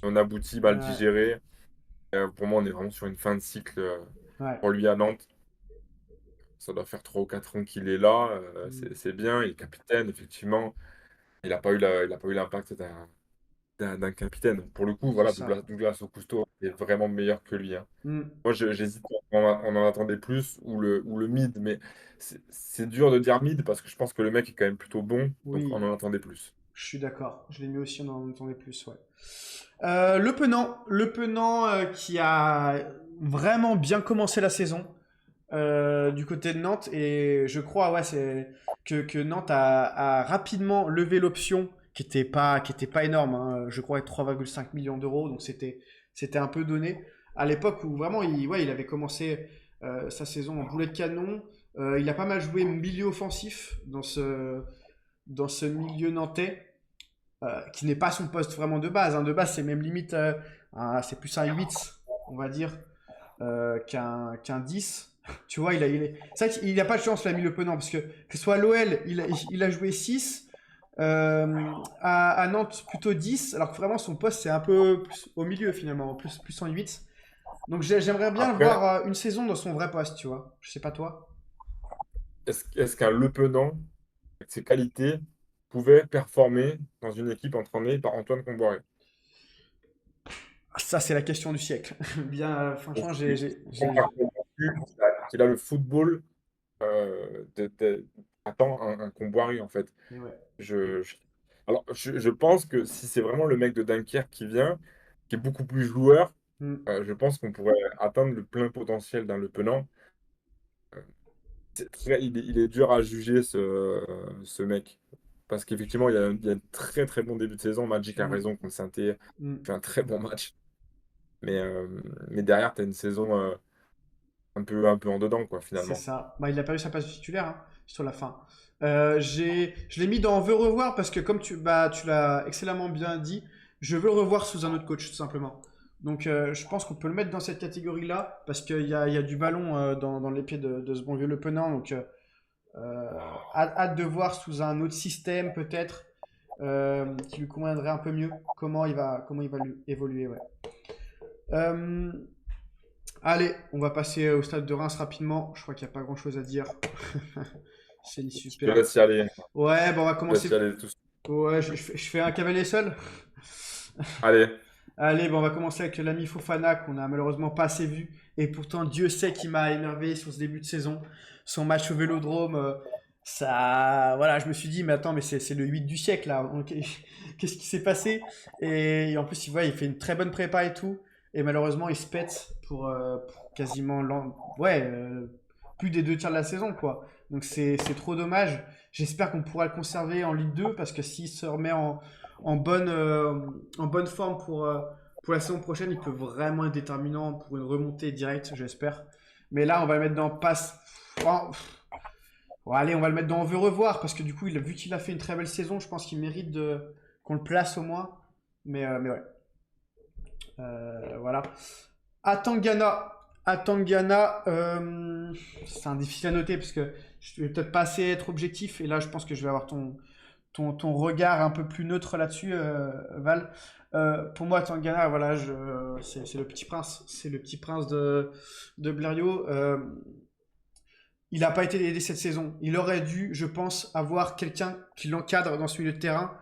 Speaker 2: non abouti, mal
Speaker 3: Ouais,
Speaker 2: digéré. Pour moi, on est vraiment sur une fin de cycle
Speaker 3: ouais.
Speaker 2: pour lui à Nantes. Ça doit faire 3 ou 4 ans qu'il est là.
Speaker 3: Mm,
Speaker 2: C'est bien. Il est capitaine, effectivement. Il a pas eu l'impact d'un capitaine. Pour le coup,
Speaker 3: c'est
Speaker 2: voilà,
Speaker 3: ça.
Speaker 2: Douglas Augusto est vraiment meilleur que lui, hein.
Speaker 3: Mm,
Speaker 2: Moi, j'hésite. On en attendait plus ou le mid, mais c'est dur de dire mid parce que je pense que le mec est quand même plutôt bon, donc on
Speaker 3: oui,
Speaker 2: en attendait plus.
Speaker 3: je suis d'accord. Je l'ai mis aussi, on en entendait plus, ouais. Le Penant qui a vraiment bien commencé la saison. du côté de Nantes et je crois ouais, que Nantes a rapidement levé l'option qui était pas énorme, hein, je crois avec 3,5 millions d'euros, donc c'était un peu donné. À l'époque où vraiment ouais, il avait commencé sa saison en boulet de canon, il a pas mal joué milieu offensif dans ce milieu nantais, qui n'est pas son poste vraiment de base, hein. De base, c'est même limite, c'est plus un 8 on va dire, qu'un 10. Tu vois, c'est vrai qu'il n'a pas de chance, l'ami Le Penant, parce que ce soit à l'OL, il a joué 6, à Nantes plutôt 10, alors que vraiment son poste c'est un peu plus au milieu finalement, plus en 8. Donc j'aimerais bien le
Speaker 2: Après,
Speaker 3: voir une saison dans son vrai poste, tu vois. Je sais pas toi.
Speaker 2: est-ce qu'un Le Penant, avec ses qualités, pouvait performer dans une équipe entraînée par Antoine Comboiré?
Speaker 3: Ça, c'est la question du siècle. Bien,
Speaker 2: Je
Speaker 3: franchement,
Speaker 2: suis pas convaincu qu'il a le football attend un Comboiré, en fait.
Speaker 3: Mais ouais.
Speaker 2: Je, je- je pense que si c'est vraiment le mec de Dunkerque qui vient, qui est beaucoup plus joueur,
Speaker 3: Hmm.
Speaker 2: je pense qu'on pourrait atteindre le plein potentiel d'un Le Penant. Euh, il est dur à juger, ce mec. Parce qu'effectivement, il y a un très très bon début de saison. Magic a
Speaker 3: Hmm.
Speaker 2: raison contre Saint-Étienne.
Speaker 3: Hmm.
Speaker 2: Il fait un très bon match. Mais, euh, mais derrière, tu as une saison un peu en dedans, quoi,
Speaker 3: C'est
Speaker 2: finalement.
Speaker 3: ça. Bah, il a pas eu sa place de titulaire hein, sur la fin. Je l'ai mis dans veut revoir parce que comme tu l'as excellemment bien dit, je veux le revoir sous un autre coach tout simplement. Donc je pense qu'on peut le mettre dans cette catégorie-là parce il y a du ballon dans les pieds de ce bon vieux Le Penant. Donc hâte de voir sous un autre système peut-être qui lui conviendrait un peu mieux comment il va évoluer. Ouais. Euh, Allez, on va passer au stade de Reims rapidement. Je crois qu'il n'y a pas grand-chose à dire. C'est
Speaker 2: Je te
Speaker 3: super.
Speaker 2: laisse y aller.
Speaker 3: Ouais, bon, on va
Speaker 2: Je te laisse y
Speaker 3: commencer.
Speaker 2: aller tout seul.
Speaker 3: Ouais, je fais un cavalier seul.
Speaker 2: Allez.
Speaker 3: Allez, bon, on va commencer avec l'ami Fofana qu'on a malheureusement pas assez vu. Et pourtant, Dieu sait qu'il m'a émerveillé sur ce début de saison. Son match au Vélodrome, ça, voilà, je me suis dit, mais attends, mais c'est le 8 du siècle là. Ok, qu'est-ce qui s'est passé? Et en plus, il fait une très bonne prépa et tout. Et malheureusement, il se pète pour quasiment plus des deux tiers de la saison, quoi. Donc c'est trop dommage. J'espère qu'on pourra le conserver en Ligue 2 parce que s'il se remet en bonne, en bonne forme pour la saison prochaine, il peut vraiment être déterminant pour une remontée directe, j'espère. Mais là, on va le mettre dans passe. Oh, bon, allez, on va le mettre dans on veut revoir parce que du coup, vu qu'il a fait une très belle saison, je pense qu'il mérite qu'on le place au moins. Mais ouais. Voilà. Atangana. Atangana, c'est un difficile à noter parce que je vais peut-être pas assez être objectif et là je pense que je vais avoir ton regard un peu plus neutre là-dessus, Val. Pour moi, Tangana, voilà, c'est le petit prince. C'est le petit prince de Blériot. Il n'a pas été aidé cette saison. Il aurait dû, je pense, avoir quelqu'un qui l'encadre dans ce milieu de terrain.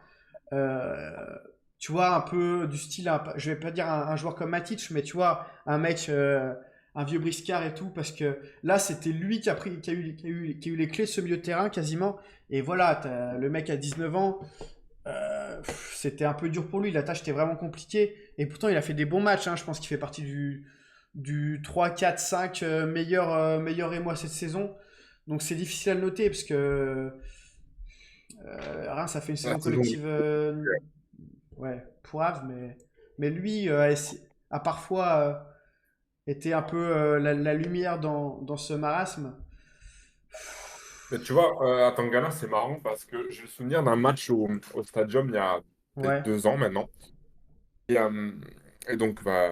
Speaker 3: Euh, Tu vois, un peu du style, je vais pas dire un joueur comme Matic, mais tu vois, un mec, un vieux briscard et tout, parce que là, c'était lui qui a eu les clés de ce milieu de terrain quasiment. Et voilà, le mec a 19 ans, c'était un peu dur pour lui, la tâche était vraiment compliquée. Et pourtant, il a fait des bons matchs, hein. Je pense qu'il fait partie du 3, 4, 5 meilleur émoi cette saison. Donc c'est difficile à le noter, parce que Reims a fait une
Speaker 2: La
Speaker 3: saison
Speaker 2: saison.
Speaker 3: collective ouais, pourrave, mais lui a parfois été un peu la lumière dans ce marasme.
Speaker 2: Mais tu vois, à Tangana, c'est marrant parce que j'ai le souvenir d'un match au Stadium il y a peut-être
Speaker 3: Ouais,
Speaker 2: 2 ans maintenant. Et, euh, et donc, bah,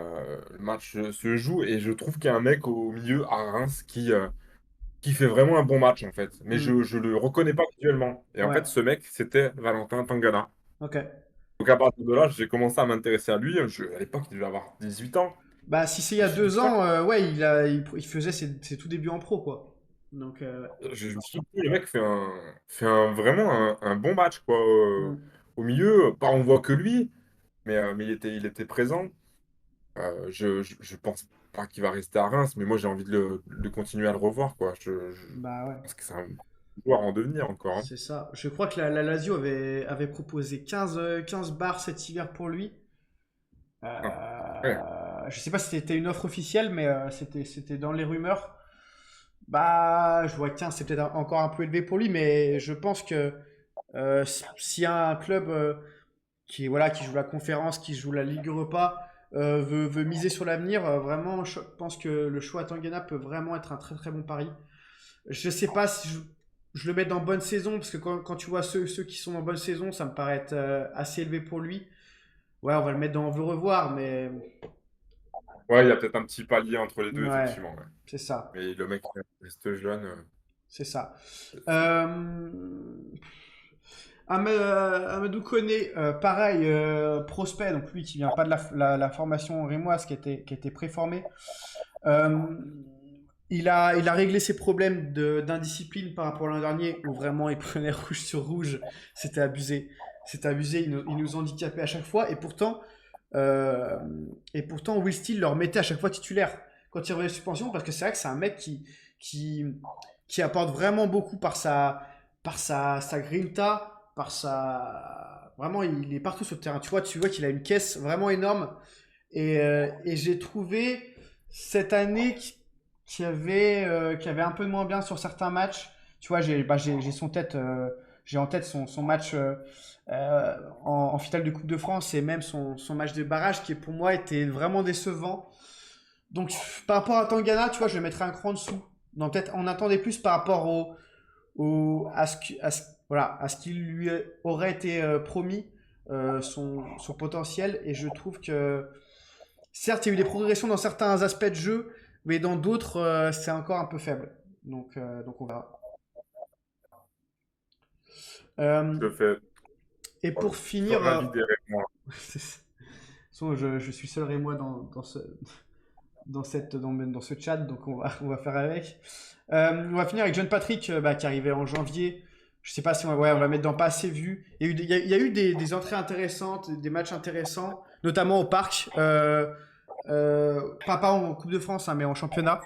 Speaker 2: le match se joue et je trouve qu'il y a un mec au milieu à Reims qui fait vraiment un bon match en fait. Mais
Speaker 3: hmm,
Speaker 2: je le reconnais pas visuellement. Et en
Speaker 3: ouais,
Speaker 2: fait, ce mec, c'était Valentin Tangana.
Speaker 3: ok.
Speaker 2: Donc à partir de là, j'ai commencé à m'intéresser à lui. À l'époque, il devait avoir 18 ans.
Speaker 3: Bah, si c'est il y
Speaker 2: Je me
Speaker 3: a
Speaker 2: suis dit,
Speaker 3: deux
Speaker 2: putain,
Speaker 3: ans, ouais, il faisait ses tout débuts en pro, quoi. Donc,
Speaker 2: je me suis dit, le mec vraiment un bon match quoi.
Speaker 3: hmm.
Speaker 2: Au milieu, pas on voit que lui, mais il était présent. Je pense pas qu'il va rester à Reims, mais moi j'ai envie de continuer à le revoir, quoi.
Speaker 3: Bah ouais,
Speaker 2: Parce que c'est un joueur en devenir encore, hein.
Speaker 3: c'est ça. Je crois que la Lazio avait proposé 15 bars cet hiver pour lui.
Speaker 2: Ah, ouais.
Speaker 3: Je sais pas si c'était une offre officielle, mais c'était dans les rumeurs. Bah, je vois que 15, c'est peut-être encore un peu élevé pour lui, mais je pense que s'il y a un club qui, voilà, qui joue la conférence, qui joue la Ligue Europa, veut miser sur l'avenir, vraiment, je pense que le choix à Tangana peut vraiment être un très très bon pari. Je sais pas si je le mets dans bonne saison, parce que quand tu vois ceux qui sont en bonne saison, ça me paraît être assez élevé pour lui. Ouais, on va le mettre dans on veut revoir, mais
Speaker 2: Ouais, il y a peut-être un petit palier entre les deux,
Speaker 3: ouais,
Speaker 2: effectivement. Ouais.
Speaker 3: c'est ça.
Speaker 2: Mais le mec reste jeune.
Speaker 3: C'est ça.
Speaker 2: C'est-
Speaker 3: Euh, Amadou Koné, pareil, prospect, donc lui qui vient pas de la formation rémoise, qui était préformé. Euh, il a réglé ses problèmes d'indiscipline par rapport à l'an dernier, où vraiment il prenait rouge sur rouge. C'était abusé. C'était abusé, il nous handicapait à chaque fois, euh, et pourtant Will Steele leur mettait à chaque fois titulaire quand il revenait de suspension, parce que c'est vrai que c'est un mec qui, qui apporte vraiment beaucoup sa grinta, Vraiment, il est partout sur le terrain. Tu vois qu'il a une caisse vraiment énorme. Et j'ai trouvé cette année qui avait un peu de moins bien sur certains matchs. Tu vois, j'ai en tête son match en finale de Coupe de France et même son match de barrage qui pour moi était vraiment décevant. Donc par rapport à Tangana, tu vois, je le mettrais un cran en dessous. Donc peut-être on attendait plus par rapport voilà, à ce qui lui aurait été promis, son potentiel. Et je trouve que certes, il y a eu des progressions dans certains aspects de jeu, mais dans d'autres, c'est encore un peu faible. Donc on verra. Euh,
Speaker 2: Je fais
Speaker 3: et pour
Speaker 2: sur
Speaker 3: finir,
Speaker 2: l'avis des Rémois.
Speaker 3: je suis seul et moi dans ce chat, donc on va faire avec. On va finir avec John Patrick, qui arrivait en janvier. Je sais pas si on va mettre dans pas assez vu. Il y a eu des entrées intéressantes, des matchs intéressants, notamment au parc. Pas en Coupe de France, hein, mais en championnat.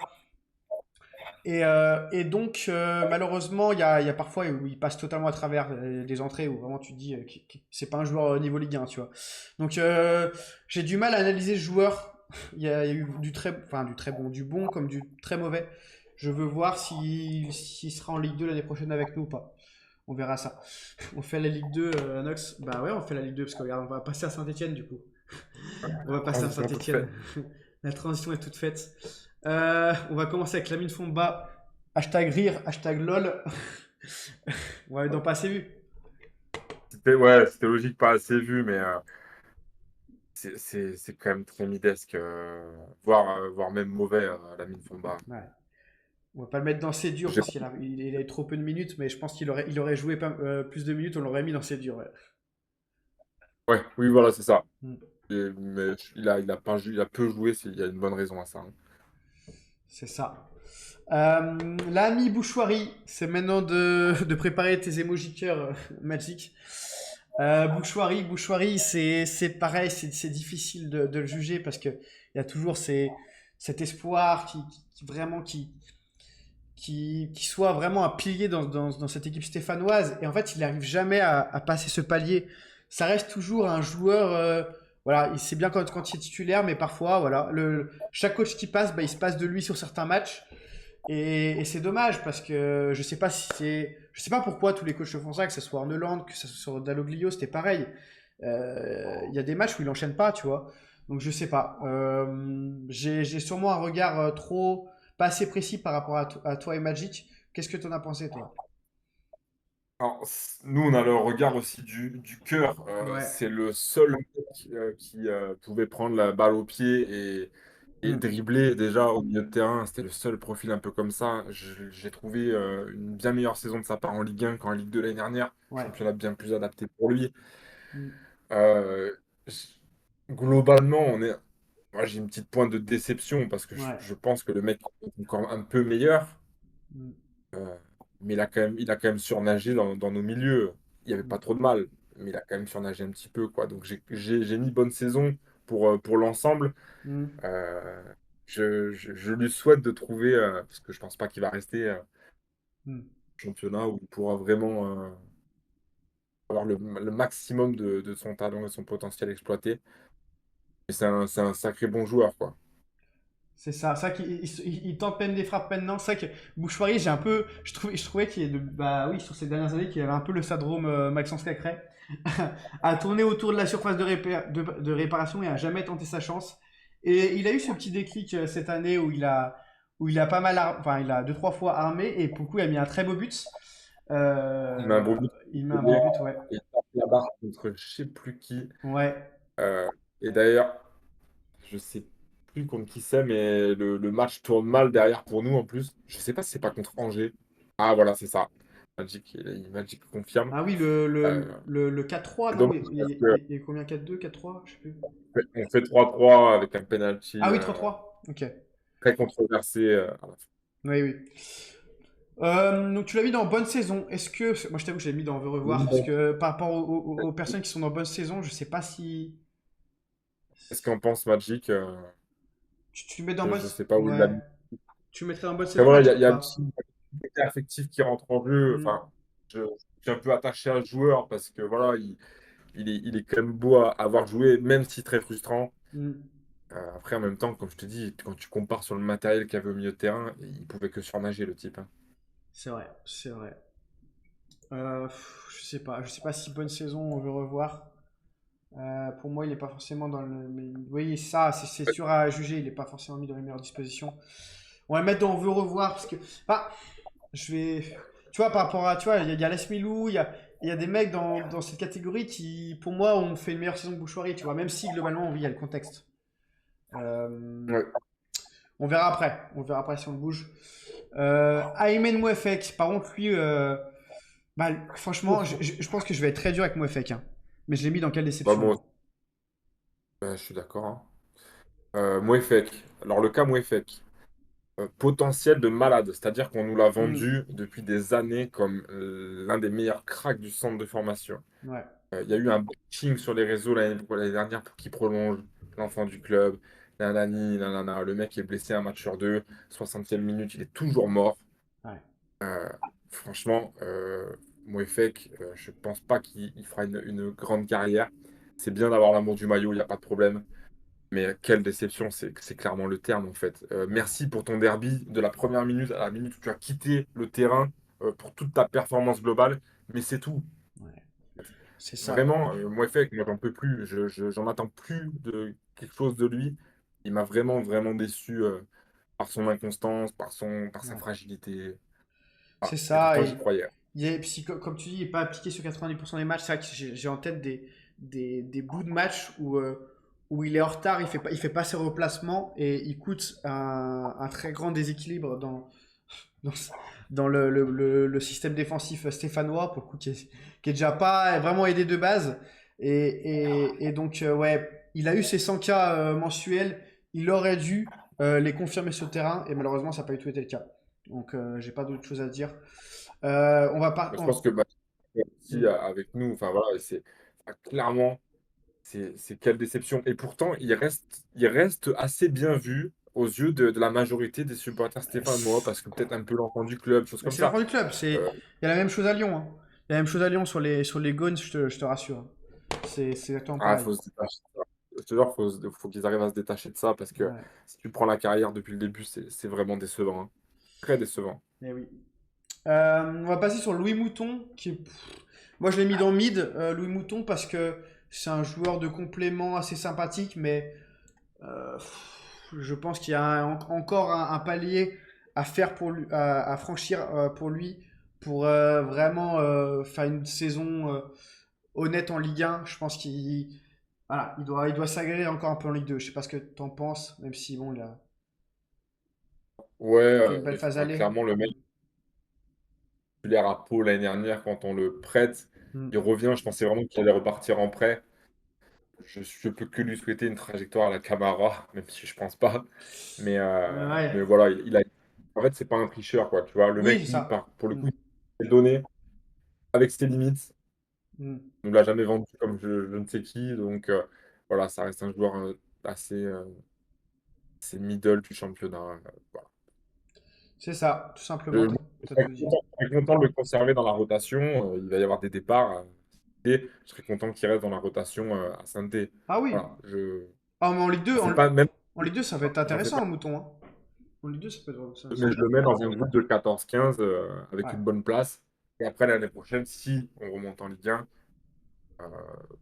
Speaker 3: Et donc, malheureusement, il y a parfois où il passe totalement à travers des entrées où vraiment tu te dis que c'est pas un joueur niveau Ligue 1, tu vois. Donc, j'ai du mal à analyser ce joueur. Il y a eu du très bon, du bon comme du très mauvais. Je veux voir s'il sera en Ligue 2 l'année prochaine avec nous ou pas. On verra ça. On fait la Ligue 2, Nox. Bah ouais, on fait la Ligue 2 parce que regarde, on va passer à Saint-Etienne du coup. On va passer à
Speaker 2: Transition toute faite.
Speaker 3: Saint-Etienne. La transition est toute faite. On va commencer avec Lamine Fomba. Hashtag rire, hashtag lol. Ouais, donc pas assez vu.
Speaker 2: C'était logique, pas assez vu, mais c'est quand même très midesque, voire même mauvais, la mine Fomba.
Speaker 3: Ouais. On va pas le mettre dans ses durs
Speaker 2: J'ai-
Speaker 3: parce qu'il a eu trop peu de minutes, mais je pense il aurait joué plus de minutes, on l'aurait mis dans ses durs. Ouais.
Speaker 2: Ouais, oui, voilà, c'est ça.
Speaker 3: Mm.
Speaker 2: Mais il a peu joué, il y a une bonne raison à ça. Hein.
Speaker 3: C'est ça. L'ami Bouchoirie, c'est maintenant de préparer tes émojis cœur Magic. Bouchoirie, c'est pareil, c'est difficile de le juger parce que il y a toujours cet espoir vraiment qui soit vraiment un pilier dans cette équipe stéphanoise. Et en fait, il n'arrive jamais à passer ce palier. Ça reste toujours un joueur. Voilà, il sait bien quand il est titulaire, mais parfois, voilà, chaque coach qui passe, bah, il se passe de lui sur certains matchs. Et c'est dommage parce que je sais pas pourquoi tous les coachs font ça, que ce soit en Hollande, que ce soit sur Dalloglio, c'était pareil. Il y a des matchs où il enchaîne pas, tu vois. Donc je sais pas. J'ai sûrement un regard pas assez précis par rapport à toi et Magic. Qu'est-ce que tu en as pensé, toi?
Speaker 2: Alors, nous, on a le regard aussi du cœur.
Speaker 3: Ouais.
Speaker 2: C'est le seul mec qui pouvait prendre la balle au pied et
Speaker 3: Hmm.
Speaker 2: dribbler déjà au milieu de terrain. C'était le seul profil un peu comme ça. J'ai trouvé une bien meilleure saison de sa part en Ligue 1 qu'en Ligue 2 l'année dernière.
Speaker 3: Ouais.
Speaker 2: Championnat bien plus adapté pour lui.
Speaker 3: Hmm.
Speaker 2: Euh, j- Globalement, moi, j'ai une petite pointe de déception parce que
Speaker 3: Ouais.
Speaker 2: je pense que le mec est encore un peu meilleur.
Speaker 3: Hmm.
Speaker 2: Euh, mais il a quand même surnagé dans nos milieux. Il n'y avait pas trop de mal, mais il a quand même surnagé un petit peu, quoi. Donc j'ai mis bonne saison pour l'ensemble.
Speaker 3: Hmm.
Speaker 2: Euh, je lui souhaite de trouver, parce que je pense pas qu'il va rester
Speaker 3: Hmm.
Speaker 2: championnat où il pourra vraiment avoir le maximum de son talent et son potentiel exploité. Et c'est un sacré bon joueur, quoi.
Speaker 3: C'est ça. C'est vrai qu'il tente même des frappes maintenant. C'est vrai que Bouchoirie, je trouvais qu'il est bah oui, sur ces dernières années, qu'il avait un peu le syndrome Maxence Cacré, à tourner autour de la surface de réparation et à jamais tenter sa chance. Et il a eu ce petit déclic cette année où il a pas mal, enfin, il a deux, trois fois armé et pour le coup, il a mis un très beau but.
Speaker 2: Il met un beau but.
Speaker 3: Il met un beau but, ouais.
Speaker 2: Il tape la barre contre je sais plus qui.
Speaker 3: Ouais.
Speaker 2: Euh, et d'ailleurs, je sais plus contre qui c'est, mais le match tourne mal derrière pour nous en plus. Je sais pas si c'est pas contre Angers. Ah voilà, c'est ça. Magic confirme.
Speaker 3: Ah oui,
Speaker 2: Euh,
Speaker 3: le 4-3,
Speaker 2: c'est
Speaker 3: non?
Speaker 2: dommage parce que
Speaker 3: Il y a combien? 4-2, 4-3? Je sais plus.
Speaker 2: on fait 3-3 avec un penalty
Speaker 3: Ah oui, 3-3. Ok.
Speaker 2: très controversé à la fin.
Speaker 3: Oui, oui. Donc tu l'as mis dans bonne saison. Est-ce que... Moi je t'avoue que je l'ai mis dans veut revoir parce
Speaker 2: Oui.
Speaker 3: que par rapport aux personnes qui sont dans bonne saison, je sais pas si...
Speaker 2: Qu'est-ce qu'en pense Magic?
Speaker 3: Tu le mets dans bonne...
Speaker 2: Je sais pas où il l'a
Speaker 3: Ouais.
Speaker 2: mis.
Speaker 3: Tu le mettrais dans bonne
Speaker 2: Après,
Speaker 3: saison,
Speaker 2: voilà,
Speaker 3: Magic,
Speaker 2: il
Speaker 3: ou
Speaker 2: y a
Speaker 3: pas?
Speaker 2: aussi une côté affectif qui rentre en jeu.
Speaker 3: Hmm,
Speaker 2: Enfin, je suis un peu attaché à ce joueur parce que voilà, il est quand même beau à avoir joué, même si très frustrant.
Speaker 3: hmm.
Speaker 2: Après, en même temps, comme je te dis, quand tu compares sur le matériel qu'il y avait au milieu de terrain, il pouvait que surnager le type, hein.
Speaker 3: C'est vrai, c'est vrai. Je sais pas si bonne saison on veut revoir. Pour moi, il n'est pas forcément dans le. Mais, oui, ça, c'est sûr à juger. Il n'est pas forcément mis dans les meilleures dispositions. On va le mettre dans on veut revoir parce que. Bah, je vais. Tu vois, par rapport à. Tu vois, il y a Les Milou, il y a des mecs dans cette catégorie qui, pour moi, ont fait une meilleure saison que Bouchoirie, tu vois, même si globalement, oui, il y a le contexte. Euh,
Speaker 2: Ouais.
Speaker 3: on verra après. On verra après si on le bouge. Aymen Mouefek, par contre, lui, bah, franchement, je pense que je vais être très dur avec Mouefek, hein. Mais je l'ai mis dans quelle
Speaker 2: Bah,
Speaker 3: déception,
Speaker 2: moi,
Speaker 3: moi.
Speaker 2: je suis d'accord, hein. Mouefek. Alors, le cas Mouefek, potentiel de malade, c'est-à-dire qu'on nous l'a
Speaker 3: Hmm,
Speaker 2: vendu depuis des années comme l'un des meilleurs cracks du centre de formation.
Speaker 3: ouais.
Speaker 2: Il y a eu un bashing sur les réseaux l'année dernière pour qu'il prolonge l'enfant du club. Nanani, nanana. Le mec est blessé un match sur deux. 60e minute, il est toujours mort.
Speaker 3: Ouais.
Speaker 2: Euh, franchement, Mouefek, je pense pas qu'il fera une grande carrière. C'est bien d'avoir l'amour du maillot, il n'y a pas de problème. Mais quelle déception, c'est clairement le terme en fait. Merci pour ton derby de la première minute à la minute où tu as quitté le terrain pour toute ta performance globale. Mais c'est tout.
Speaker 3: Ouais. C'est ça.
Speaker 2: Vraiment, Mouefek, moi j'en peux plus. J'en attends plus de quelque chose de lui. Il m'a vraiment, vraiment déçu par son inconstance, par sa
Speaker 3: Ouais.
Speaker 2: fragilité. Ah,
Speaker 3: C'est
Speaker 2: et
Speaker 3: ça.
Speaker 2: pourtant,
Speaker 3: Et
Speaker 2: j'y croyais.
Speaker 3: puis, comme tu dis, il n'est pas appliqué sur 90% des matchs. C'est vrai que j'ai en tête des bouts de match où il est en retard, il fait pas ses replacements et il coûte un très grand déséquilibre dans, dans le système défensif stéphanois, pour le coup, qui est déjà pas vraiment aidé de base. Et donc, ouais, il a eu ses 100 k mensuels, il aurait dû les confirmer sur le terrain, et malheureusement, ça n'a pas du tout été le cas. Donc, j'ai pas d'autre chose à dire. On va pas.
Speaker 2: Je pense que bah, aussi
Speaker 3: Hmm.
Speaker 2: avec nous, enfin voilà, et clairement, c'est quelle déception. Et pourtant, il reste assez bien vu aux yeux de la majorité des supporters stéphanois, parce que peut-être un peu l'enfant du club, choses comme
Speaker 3: C'est
Speaker 2: ça.
Speaker 3: l'enfant du club.
Speaker 2: Euh,
Speaker 3: Il y a la même chose à Lyon, hein. Il y a la même chose à Lyon sur les Gones, je te rassure. C'est exactement pareil.
Speaker 2: faut se détacher de ça. Je te jure, faut qu'ils arrivent à se détacher de ça, parce que
Speaker 3: Ouais,
Speaker 2: si tu prends la carrière depuis le début, c'est vraiment décevant, hein. Très décevant.
Speaker 3: eh oui. On va passer sur Louis Mouton, moi je l'ai mis dans mid, Louis Mouton, parce que c'est un joueur de complément assez sympathique, mais euh, je pense qu'il y a encore un palier à faire pour lui, à franchir pour lui, pour vraiment faire une saison honnête en Ligue 1. Je pense qu'il voilà, il doit s'agréer encore un peu en Ligue 2. Je sais pas ce que tu en penses, même si bon, il a
Speaker 2: Ouais,
Speaker 3: fait une belle phase aller.
Speaker 2: clairement, le mec titulaire à Pau l'année dernière, quand on le prête,
Speaker 3: Mm.
Speaker 2: il revient. Je pensais vraiment qu'il allait repartir en prêt. Je peux que lui souhaiter une trajectoire à la Camara, même si je pense pas.
Speaker 3: Ouais.
Speaker 2: Mais voilà, en fait, c'est pas un tricheur, quoi. Tu vois, le
Speaker 3: Oui,
Speaker 2: mec,
Speaker 3: c'est ça.
Speaker 2: pour le
Speaker 3: Mm.
Speaker 2: coup, il s'est donné avec ses limites.
Speaker 3: Mm.
Speaker 2: On ne l'a jamais vendu comme je ne sais qui. Donc, voilà, ça reste un joueur assez, assez middle du championnat. Voilà.
Speaker 3: C'est ça, tout simplement,
Speaker 2: Je,
Speaker 3: t'as tout dit.
Speaker 2: je serais content de le conserver dans la rotation. Il va y avoir des départs. Et je serais content qu'il reste dans la rotation à Saint-Étienne.
Speaker 3: Ah oui.
Speaker 2: Voilà,
Speaker 3: Ah, mais en Ligue 2,
Speaker 2: c'est pas même.
Speaker 3: En Ligue 2, ça va être
Speaker 2: j'en fais
Speaker 3: intéressant,
Speaker 2: pas.
Speaker 3: un mouton. Hein. En Ligue 2, ça peut être
Speaker 2: Mais je le mets dans un groupe de 14-15 avec
Speaker 3: Ouais.
Speaker 2: une bonne place. Et après, l'année prochaine, si on remonte en Ligue 1, euh,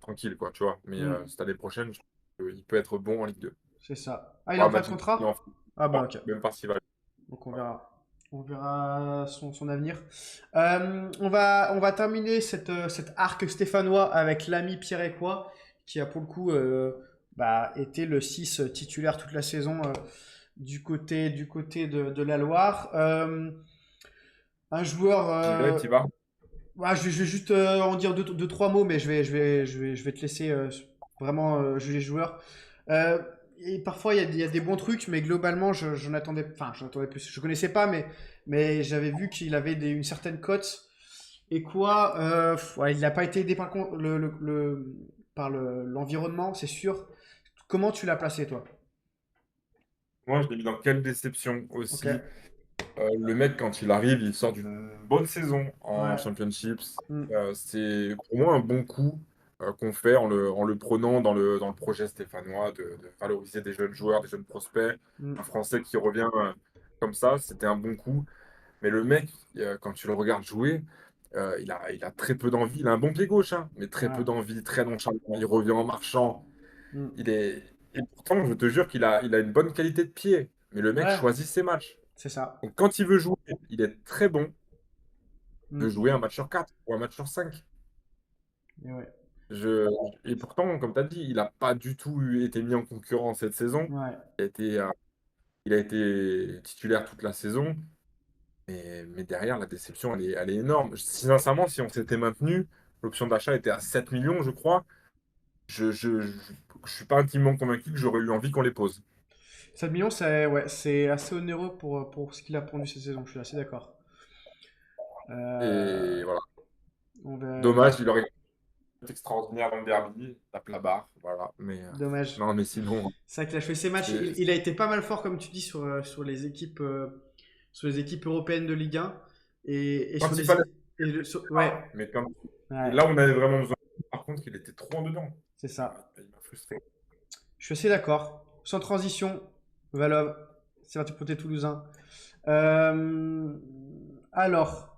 Speaker 2: tranquille, quoi, tu vois. Mais
Speaker 3: Hmm,
Speaker 2: cette année prochaine, il peut être bon en Ligue 2.
Speaker 3: c'est ça. Ah, il est
Speaker 2: Ouais,
Speaker 3: en fin de
Speaker 2: Magic, il en
Speaker 3: contrat?
Speaker 2: fait
Speaker 3: Ah bah
Speaker 2: pas,
Speaker 3: ok.
Speaker 2: même pas s'il va.
Speaker 3: Donc on verra. On verra son avenir. On va terminer cet arc stéphanois avec l'ami Pierre Écois, qui a pour le coup bah, été le 6 titulaire toute la saison du côté de la Loire. Un joueur.
Speaker 2: J'y vais, t'y vas.
Speaker 3: Ouais, je vais juste en dire deux, trois mots, mais je vais te laisser vraiment juger le joueur. Euh, et parfois, il y a des bons trucs, mais globalement, j'en attendais plus. Je connaissais pas, mais j'avais vu qu'il avait une certaine cote. Et quoi, ouais, il n'a pas été aidé par l'environnement, c'est sûr. Comment tu l'as placé, toi?
Speaker 2: Moi, je l'ai mis dans quelle déception
Speaker 3: Ok.
Speaker 2: aussi. Le mec, quand il arrive, il sort d'une bonne saison en
Speaker 3: Ouais.
Speaker 2: Championships.
Speaker 3: Mm,
Speaker 2: C'est pour moi un bon coup qu'on fait en le prenant dans le projet stéphanois de valoriser des jeunes joueurs, des jeunes prospects.
Speaker 3: mm,
Speaker 2: Un Français qui revient comme ça, c'était un bon coup. Mais le mec, quand tu le regardes jouer, il a très peu d'envie. Il a un bon pied gauche, hein, mais très peu
Speaker 3: ouais.
Speaker 2: d'envie, très nonchalant. Il revient en marchant.
Speaker 3: Mm,
Speaker 2: Il est... Et pourtant, je te jure il a une bonne qualité de pied. Mais le mec
Speaker 3: ouais,
Speaker 2: choisit ses matchs.
Speaker 3: c'est ça.
Speaker 2: Donc quand il veut jouer, il est très bon de
Speaker 3: Mm,
Speaker 2: jouer un match sur 4 ou un match sur 5.
Speaker 3: et ouais.
Speaker 2: Je... Et pourtant, comme tu as dit, il n'a pas du tout été mis en concurrence cette saison.
Speaker 3: Ouais.
Speaker 2: Il a été, il a été titulaire toute la saison. Mais derrière, la déception, elle est énorme. Sincèrement, si on s'était maintenu, l'option d'achat était à 7 millions, je crois. Je suis pas intimement convaincu que j'aurais eu envie qu'on les pose.
Speaker 3: 7 millions, c'est ouais, c'est assez onéreux pour ce qu'il a pondu cette saison, je suis assez d'accord. Euh,
Speaker 2: Et voilà.
Speaker 3: on va,
Speaker 2: Dommage, il aurait été extraordinaire dans le derby. Il tape la barre. Voilà. Mais
Speaker 3: dommage.
Speaker 2: non, mais sinon,
Speaker 3: C'est vrai qu'il a fait ses matchs.
Speaker 2: c'est
Speaker 3: Il a été pas mal fort, comme tu dis, sur les équipes européennes de Ligue 1. Et sur
Speaker 2: quand il
Speaker 3: les.
Speaker 2: fallait.
Speaker 3: Ouais,
Speaker 2: Mais quand... Et
Speaker 3: ouais,
Speaker 2: là, on avait vraiment besoin. Par contre, il était trop en dedans.
Speaker 3: c'est ça.
Speaker 2: Il m'a frustré.
Speaker 3: Je suis assez d'accord. Sans transition, Valov, c'est parti pour tes Toulousains. Euh, alors,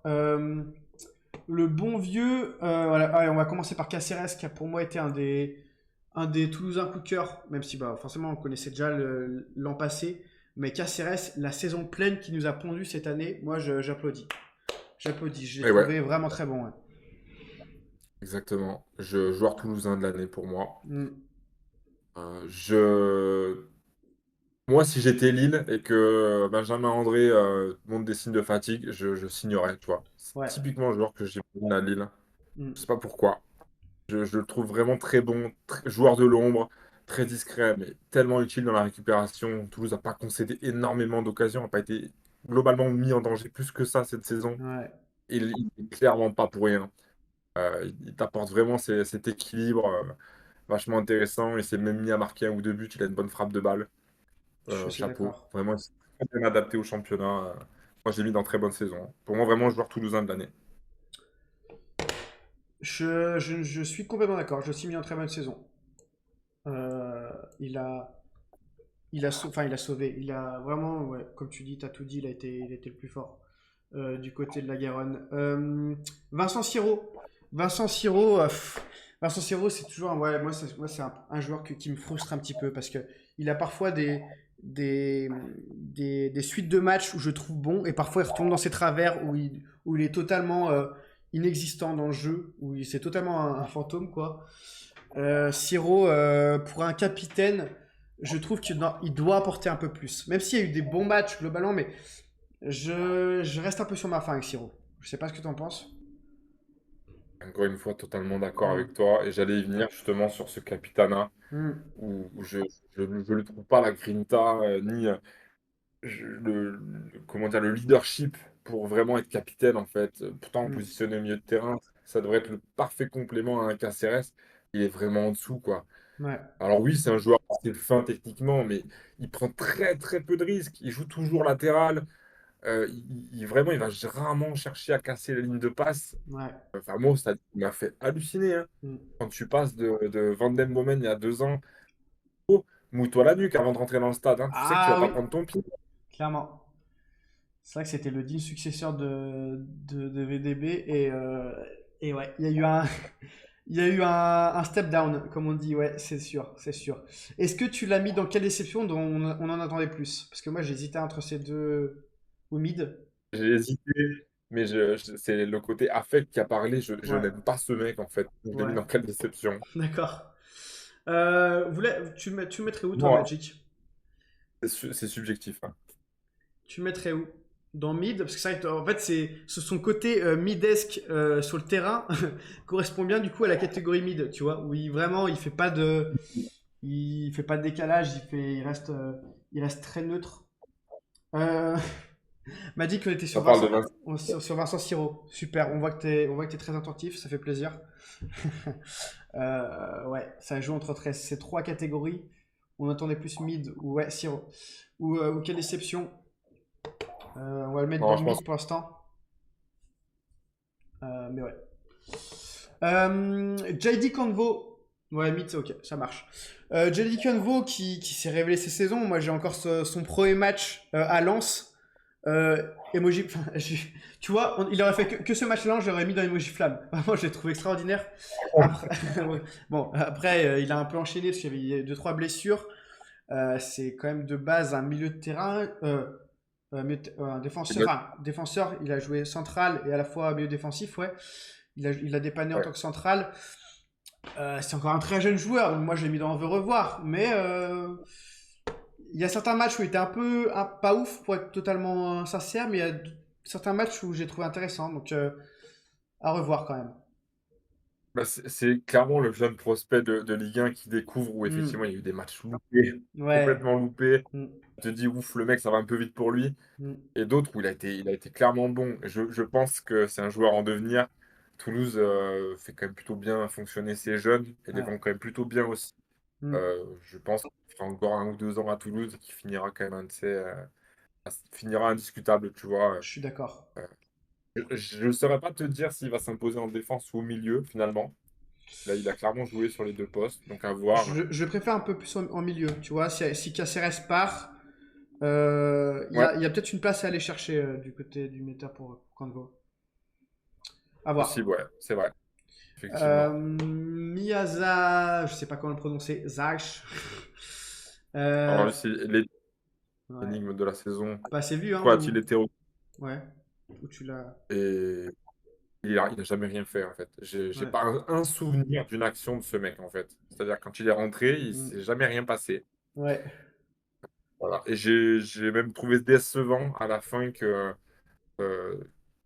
Speaker 3: le bon vieux, voilà, allez, on va commencer par Caceres, qui a pour moi été un des Toulousains coup de cœur, même si bah, forcément on connaissait déjà l'an passé. Mais Caceres, la saison pleine qui nous a pondu cette année, moi j'applaudis. J'applaudis, je l'ai
Speaker 2: Et ouais,
Speaker 3: trouvé vraiment très bon. Ouais.
Speaker 2: exactement. Joueur toulousain de l'année pour moi.
Speaker 3: Mm,
Speaker 2: Je... Moi, si j'étais Lille et que Benjamin André montre des signes de fatigue, je signerais, tu vois. C'est
Speaker 3: ouais.
Speaker 2: typiquement le joueur que j'ai besoin à Lille. Je sais
Speaker 3: Mm,
Speaker 2: pas pourquoi. Je le trouve vraiment très bon, joueur de l'ombre, très discret, mais tellement utile dans la récupération. Toulouse n'a pas concédé énormément d'occasions, n'a pas été globalement mis en danger plus que ça cette saison.
Speaker 3: ouais.
Speaker 2: Et il n'est clairement pas pour rien. Il t'apporte vraiment cet équilibre vachement intéressant. Il s'est même mis à marquer un ou deux buts. Il a une bonne frappe de balle.
Speaker 3: Je suis assez
Speaker 2: Chapeau.
Speaker 3: d'accord.
Speaker 2: Vraiment, il s'est très bien adapté au championnat. Moi, je l'ai mis dans très bonne saison. Pour moi, vraiment, joueur toulousain de l'année.
Speaker 3: Je suis complètement d'accord. Je suis mis en très bonne saison. Euh, il a, enfin, il a sauvé. Il a vraiment, ouais, comme tu dis, t'as tout dit, il a été le plus fort du côté de la Garonne. Vincent Siro. Vincent Siro, Vincent Siro, c'est toujours, ouais, moi c'est un joueur qui me frustre un petit peu parce que il a parfois des suites de matchs où je trouve bon et parfois il retombe dans ses travers où il est totalement inexistant dans le jeu, c'est totalement un fantôme, quoi. Siro, pour un capitaine, je trouve qu'il il doit apporter un peu plus. Même s'il y a eu des bons matchs globalement, mais je reste un peu sur ma faim avec Siro. Je sais pas ce que tu en penses.
Speaker 2: Encore une fois, totalement d'accord
Speaker 3: Hmm.
Speaker 2: avec toi. Et j'allais y venir justement sur ce Capitana
Speaker 3: Hmm.
Speaker 2: où je ne trouve pas la grinta ni comment dire, le leadership pour vraiment être capitaine en fait. Pourtant,
Speaker 3: Hmm.
Speaker 2: positionné au milieu de terrain, ça devrait être le parfait complément à un Caceres. Il est vraiment en dessous, quoi.
Speaker 3: Ouais.
Speaker 2: Alors oui, c'est un joueur assez fin techniquement, mais il prend très très peu de risques. Il joue toujours latéral. Vraiment, il va rarement chercher à casser la ligne de passe.
Speaker 3: Ouais.
Speaker 2: Enfin, moi, ça m'a fait halluciner, hein.
Speaker 3: Hmm.
Speaker 2: Quand tu passes de Van Den Bomen il y a 2 ans mouille-toi la nuque avant de rentrer dans le stade, hein. Tu sais que tu vas
Speaker 3: Ah
Speaker 2: pas
Speaker 3: oui,
Speaker 2: prendre ton pied.
Speaker 3: clairement. C'est vrai que c'était le digne successeur de VDB et ouais, il y a eu un, il y a eu un step down, comme on dit, ouais, c'est sûr, c'est sûr. Est-ce que tu l'as mis dans quelle déception dont on en attendait plus? Parce que moi j'hésitais entre ces deux ou mid.
Speaker 2: J'ai hésité, mais c'est le côté affect qui a parlé. Je
Speaker 3: Ouais,
Speaker 2: n'aime pas ce mec, en fait. Je l'ai mis
Speaker 3: ouais,
Speaker 2: dans quelle déception?
Speaker 3: d'accord. Tu le mettrais où toi,
Speaker 2: Moi,
Speaker 3: Magic?
Speaker 2: c'est subjectif, hein.
Speaker 3: Tu le mettrais où? Dans mid? Parce que c'est vrai que, en fait, son côté mid-esque sur le terrain correspond bien du coup à la catégorie mid, tu vois, où vraiment il fait pas de décalage, il reste très neutre. Euh, m'a dit qu'on était
Speaker 2: Ça parle de Vincent.
Speaker 3: Sur Vincent Siro. Super, on voit que t'es très attentif, ça fait plaisir. Ouais, ça joue entre ces trois catégories. On attendait plus mid ou ouais, Siro. Ou quelle déception. On va le mettre
Speaker 2: Non,
Speaker 3: dans
Speaker 2: je pense.
Speaker 3: mid pour l'instant. Mais ouais. JD Convo. Ouais, mid, c'est ok, ça marche. JD Convo qui s'est révélé cette saison. Moi, j'ai encore son premier match à Lens. Emoji, enfin, tu vois, il aurait fait que ce match-là, j'aurais mis dans Emoji Flamme. Vraiment, je l'ai trouvé extraordinaire. Après, ouais. Bon, après, il a un peu enchaîné parce qu'il y avait 2-3 blessures. C'est quand même de base un milieu de terrain, un défenseur, enfin, défenseur, il a joué central et à la fois milieu défensif, ouais. Il a dépanné en
Speaker 2: Ouais.
Speaker 3: tant que central. C'est encore un très jeune joueur, moi je l'ai mis dans On veut revoir, mais il y a certains matchs où il était pas ouf pour être totalement sincère, mais il y a certains matchs où j'ai trouvé intéressant, donc à revoir quand même.
Speaker 2: Bah, c'est clairement le jeune prospect de Ligue 1 qui découvre où
Speaker 3: Hmm.
Speaker 2: effectivement il y a eu des matchs loupés,
Speaker 3: Ouais.
Speaker 2: complètement loupés.
Speaker 3: Hmm.
Speaker 2: Tu te dis, ouf, le mec, ça va un peu vite pour lui.
Speaker 3: Hmm.
Speaker 2: Et d'autres où il a été clairement bon. Je pense que c'est un joueur en devenir. Toulouse fait quand même plutôt bien fonctionner ses jeunes et les
Speaker 3: Ouais.
Speaker 2: vend quand même plutôt bien aussi.
Speaker 3: Hmm.
Speaker 2: Je pense qu'il fera encore 1 ou 2 ans à Toulouse et qu'il finira quand même un de ces, finira indiscutable, tu vois.
Speaker 3: Je suis d'accord.
Speaker 2: Je ne saurais pas te dire s'il va s'imposer en défense ou au milieu, finalement. Là, il a clairement joué sur les 2 postes, donc à voir.
Speaker 3: Je préfère un peu plus en milieu, tu vois. Si Caceres part,
Speaker 2: Ouais,
Speaker 3: il y a peut-être une place à aller chercher du côté du méta pour Convo. À voir.
Speaker 2: possible, ouais, c'est vrai, effectivement.
Speaker 3: Miyaza, je sais pas comment le prononcer, Zach.
Speaker 2: Alors
Speaker 3: Euh,
Speaker 2: lui, c'est
Speaker 3: ouais.
Speaker 2: l'énigme de la saison.
Speaker 3: Pas assez vu, hein,
Speaker 2: Pourquoi a-t-il été
Speaker 3: ouais. Où tu l'as.
Speaker 2: et il a jamais rien fait en fait. J'ai
Speaker 3: Ouais.
Speaker 2: pas un souvenir d'une action de ce mec en fait. C'est-à-dire quand il est rentré, il
Speaker 3: Mm.
Speaker 2: s'est jamais rien passé.
Speaker 3: Ouais.
Speaker 2: Voilà. Et j'ai même trouvé décevant à la fin que euh,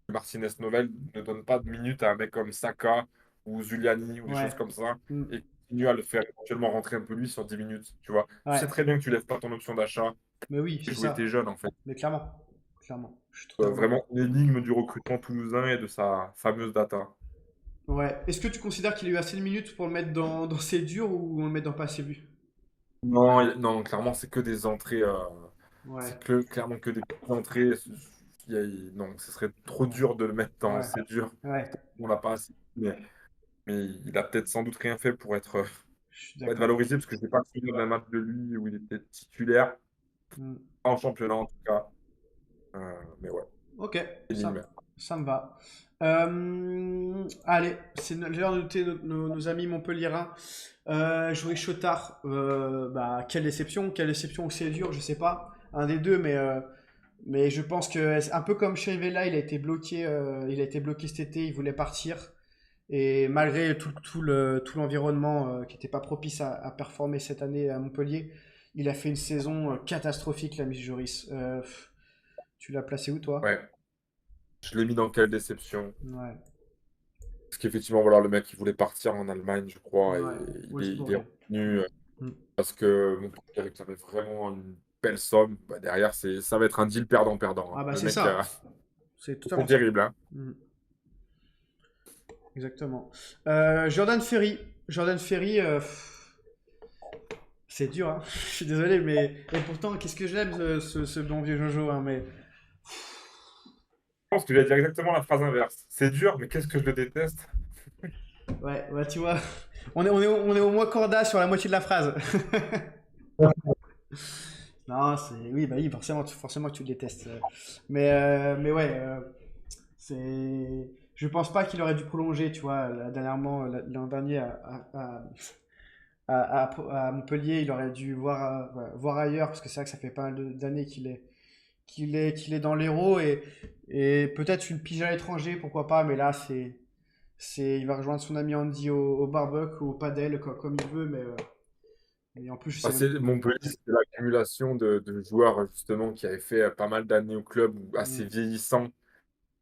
Speaker 2: Martinez Novel ne donne pas de minutes à un mec comme Saka ou Zuliani ou des choses
Speaker 3: Ouais.
Speaker 2: comme ça
Speaker 3: Mm.
Speaker 2: et continue à le faire éventuellement rentrer un peu lui sur 10 minutes. Tu vois, tu sais
Speaker 3: Ouais.
Speaker 2: très bien que tu lèves pas ton option d'achat
Speaker 3: Mais oui,
Speaker 2: et
Speaker 3: c'est
Speaker 2: jouer tes
Speaker 3: ça.
Speaker 2: jeunes en fait.
Speaker 3: Mais clairement. Clairement. Je suis totalement
Speaker 2: Vraiment
Speaker 3: d'accord.
Speaker 2: l'énigme du recrutement toulousain et de sa fameuse data.
Speaker 3: Ouais. Est-ce que tu considères qu'il a eu assez de minutes pour le mettre dans ses durs ou on le met dans pas assez vu?
Speaker 2: Non, non, clairement, c'est que des entrées.
Speaker 3: Ouais.
Speaker 2: C'est clairement que des petites entrées. Non, ce serait trop dur de le mettre dans.
Speaker 3: Ouais.
Speaker 2: C'est dur.
Speaker 3: Ouais.
Speaker 2: On l'a pas assez. Mais il a peut-être sans doute rien fait
Speaker 3: Je suis
Speaker 2: pour être
Speaker 3: d'accord.
Speaker 2: valorisé, parce que je n'ai pas souvenir d'un match de lui où il était titulaire,
Speaker 3: Mm.
Speaker 2: pas en championnat en tout cas. Mais ouais,
Speaker 3: Ok,
Speaker 2: énigme.
Speaker 3: ça me va. Allez, c'est l'heure de noter nos amis montpelliérains. Joris Chotard, bah, quelle déception ou c'est dur, je sais pas. Un des deux, mais je pense que c'est un peu comme Chirivella, il a été bloqué cet été, il voulait partir. Et malgré tout l'environnement qui n'était pas propice à performer cette année à Montpellier, il a fait une saison catastrophique, l'ami Joris. Tu l'as placé où, toi?
Speaker 2: Ouais, je l'ai mis dans quelle déception.
Speaker 3: Ouais,
Speaker 2: Parce qu'effectivement, voilà, le mec, il voulait partir en Allemagne, je crois, et
Speaker 3: ouais,
Speaker 2: il est
Speaker 3: Wolfsburg.
Speaker 2: revenu.
Speaker 3: Mm.
Speaker 2: Parce que mon père réclamait vraiment une belle somme. Bah, derrière, ça va être un deal perdant-perdant,
Speaker 3: Ah
Speaker 2: hein.
Speaker 3: bah
Speaker 2: Le
Speaker 3: c'est
Speaker 2: mec,
Speaker 3: ça, c'est
Speaker 2: c'est
Speaker 3: totalement ça.
Speaker 2: terrible, hein.
Speaker 3: Mm. Exactement. Jordan Ferry, c'est dur, hein. Je suis désolé, mais et pourtant, qu'est-ce que je l'aime, ce bon vieux Jojo, hein, mais
Speaker 2: Je pense que j'allais dire exactement la phrase inverse. C'est dur, mais qu'est-ce que je le déteste.
Speaker 3: ouais, tu vois, on est au moins corda sur la moitié de la phrase. Non, c'est oui, bah oui, forcément, forcément que tu le détestes. Mais ouais, je pense pas qu'il aurait dû prolonger, tu vois. Dernièrement, l'an dernier à Montpellier, il aurait dû voir, ouais, voir ailleurs parce que c'est vrai que ça fait pas mal d'années qu'il est dans l'Hérault et peut-être une pige à l'étranger, pourquoi pas. Mais là, il va rejoindre son ami Andy au barbecue ou au padel comme il veut, mais en plus, je sais
Speaker 2: Bah,
Speaker 3: même.
Speaker 2: Montpellier, c'était l'accumulation de joueurs justement qui avaient fait pas mal d'années au club, ou assez
Speaker 3: Hmm,
Speaker 2: vieillissants.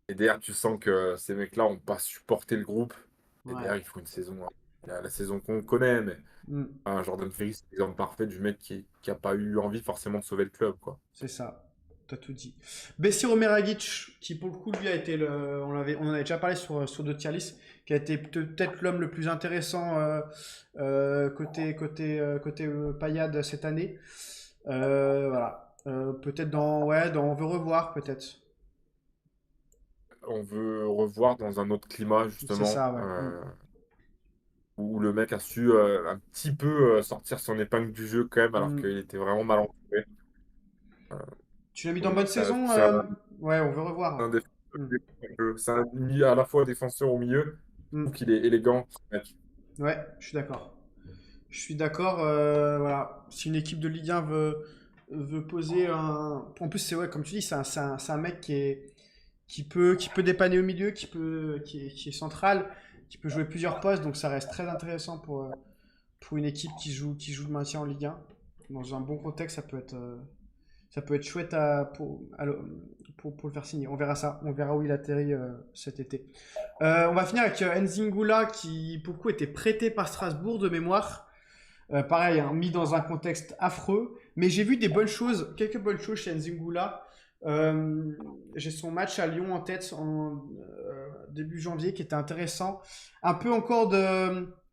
Speaker 2: Et derrière, tu sens que ces mecs-là n'ont pas supporté le groupe. Et
Speaker 3: ouais.
Speaker 2: derrière, ils font une saison, la saison qu'on connaît, mais
Speaker 3: Hmm.
Speaker 2: Jordan Ferry, c'est l'exemple parfait du mec qui a pas eu envie forcément de sauver le club, quoi.
Speaker 3: C'est ça. T'as tout dit. Bessie Omeragic, qui pour le coup, lui a été on en avait déjà parlé sur d'autres tier lists, qui a été peut-être l'homme le plus intéressant côté Payade cette année. Voilà. Peut-être ouais, on veut revoir, peut-être.
Speaker 2: On veut revoir dans un autre climat,
Speaker 3: C'est
Speaker 2: justement,
Speaker 3: ça, ouais. Mm.
Speaker 2: où le mec a su un petit peu sortir son épingle du jeu quand même, alors
Speaker 3: Mm.
Speaker 2: qu'il était vraiment mal entouré.
Speaker 3: Tu l'as mis dans
Speaker 2: Oui,
Speaker 3: bonne saison ouais, on veut revoir.
Speaker 2: défenseur,
Speaker 3: Mm.
Speaker 2: c'est à la fois défenseur au milieu. Je
Speaker 3: Mm.
Speaker 2: trouve qu'il est élégant, ce mec.
Speaker 3: Ouais, je suis d'accord. Je suis d'accord, voilà. Si une équipe de Ligue 1 veut poser un. En plus, c'est ouais, comme tu dis, c'est un mec qui peut dépanner au milieu, qui est central, qui peut jouer plusieurs postes, donc ça reste très intéressant pour une équipe qui joue le maintien en Ligue 1. Dans un bon contexte, ça peut être chouette pour le faire signer. On verra ça, on verra où il atterrit cet été. On va finir avec Nzingula qui, pour le coup, était prêté par Strasbourg de mémoire. Pareil, hein, mis dans un contexte affreux. Mais j'ai vu des bonnes choses, quelques bonnes choses chez Nzingula. J'ai son match à Lyon en tête en début janvier qui était intéressant. Un peu encore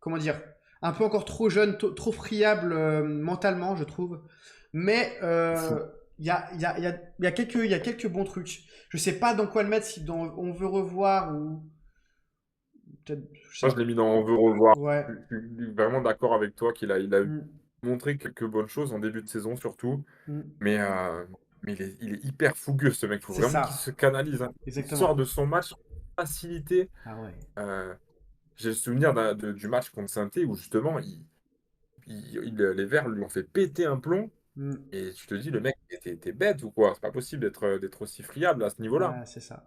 Speaker 3: comment dire, un peu encore trop jeune, trop friable mentalement, je trouve. Mais
Speaker 2: Fou.
Speaker 3: il y a quelques bons trucs. Je sais pas dans quoi le mettre, si on veut revoir ou peut-être, je sais
Speaker 2: Moi, je
Speaker 3: pas.
Speaker 2: l'ai mis dans On veut revoir.
Speaker 3: Ouais.
Speaker 2: Je suis vraiment d'accord avec toi qu'il a
Speaker 3: Mm,
Speaker 2: montré quelques bonnes choses en début de saison, surtout.
Speaker 3: mm.
Speaker 2: Mais, euh, mais il est hyper fougueux, ce mec. Il faut
Speaker 3: C'est
Speaker 2: vraiment qu'il se
Speaker 3: ça,
Speaker 2: canalise, hein. Il sort
Speaker 3: exactement.
Speaker 2: de son match avec facilité.
Speaker 3: Ah ouais.
Speaker 2: Euh, j'ai le souvenir du match contre Saint-Étienne où justement, les Verts lui ont fait péter un plomb.
Speaker 3: Mm.
Speaker 2: Et tu te dis, le mec, t'es bête ou quoi? C'est pas possible d'être aussi friable à ce niveau-là.
Speaker 3: Ouais, c'est ça.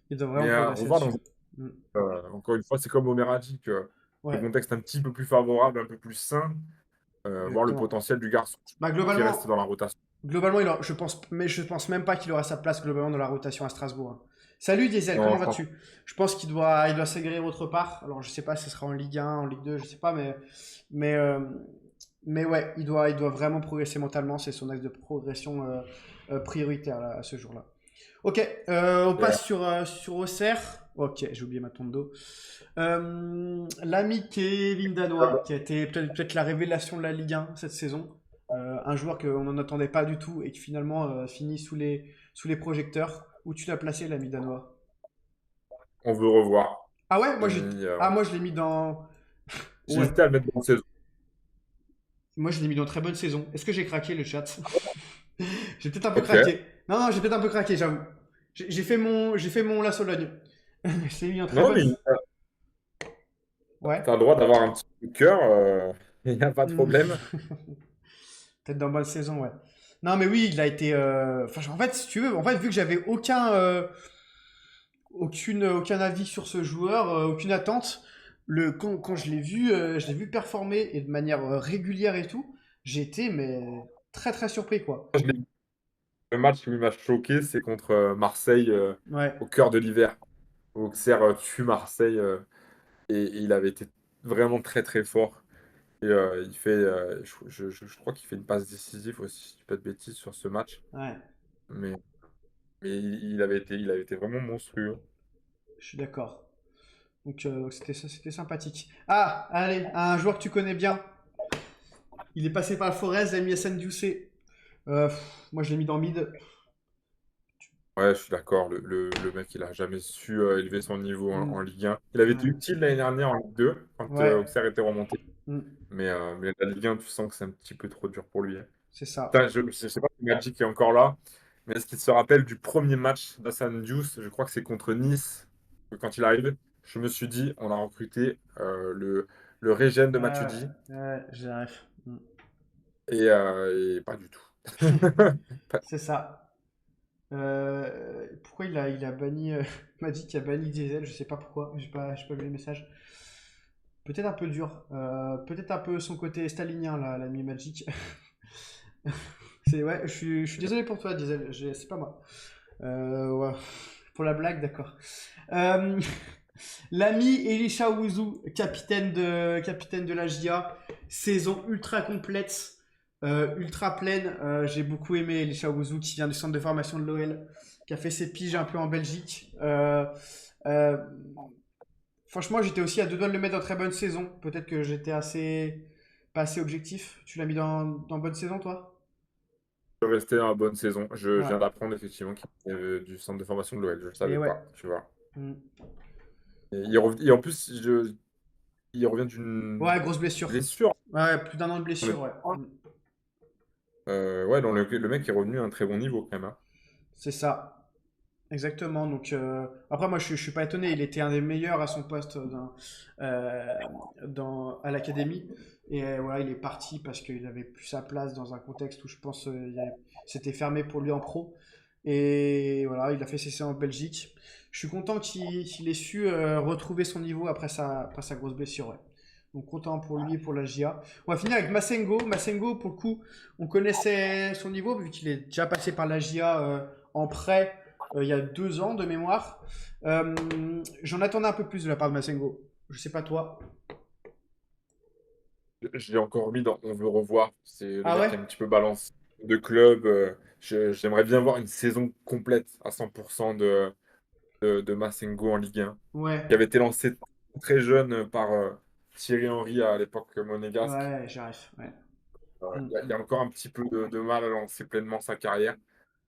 Speaker 3: Il doit
Speaker 2: Mais
Speaker 3: vraiment
Speaker 2: à
Speaker 3: progresser
Speaker 2: revoir
Speaker 3: dessus. Mm.
Speaker 2: encore une fois, c'est comme Omer a dit, que le
Speaker 3: Ouais,
Speaker 2: contexte un petit peu plus favorable, un peu plus sain, voir le
Speaker 3: exactement.
Speaker 2: potentiel du garçon
Speaker 3: Bah,
Speaker 2: qui reste
Speaker 3: globalement,
Speaker 2: dans la rotation.
Speaker 3: globalement je pense même pas qu'il aura sa place globalement dans la rotation à Strasbourg, hein. Salut Diesel, comment
Speaker 2: Non, je pense.
Speaker 3: vas-tu? Je pense qu'il doit s'aguerrir autre part. Alors je sais pas si ce sera en Ligue 1, en Ligue 2, je sais pas, mais, euh, mais ouais, il doit vraiment progresser mentalement. C'est son axe de progression prioritaire là, à ce jour-là. Ok, on
Speaker 2: Et,
Speaker 3: passe sur Auxerre. Ok, j'ai oublié ma tonne d'eau. L'ami Kevin Danois, qui a été peut-être la révélation de la Ligue 1 cette saison. Un joueur qu'on n'en attendait pas du tout et qui finalement finit sous les projecteurs. Où tu l'as placé, l'ami Danois?
Speaker 2: on veut revoir.
Speaker 3: Ah ouais, moi,
Speaker 2: J'ai mis,
Speaker 3: moi je l'ai mis dans.
Speaker 2: j'ai
Speaker 3: Ouais,
Speaker 2: hésité à le mettre dans la saison.
Speaker 3: moi je l'ai mis dans très bonne saison. Est-ce que j'ai craqué le chat? J'ai peut-être un peu
Speaker 2: Ok.
Speaker 3: craqué. Non, non, j'ai peut-être un peu craqué, j'avoue. J'ai fait mon La Sologne. Je l'ai mis en très
Speaker 2: Non,
Speaker 3: bonne.
Speaker 2: mais
Speaker 3: Ouais.
Speaker 2: t'as le droit d'avoir un petit coup de cœur, il n'y a pas de
Speaker 3: Hmm.
Speaker 2: problème.
Speaker 3: Peut-être dans bonne saison, ouais. Non, mais oui, il a été. Enfin, en fait, si tu veux, en fait, vu que j'avais aucun avis sur ce joueur, aucune attente, quand je l'ai vu performer et de manière régulière et tout, j'ai été mais très très surpris quoi.
Speaker 2: Le match qui m'a choqué, c'est contre Marseille,
Speaker 3: Ouais,
Speaker 2: au cœur de l'hiver. Auxerre tue Marseille, et il avait été vraiment très très fort. Et je crois qu'il fait une passe décisive aussi, si je dis pas de bêtises, sur ce match.
Speaker 3: ouais,
Speaker 2: Mais, mais il avait été vraiment monstrueux.
Speaker 3: je suis d'accord. Donc c'était sympathique. Ah, allez, un joueur que tu connais bien. Il est passé par le Forez, l'ami Hassan Dioufé. Moi je l'ai mis dans mid.
Speaker 2: Ouais, je suis d'accord. Le mec, il a jamais su élever son niveau en
Speaker 3: Hmm,
Speaker 2: Ligue 1. Il avait été
Speaker 3: ouais,
Speaker 2: utile l'année dernière en Ligue 2, quand
Speaker 3: ouais,
Speaker 2: Auxerre était remonté.
Speaker 3: Mm.
Speaker 2: Mais la Ligue 1, tu sens que c'est un petit peu trop dur pour lui, hein.
Speaker 3: C'est ça.
Speaker 2: Putain, je sais pas si Magic est encore là, mais est-ce qu'il se rappelle du premier match d'Hassan Diouf? Je crois que c'est contre Nice, quand il arrive. Je me suis dit, on a recruté le régène de Matuidi,
Speaker 3: J'arrive. Mm.
Speaker 2: et pas du tout.
Speaker 3: C'est ça. Pourquoi il a banni. Magic a banni Diesel, je sais pas pourquoi, j'ai pas vu le message. Peut-être un peu dur. Peut-être un peu son côté stalinien, là, l'ami Magic. Ouais, je suis désolé pour toi, Diesel, c'est pas moi. Ouais. Pour la blague, d'accord. Euh, L'ami Elisha Ouzou, capitaine de la GIA, saison ultra complète, ultra pleine. J'ai beaucoup aimé Elisha Ouzou qui vient du centre de formation de l'OL, qui a fait ses piges un peu en Belgique. Euh, Franchement, j'étais aussi à deux doigts de le mettre dans très bonne saison. Peut-être que j'étais pas assez objectif. Tu l'as mis dans bonne saison, toi?
Speaker 2: Je vais rester dans la bonne saison. Je
Speaker 3: Ouais.
Speaker 2: viens d'apprendre effectivement qu'il était du centre de formation de l'OL. Je ne le
Speaker 3: Et
Speaker 2: savais
Speaker 3: ouais.
Speaker 2: pas, tu vois.
Speaker 3: Mm.
Speaker 2: Et en plus, il revient d'une
Speaker 3: Ouais, grosse blessure.
Speaker 2: blessure.
Speaker 3: Ouais, plus d'un an de
Speaker 2: On est
Speaker 3: blessure, ouais.
Speaker 2: pas-
Speaker 3: Mm.
Speaker 2: Ouais, donc le mec est revenu à un très bon niveau quand même, hein.
Speaker 3: C'est ça. Exactement. Donc, après, moi, je suis pas étonné. Il était un des meilleurs à son poste euh, à l'académie. Et voilà, il est parti parce qu'il avait plus sa place dans un contexte où je pense c'était fermé pour lui en pro. Et voilà, il a fait ses essais en Belgique. Je suis content qu'il ait su retrouver son niveau après sa grosse blessure. Ouais. Donc, content pour lui et pour la GIA. On va finir avec Massengo. Massengo, pour le coup, on connaissait son niveau vu qu'il est déjà passé par la GIA en prêt il y a 2 ans de mémoire. J'en attendais un peu plus de la part de Massengo. Je sais pas toi.
Speaker 2: Je l'ai encore mis dans On veut revoir. C'est le
Speaker 3: Ah
Speaker 2: mec
Speaker 3: ouais?
Speaker 2: qui est un petit peu balance de club. J'aimerais bien voir une saison complète à 100% de Massengo en Ligue 1, qui
Speaker 3: Ouais.
Speaker 2: avait été lancé très jeune par Thierry Henry à l'époque monégasque.
Speaker 3: Ouais, j'arrive. Ouais. Mm,
Speaker 2: Il y a
Speaker 3: mm.
Speaker 2: encore un petit peu de mal à lancer pleinement sa carrière.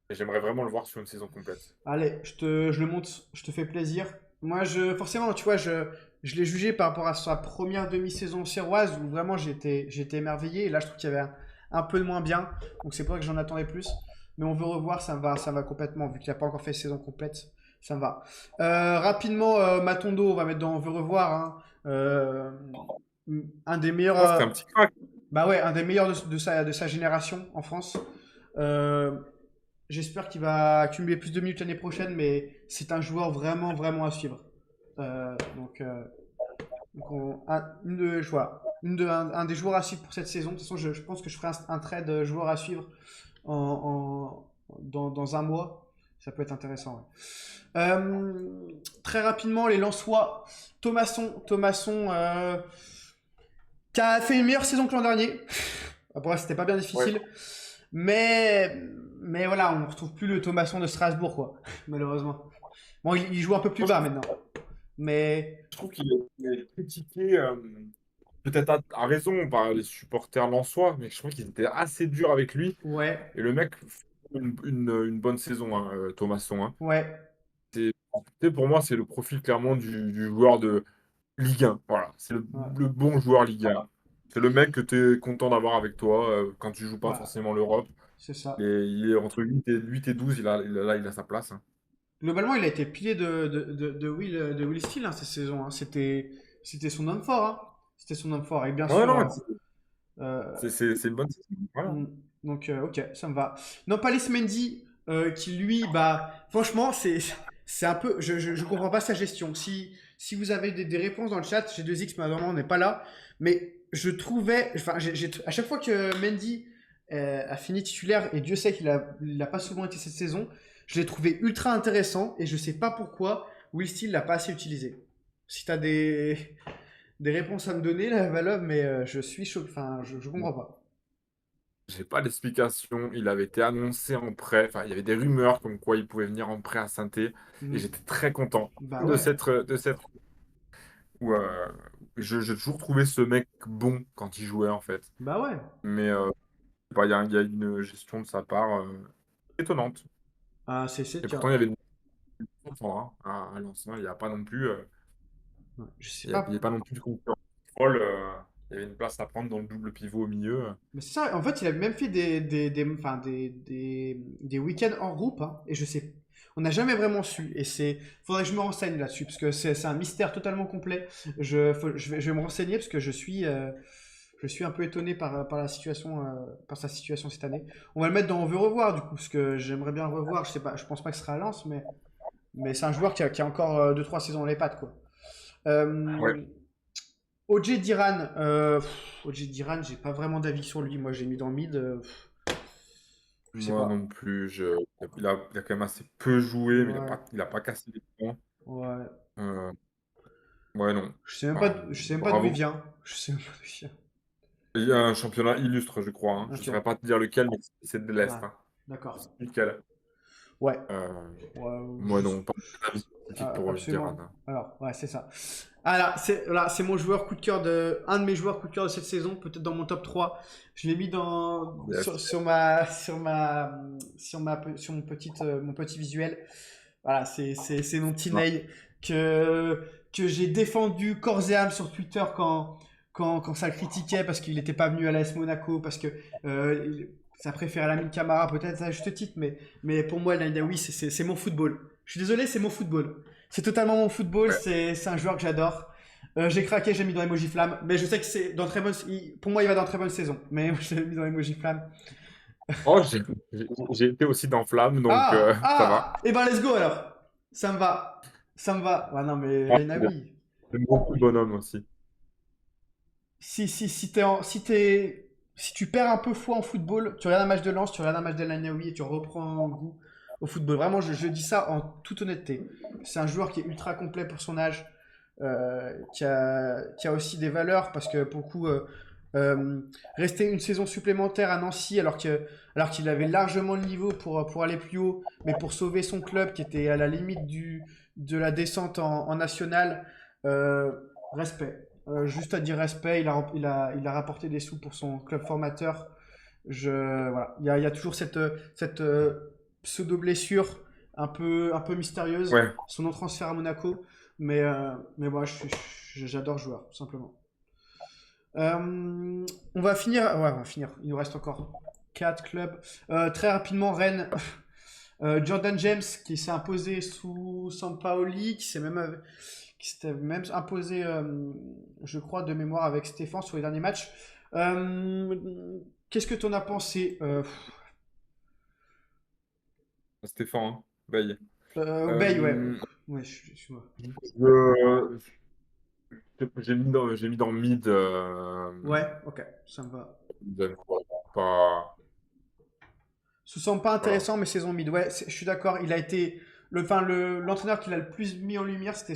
Speaker 2: Et j'aimerais vraiment le voir sur une saison complète.
Speaker 3: Allez, je le monte, je te fais plaisir. Moi, forcément, tu vois, je l'ai jugé par rapport à sa première demi-saison serroise où vraiment j'étais émerveillé. Et là, je trouve qu'il y avait un peu de moins bien. Donc, c'est pour ça que j'en attendais plus. Mais on veut revoir, ça me va complètement. Vu qu'il n'a pas encore fait saison complète, ça me va. Rapidement, Matondo, on va mettre dans on veut revoir, hein. Un des meilleurs.
Speaker 2: Oh, c'était un petit crack.
Speaker 3: Bah ouais, un des meilleurs de sa génération en France. Euh, J'espère qu'il va accumuler plus de minutes l'année prochaine, mais c'est un joueur vraiment, vraiment à suivre. Donc un des joueurs à suivre pour cette saison. De toute façon, je pense que je ferai un trade joueur à suivre dans un mois. Ça peut être intéressant. Ouais. Très rapidement, les Lensois. Thomasson qui a fait une meilleure saison que l'an dernier. Après, c'était pas bien
Speaker 2: Ouais.
Speaker 3: difficile. Mais voilà, on ne retrouve plus le Thomasson de Strasbourg, quoi, malheureusement. Bon, il joue un peu plus
Speaker 2: Moi,
Speaker 3: bas maintenant. Mais
Speaker 2: je trouve qu'il est critiqué, peut-être à raison par les supporters lensois, mais je trouve qu'ils étaient assez durs avec lui.
Speaker 3: ouais,
Speaker 2: Et le mec fait une bonne saison, hein, Thomasson, hein.
Speaker 3: ouais,
Speaker 2: Tu sais, pour moi, c'est le profil clairement du joueur de Ligue 1. Voilà, c'est
Speaker 3: ouais,
Speaker 2: le bon joueur Ligue 1. C'est le mec que tu es content d'avoir avec toi quand tu joues pas
Speaker 3: voilà,
Speaker 2: forcément l'Europe.
Speaker 3: c'est ça.
Speaker 2: Il est entre 8 et 12, il a sa place, hein.
Speaker 3: Globalement, il a été pilier de Will Steele hein, cette saison. Hein. C'était son homme fort. Hein. C'était son homme fort. Et bien
Speaker 2: Ouais,
Speaker 3: sûr,
Speaker 2: non,
Speaker 3: euh,
Speaker 2: c'est une bonne saison. Voilà.
Speaker 3: mm, donc, ok, ça me va. Non, Palis Mendy, qui lui, bah, franchement, c'est un peu. Je comprends pas sa gestion. Si vous avez des réponses dans le chat, j'ai 2X, malheureusement, on n'est pas là. Mais je trouvais. Enfin, à chaque fois que Mendy a fini titulaire, et Dieu sait qu'il a pas souvent été cette saison, je l'ai trouvé ultra intéressant, et je sais pas pourquoi Will Steele l'a pas assez utilisé. Si t'as des réponses à me donner, là, Valov, mais je suis chaud. Enfin, je comprends pas.
Speaker 2: J'ai pas d'explication. Il avait été annoncé en prêt. Enfin, il y avait des rumeurs comme quoi il pouvait venir en prêt à Saint-Étienne. Et
Speaker 3: Mm.
Speaker 2: j'étais très content
Speaker 3: Bah
Speaker 2: de
Speaker 3: ouais.
Speaker 2: cette où j'ai toujours trouvé ce mec bon quand il jouait en fait.
Speaker 3: Bah ouais.
Speaker 2: Mais bah, il y a une gestion de sa part étonnante.
Speaker 3: Ah, c'est
Speaker 2: Et
Speaker 3: tiens.
Speaker 2: pourtant, il y avait une à Lens, hein. Il n'y a pas non plus,
Speaker 3: Ouais, je sais
Speaker 2: il y a
Speaker 3: pas.
Speaker 2: pas non plus de concurrence folle. Il y avait une place à prendre dans le double pivot au milieu.
Speaker 3: Mais c'est ça, en fait, il a même fait enfin, des week-ends en groupe, hein, et je sais, on n'a jamais vraiment su, et faudrait que je me renseigne là-dessus, parce que c'est un mystère totalement complet. Je vais me renseigner, parce que je suis un peu étonné par la situation, par sa situation cette année. On va le mettre dans On veut revoir, du coup, parce que j'aimerais bien le revoir, je sais pas, je pense pas que ce sera à Lens, mais c'est un joueur qui a encore 2-3 saisons dans les pattes, quoi.
Speaker 2: Ouais.
Speaker 3: Euh, OJ Diran, OJ Diran, j'ai pas vraiment d'avis sur lui. Moi, j'ai mis dans le mid. Je sais
Speaker 2: Moi
Speaker 3: pas.
Speaker 2: non plus. Il a quand même assez peu joué, mais
Speaker 3: Ouais,
Speaker 2: il a pas cassé les points.
Speaker 3: ouais.
Speaker 2: Euh, ouais, non.
Speaker 3: Je sais même pas d'où il
Speaker 2: Bravo.
Speaker 3: vient. Je sais même pas d'où il vient.
Speaker 2: Il y a un championnat illustre, je crois, hein. Je ne
Speaker 3: Ok.
Speaker 2: saurais pas te dire lequel, mais c'est de
Speaker 3: Ouais.
Speaker 2: l'Est, hein. Je sais
Speaker 3: D'accord.
Speaker 2: plus lequel.
Speaker 3: Ouais.
Speaker 2: Euh,
Speaker 3: Ouais,
Speaker 2: moi non, pas d'avis spécifique pour Diran,
Speaker 3: absolument.
Speaker 2: hein.
Speaker 3: Alors, ouais, c'est ça. Ah là, c'est mon joueur coup de cœur un de mes joueurs coup de cœur de cette saison, peut-être dans mon top 3. Je l'ai mis
Speaker 2: Yes.
Speaker 3: sur mon petit visuel. Voilà, c'est mon petit Ney que j'ai défendu corps et âme sur Twitter quand ça le critiquait parce qu'il n'était pas venu à l'AS Monaco, parce que ça préfère Lamine Camara, peut-être à juste titre, mais pour moi, El Naïdaoui, c'est mon football. Je suis désolé, c'est mon football. C'est totalement mon football,
Speaker 2: Ouais.
Speaker 3: c'est un joueur que j'adore. J'ai craqué, j'ai mis dans Emoji Flamme, mais je sais que c'est dans très bonne, pour moi, il va dans très bonne saison, mais je l'ai mis dans Emoji Flamme.
Speaker 2: Oh, j'ai été aussi dans Flamme, donc ça va.
Speaker 3: Et ben let's go alors. Ça me va. Ça me va. Ah non, mais
Speaker 2: Ouais,
Speaker 3: Elna,
Speaker 2: c'est bien.
Speaker 3: oui.
Speaker 2: C'est beaucoup de bonhomme aussi.
Speaker 3: Si tu perds un peu foi en football, tu regardes un match de Lens, tu regardes un match d'El Naoui et tu reprends goût au football. Vraiment, je dis ça en toute honnêteté. C'est un joueur qui est ultra complet pour son âge, qui a aussi des valeurs parce que pour le coup, euh, rester une saison supplémentaire à Nancy alors qu'il avait largement le niveau pour aller plus haut, mais pour sauver son club qui était à la limite de la descente en national, euh, respect. Juste à dire respect, il a rapporté des sous pour son club formateur. Voilà. Il y a toujours cette pseudo-blessure un peu mystérieuse,
Speaker 2: Ouais.
Speaker 3: son non-transfert à Monaco. Mais voilà, j'adore ce joueur, tout simplement. On va finir. Ouais, on va finir. Il nous reste encore 4 clubs. Très rapidement, Rennes. Jordan James qui s'est imposé sous Sampaoli, qui s'était même imposé, je crois, de mémoire avec Stéphane sur les derniers matchs. Qu'est-ce que tu en as pensé?
Speaker 2: Stéphane, hein, Veille.
Speaker 3: Bay, ouais.
Speaker 2: Euh,
Speaker 3: Ouais, je suis moi.
Speaker 2: je- j'ai mis dans mid.
Speaker 3: Ouais, ok, ça me va.
Speaker 2: Pas.
Speaker 3: Ce sont pas
Speaker 2: Voilà.
Speaker 3: intéressant, mais saison mid. Ouais, je suis d'accord. Il a été. L'entraîneur qui l'a le plus mis en lumière, c'était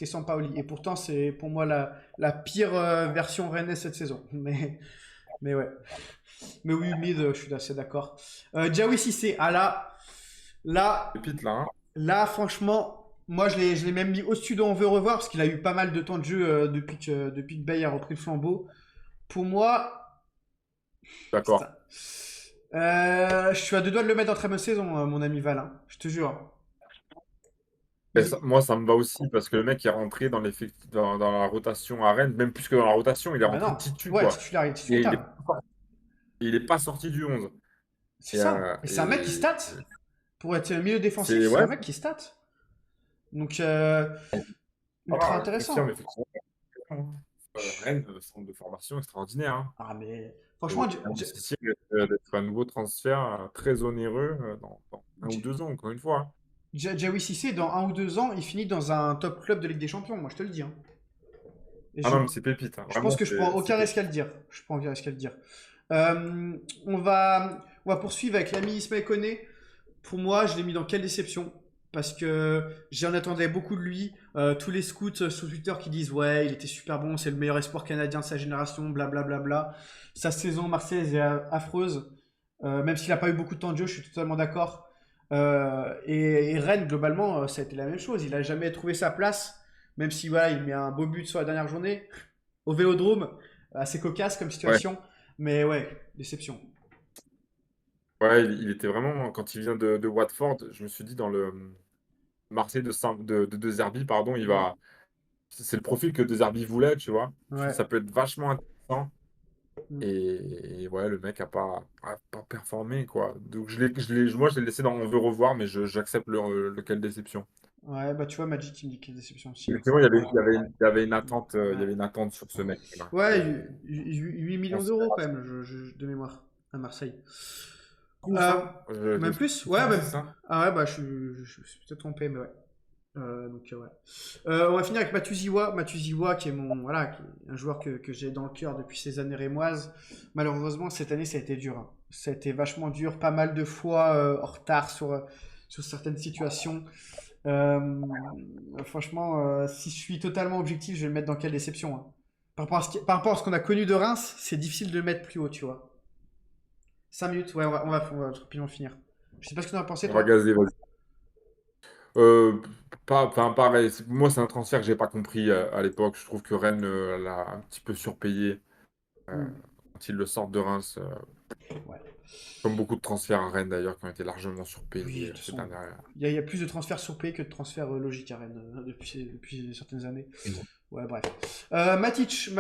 Speaker 3: Sampaoli. Et pourtant, c'est pour moi la pire version rennaise cette saison. Mais ouais. Mais oui, mid, je suis assez d'accord. Diawy Cissé, là,
Speaker 2: Pépite là, hein.
Speaker 3: là, franchement, moi, je l'ai même mis au-dessus de On veut revoir parce qu'il a eu pas mal de temps de jeu depuis que Bay a repris le flambeau. Pour moi,
Speaker 2: D'accord.
Speaker 3: je suis à deux doigts de le mettre en très bonne saison, mon ami Valin. Je te jure.
Speaker 2: Mais
Speaker 3: Il-
Speaker 2: moi, ça me va aussi parce que le mec est rentré dans la rotation à Rennes, même plus que dans la rotation, il est
Speaker 3: Bah
Speaker 2: rentré
Speaker 3: non,
Speaker 2: titu,
Speaker 3: ouais,
Speaker 2: quoi.
Speaker 3: titulaire,
Speaker 2: Et
Speaker 3: titulaire.
Speaker 2: il est pas sorti du 11.
Speaker 3: C'est
Speaker 2: Et,
Speaker 3: ça. Et c'est un mec qui stat. Pour être milieu défensif,
Speaker 2: c'est
Speaker 3: c'est
Speaker 2: ouais.
Speaker 3: un mec qui stat. Donc, ultra
Speaker 2: Voilà, je confirme,
Speaker 3: intéressant.
Speaker 2: effectivement. Rennes, centre de formation extraordinaire, hein.
Speaker 3: Ah, mais
Speaker 2: Et
Speaker 3: franchement,
Speaker 2: vraiment difficile d'être un nouveau transfert très onéreux dans 1 ou 2 ans, encore une fois, hein.
Speaker 3: Diawy Cissé, dans 1 ou 2 ans, il finit dans un top club de Ligue des Champions, moi je te le dis, hein. Et
Speaker 2: Ah non, mais c'est pépite, hein.
Speaker 3: je pense
Speaker 2: Vraiment,
Speaker 3: que je prends
Speaker 2: c'est
Speaker 3: aucun risque
Speaker 2: pépite.
Speaker 3: à le dire. Je prends aucun risque à le dire. On va poursuivre avec l'ami Ismaël Koné. Pour moi, je l'ai mis dans quelle déception? Parce que j'en attendais beaucoup de lui. Tous les scouts sur Twitter qui disent ouais, il était super bon, c'est le meilleur espoir canadien de sa génération, blablabla. Sa saison marseillaise est affreuse. Même s'il n'a pas eu beaucoup de temps de jeu, je suis totalement d'accord. Et Rennes, globalement, ça a été la même chose. Il n'a jamais trouvé sa place, même si voilà, il met un beau but sur la dernière journée au Vélodrome. Assez cocasse comme
Speaker 2: Ouais,
Speaker 3: situation. Mais ouais, déception.
Speaker 2: ouais, il était vraiment, quand il vient de Watford, je me suis dit dans le Marseille de Zerbi, pardon,
Speaker 3: Mm.
Speaker 2: c'est le profil que De Zerbi voulait, tu vois. Je me suis dit,
Speaker 3: Ouais.
Speaker 2: ça peut être vachement intéressant 100%.
Speaker 3: Mm.
Speaker 2: Et ouais, le mec a pas performé, quoi. Donc moi, je l'ai laissé dans On veut revoir, mais j'accepte le quelle déception.
Speaker 3: Ouais, bah tu vois, Magic, il me dit quelle déception aussi. Ouais.
Speaker 2: Effectivement, il y avait une attente, il y
Speaker 3: Ouais,
Speaker 2: avait une attente sur ce mec-là.
Speaker 3: ouais,
Speaker 2: Et
Speaker 3: 8 millions d'euros quand
Speaker 2: considérable.
Speaker 3: même, de mémoire, à Marseille.
Speaker 2: Plus,
Speaker 3: Euh,
Speaker 2: hein.
Speaker 3: Même plus?
Speaker 2: Plus
Speaker 3: Ouais,
Speaker 2: de
Speaker 3: même.
Speaker 2: 10, hein.
Speaker 3: Ah ouais, bah je me suis peut-être trompé, mais ouais. Ouais. On va finir avec Matuziwa. Matuziwa, qui est voilà, qui est un joueur que j'ai dans le cœur depuis ces années rémoises. Malheureusement, cette année, ça a été dur, hein. Ça a été vachement dur, pas mal de fois en retard sur certaines situations. Euh, Franchement, si je suis totalement objectif, je vais le mettre dans quelle déception, hein. Par rapport à ce qu'on a connu de Reims, c'est difficile de le mettre plus haut, tu vois. 5 minutes, ouais, on va rapidement finir. Je sais pas ce que tu en as pensé,
Speaker 2: On va
Speaker 3: toi.
Speaker 2: gazer, vas-y. Euh, enfin, pareil, moi, c'est un transfert que j'ai pas compris à l'époque. Je trouve que Rennes l'a un petit peu surpayé euh,
Speaker 3: Hmm,
Speaker 2: quand ils le sortent de Reims.
Speaker 3: ouais.
Speaker 2: Comme beaucoup de transferts à Rennes d'ailleurs, qui ont été largement
Speaker 3: Oui,
Speaker 2: surpayés
Speaker 3: de toute
Speaker 2: ces
Speaker 3: façon,
Speaker 2: dernières années.
Speaker 3: il y a plus de transferts surpayés que de transferts logiques à Rennes depuis certaines années. Ouais, bref. Matic,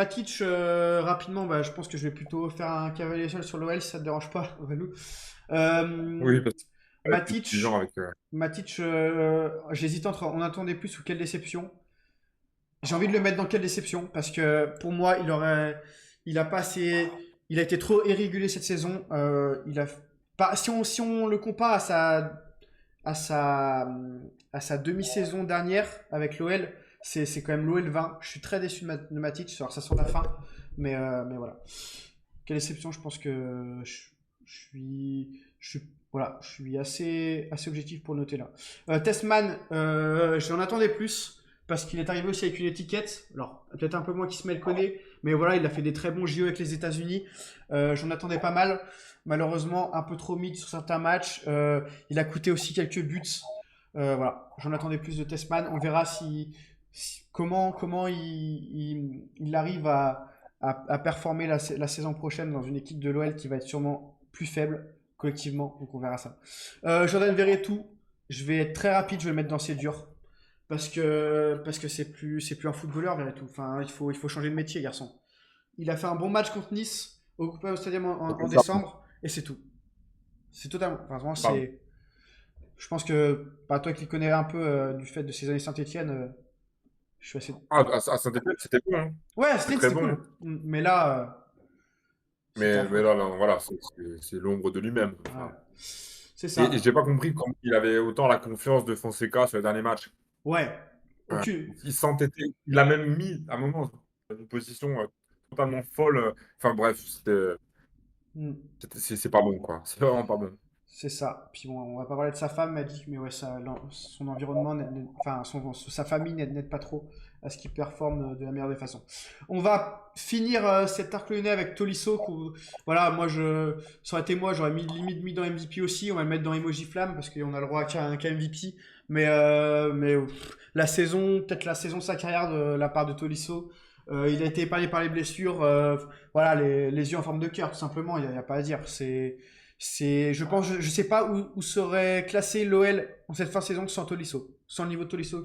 Speaker 3: rapidement, bah, je pense que je vais plutôt faire un cavalier seul sur l'OL si ça te dérange pas, Valou. Euh,
Speaker 2: Oui, parce que avec plus exigeant
Speaker 3: Matic,
Speaker 2: avec.
Speaker 3: Matic, j'hésite entre on attendait plus ou quelle déception. J'ai envie de le mettre dans quelle déception parce que pour moi, il a pas assez, il a été trop irrégulier cette saison. Il a pas, si on le compare à sa, à sa demi-saison dernière avec l'OL, c'est quand même l'OL 20. Je suis très déçu de Matic, alors ça sent la fin, mais voilà. Quelle déception, je pense que voilà, je suis assez objectif pour le noter là. Testman, j'en attendais plus parce qu'il est arrivé aussi avec une étiquette. Alors, peut-être un peu moins qu'il se met le connaît, mais voilà, il a fait des très bons JO avec les États-Unis. J'en attendais pas mal. Malheureusement, un peu trop mid sur certains matchs. Il a coûté aussi quelques buts. Voilà, j'en attendais plus de Testman. On verra comment il arrive à performer la saison prochaine dans une équipe de l'OL qui va être sûrement plus faible collectivement. Donc on verra ça. Jordan Verretou, je vais être très rapide, je vais le mettre dans ses durs. Parce que c'est plus un footballeur, Verretou. Enfin, il faut changer de métier, garçon. Il a fait un bon match contre Nice au Copa Stadium en
Speaker 2: Ça,
Speaker 3: décembre et c'est tout. C'est totalement. Enfin, vraiment,
Speaker 2: pardon.
Speaker 3: c'est. Je pense que, bah, toi qui le connais un peu du fait de ses années Saint-Etienne, je suis assez.
Speaker 2: À Saint-Étienne, c'était bon, hein.
Speaker 3: Ouais,
Speaker 2: C'était très
Speaker 3: C'était
Speaker 2: bon,
Speaker 3: cool.
Speaker 2: hein.
Speaker 3: Mais là, c'était
Speaker 2: Mais
Speaker 3: affreux.
Speaker 2: là, là, voilà, c'est l'ombre de lui-même.
Speaker 3: Ouais.
Speaker 2: Enfin,
Speaker 3: C'est
Speaker 2: et
Speaker 3: ça.
Speaker 2: j'ai pas compris comment il avait autant la confiance de Fonseca sur le dernier match.
Speaker 3: Ouais.
Speaker 2: Euh,
Speaker 3: Aucune.
Speaker 2: il s'entêtait, il a même mis à un moment dans une position totalement folle. Enfin bref,
Speaker 3: Hmm.
Speaker 2: c'est pas bon, quoi. C'est vraiment pas bon.
Speaker 3: C'est ça. Puis bon, on va pas parler de sa femme, m'a dit, mais ouais, son environnement, enfin, sa famille n'aide pas trop à ce qu'il performe de la meilleure des façons. On va finir cet arc lyonnais avec Tolisso. Voilà, ça aurait été moi, j'aurais limite mis dans MVP aussi. On va le mettre dans Emoji Flamme parce qu'on a le droit qu'à MVP. Mais peut-être la saison de sa carrière de la part de Tolisso. Il a été épargné par les blessures. Voilà, les yeux en forme de cœur, tout simplement. Il n'y a pas à dire. Je pense, je sais pas où serait classé l'OL en cette fin de saison sans Tolisso, sans le niveau de Tolisso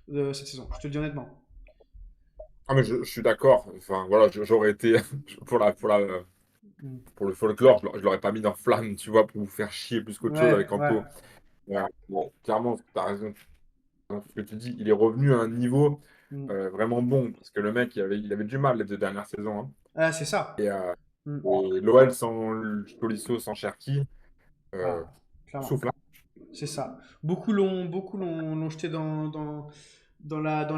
Speaker 3: de cette saison. Je te le dis honnêtement.
Speaker 2: Ah mais je suis d'accord. Enfin voilà, j'aurais été pour
Speaker 3: Mm.
Speaker 2: pour le folklore, je l'aurais pas mis dans Flamme, tu vois, pour vous faire chier plus qu'autre chose
Speaker 3: Ouais,
Speaker 2: avec
Speaker 3: ouais.
Speaker 2: Anto. Ouais, bon, clairement, t'as raison. Dans ce que tu dis, il est revenu à un niveau
Speaker 3: Mm.
Speaker 2: vraiment bon parce que le mec, il avait du mal les 2 dernières saisons, hein.
Speaker 3: Ah, c'est ça.
Speaker 2: Et,
Speaker 3: Mm.
Speaker 2: l'OL sans Tolisso, sans Cherki, euh,
Speaker 3: Ah, clairement.
Speaker 2: souffle, hein.
Speaker 3: C'est ça. Beaucoup l'ont jeté dans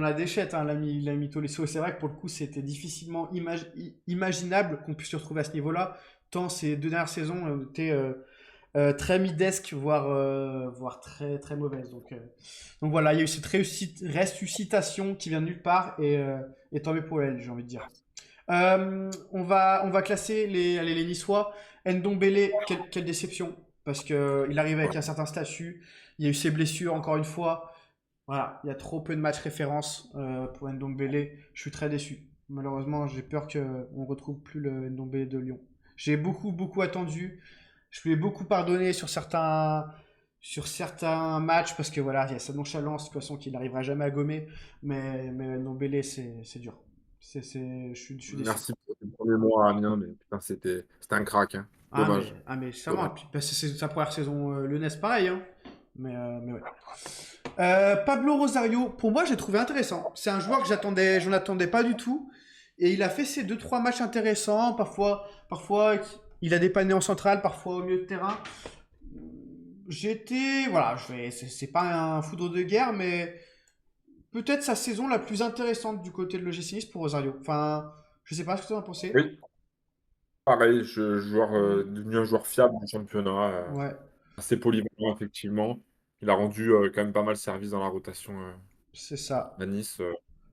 Speaker 3: la déchettte, hein, l'ami Tolisso. Et c'est vrai que pour le coup, c'était difficilement imaginable qu'on puisse se retrouver à ce niveau-là, tant ces 2 dernières saisons étaient très midesque, voire très, très mauvaise. Donc voilà, il y a eu cette ressuscitation qui vient de nulle part et tant mieux pour elle, j'ai envie de dire. On va classer les Niçois. Ndombele, quelle déception, parce qu'il arrive avec un certain statut. Il y a eu ses blessures, encore une fois. Voilà, il y a trop peu de matchs références pour Ndombele. Je suis très déçu. Malheureusement, j'ai peur qu'on ne retrouve plus le Ndombele de Lyon. J'ai beaucoup attendu. Je lui ai beaucoup pardonné sur certains matchs parce que voilà, il y a sa nonchalance de toute façon qu'il n'arrivera jamais à gommer. Mais Ndombele, c'est dur. Je suis déçu.
Speaker 2: Merci pour tes premiers mots à Amiens, mais putain, c'était un crack, hein. Dommage.
Speaker 3: Ça va.
Speaker 2: Dommage.
Speaker 3: Puis, bah, c'est sa première saison lyonnaise, pareil. Hein. Mais ouais. Pablo Rosario, pour moi, j'ai trouvé intéressant. C'est un joueur que j'en attendais pas du tout. Et il a fait ses 2-3 matchs intéressants. Parfois, il a dépanné en centrale, parfois au milieu de terrain. Voilà, c'est pas un foudre de guerre, mais peut-être sa saison la plus intéressante du côté de l'OGC Nice pour Rosario. Enfin, je sais pas ce que tu en as pensé.
Speaker 2: Oui, pareil, devenu un joueur fiable du championnat,
Speaker 3: Ouais,
Speaker 2: assez polyvalent, effectivement. Il a rendu quand même pas mal service dans la rotation
Speaker 3: c'est ça.
Speaker 2: à Nice.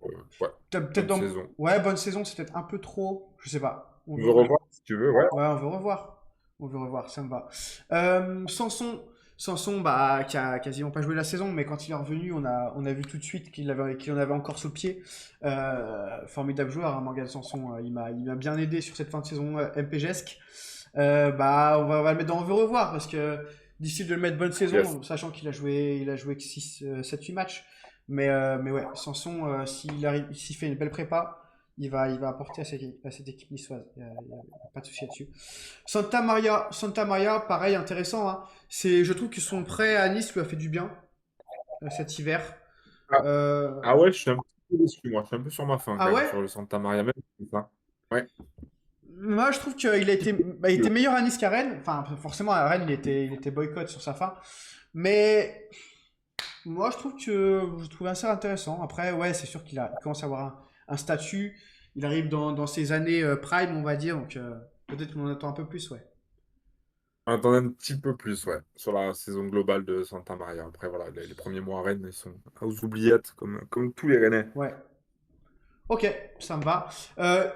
Speaker 2: Ouais,
Speaker 3: Peut-être
Speaker 2: bonne
Speaker 3: dans.
Speaker 2: saison.
Speaker 3: Ouais, bonne saison, c'est peut-être un peu trop. Je sais pas.
Speaker 2: Tu veux revoir si tu veux, ouais.
Speaker 3: Ouais, on veut revoir. On veut revoir, ça me va. Sanson, bah, qui a quasiment pas joué la saison, mais quand il est revenu, on a vu tout de suite qu'il en avait encore sous le pied. Formidable joueur, hein, Morgan Sanson. Il m'a bien aidé sur cette fin de saison MPGesque. Bah, on va le mettre dans On veut revoir, parce que difficile de le mettre bonne saison,
Speaker 2: Yes.
Speaker 3: sachant qu'il a joué que 6, 7-8 matchs. Mais ouais, Sanson, s'il fait une belle prépa, il va apporter à cette équipe niçoise. Il n'y a pas de souci là-dessus. Santa Maria, pareil, intéressant. Hein. Je trouve que son prêt à Nice lui a fait du bien cet hiver.
Speaker 2: Ah,
Speaker 3: Euh,
Speaker 2: ah ouais, je suis un peu déçu, moi. Je suis un peu sur ma faim
Speaker 3: ah
Speaker 2: quand même,
Speaker 3: ouais?
Speaker 2: sur le Santa Maria même. C'est ça. Ouais.
Speaker 3: Moi, je trouve qu'il il était meilleur à Nice qu'à Rennes. Enfin, forcément, à Rennes, il était boycott sur sa fin. Mais moi, je trouve assez intéressant. Après, ouais, c'est sûr il commence à avoir un statut. Il arrive dans ses années prime, on va dire. Donc, peut-être qu'on en attend un peu plus, ouais.
Speaker 2: On attendait un petit peu plus, ouais, sur la saison globale de Santa Maria. Après, voilà, les premiers mois à Rennes, ils sont aux oubliettes, comme tous les Rennais.
Speaker 3: Ouais. Ok, ça me va.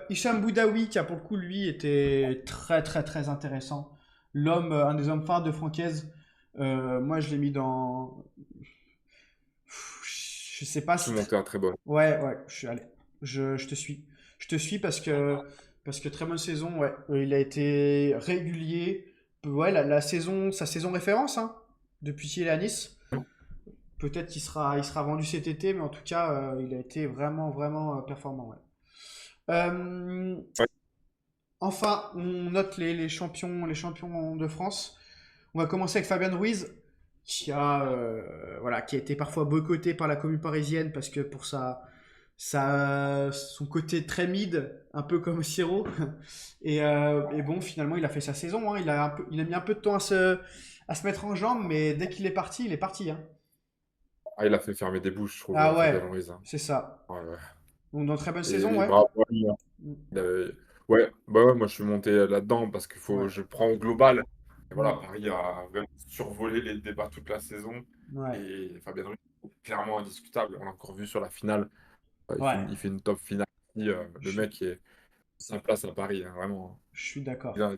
Speaker 3: Hicham Boudaoui, qui a pour le coup, lui, était très, très, très intéressant. Un des hommes phares de Francaise. Moi, je l'ai mis dans. Je sais pas
Speaker 2: Tout
Speaker 3: si.
Speaker 2: monté à très bon.
Speaker 3: Ouais, ouais, allez, je te suis. Je te suis parce que très bonne saison, ouais. Il a été régulier. Ouais, sa saison référence, hein, depuis qu'il est à Nice. Peut-être il sera vendu cet été, mais en tout cas, il a été vraiment, vraiment performant, ouais. Euh,
Speaker 2: Ouais.
Speaker 3: enfin, on note les champions de France. On va commencer avec Fabien Ruiz, qui a été parfois boycotté par la commune parisienne parce que pour son côté très mid, un peu comme Siro. Et bon, finalement, il a fait sa saison. Hein. Il a mis un peu de temps à se mettre en jambe, mais dès qu'il est parti, il est parti. Hein.
Speaker 2: Ah, il a fait fermer des bouches, je trouve,
Speaker 3: Ah ouais,
Speaker 2: Fabien Ruiz, hein.
Speaker 3: c'est ça.
Speaker 2: Ouais, ouais.
Speaker 3: Donc, dans très bonne saison,
Speaker 2: Et
Speaker 3: ouais.
Speaker 2: bravo à lui, hein. Il avait- Ouais, bah ouais, moi je suis monté là-dedans parce
Speaker 3: Ouais.
Speaker 2: je prends au global. Et voilà,
Speaker 3: Mm.
Speaker 2: Paris a vraiment survolé les débats toute la saison.
Speaker 3: Ouais.
Speaker 2: Et Fabien Ruiz, clairement indiscutable. On l'a encore vu sur la finale.
Speaker 3: Ouais.
Speaker 2: Il fait une top finale.
Speaker 3: Je
Speaker 2: Le
Speaker 3: suis,
Speaker 2: mec est sa place à Paris, hein, vraiment.
Speaker 3: je suis d'accord.
Speaker 2: Dans les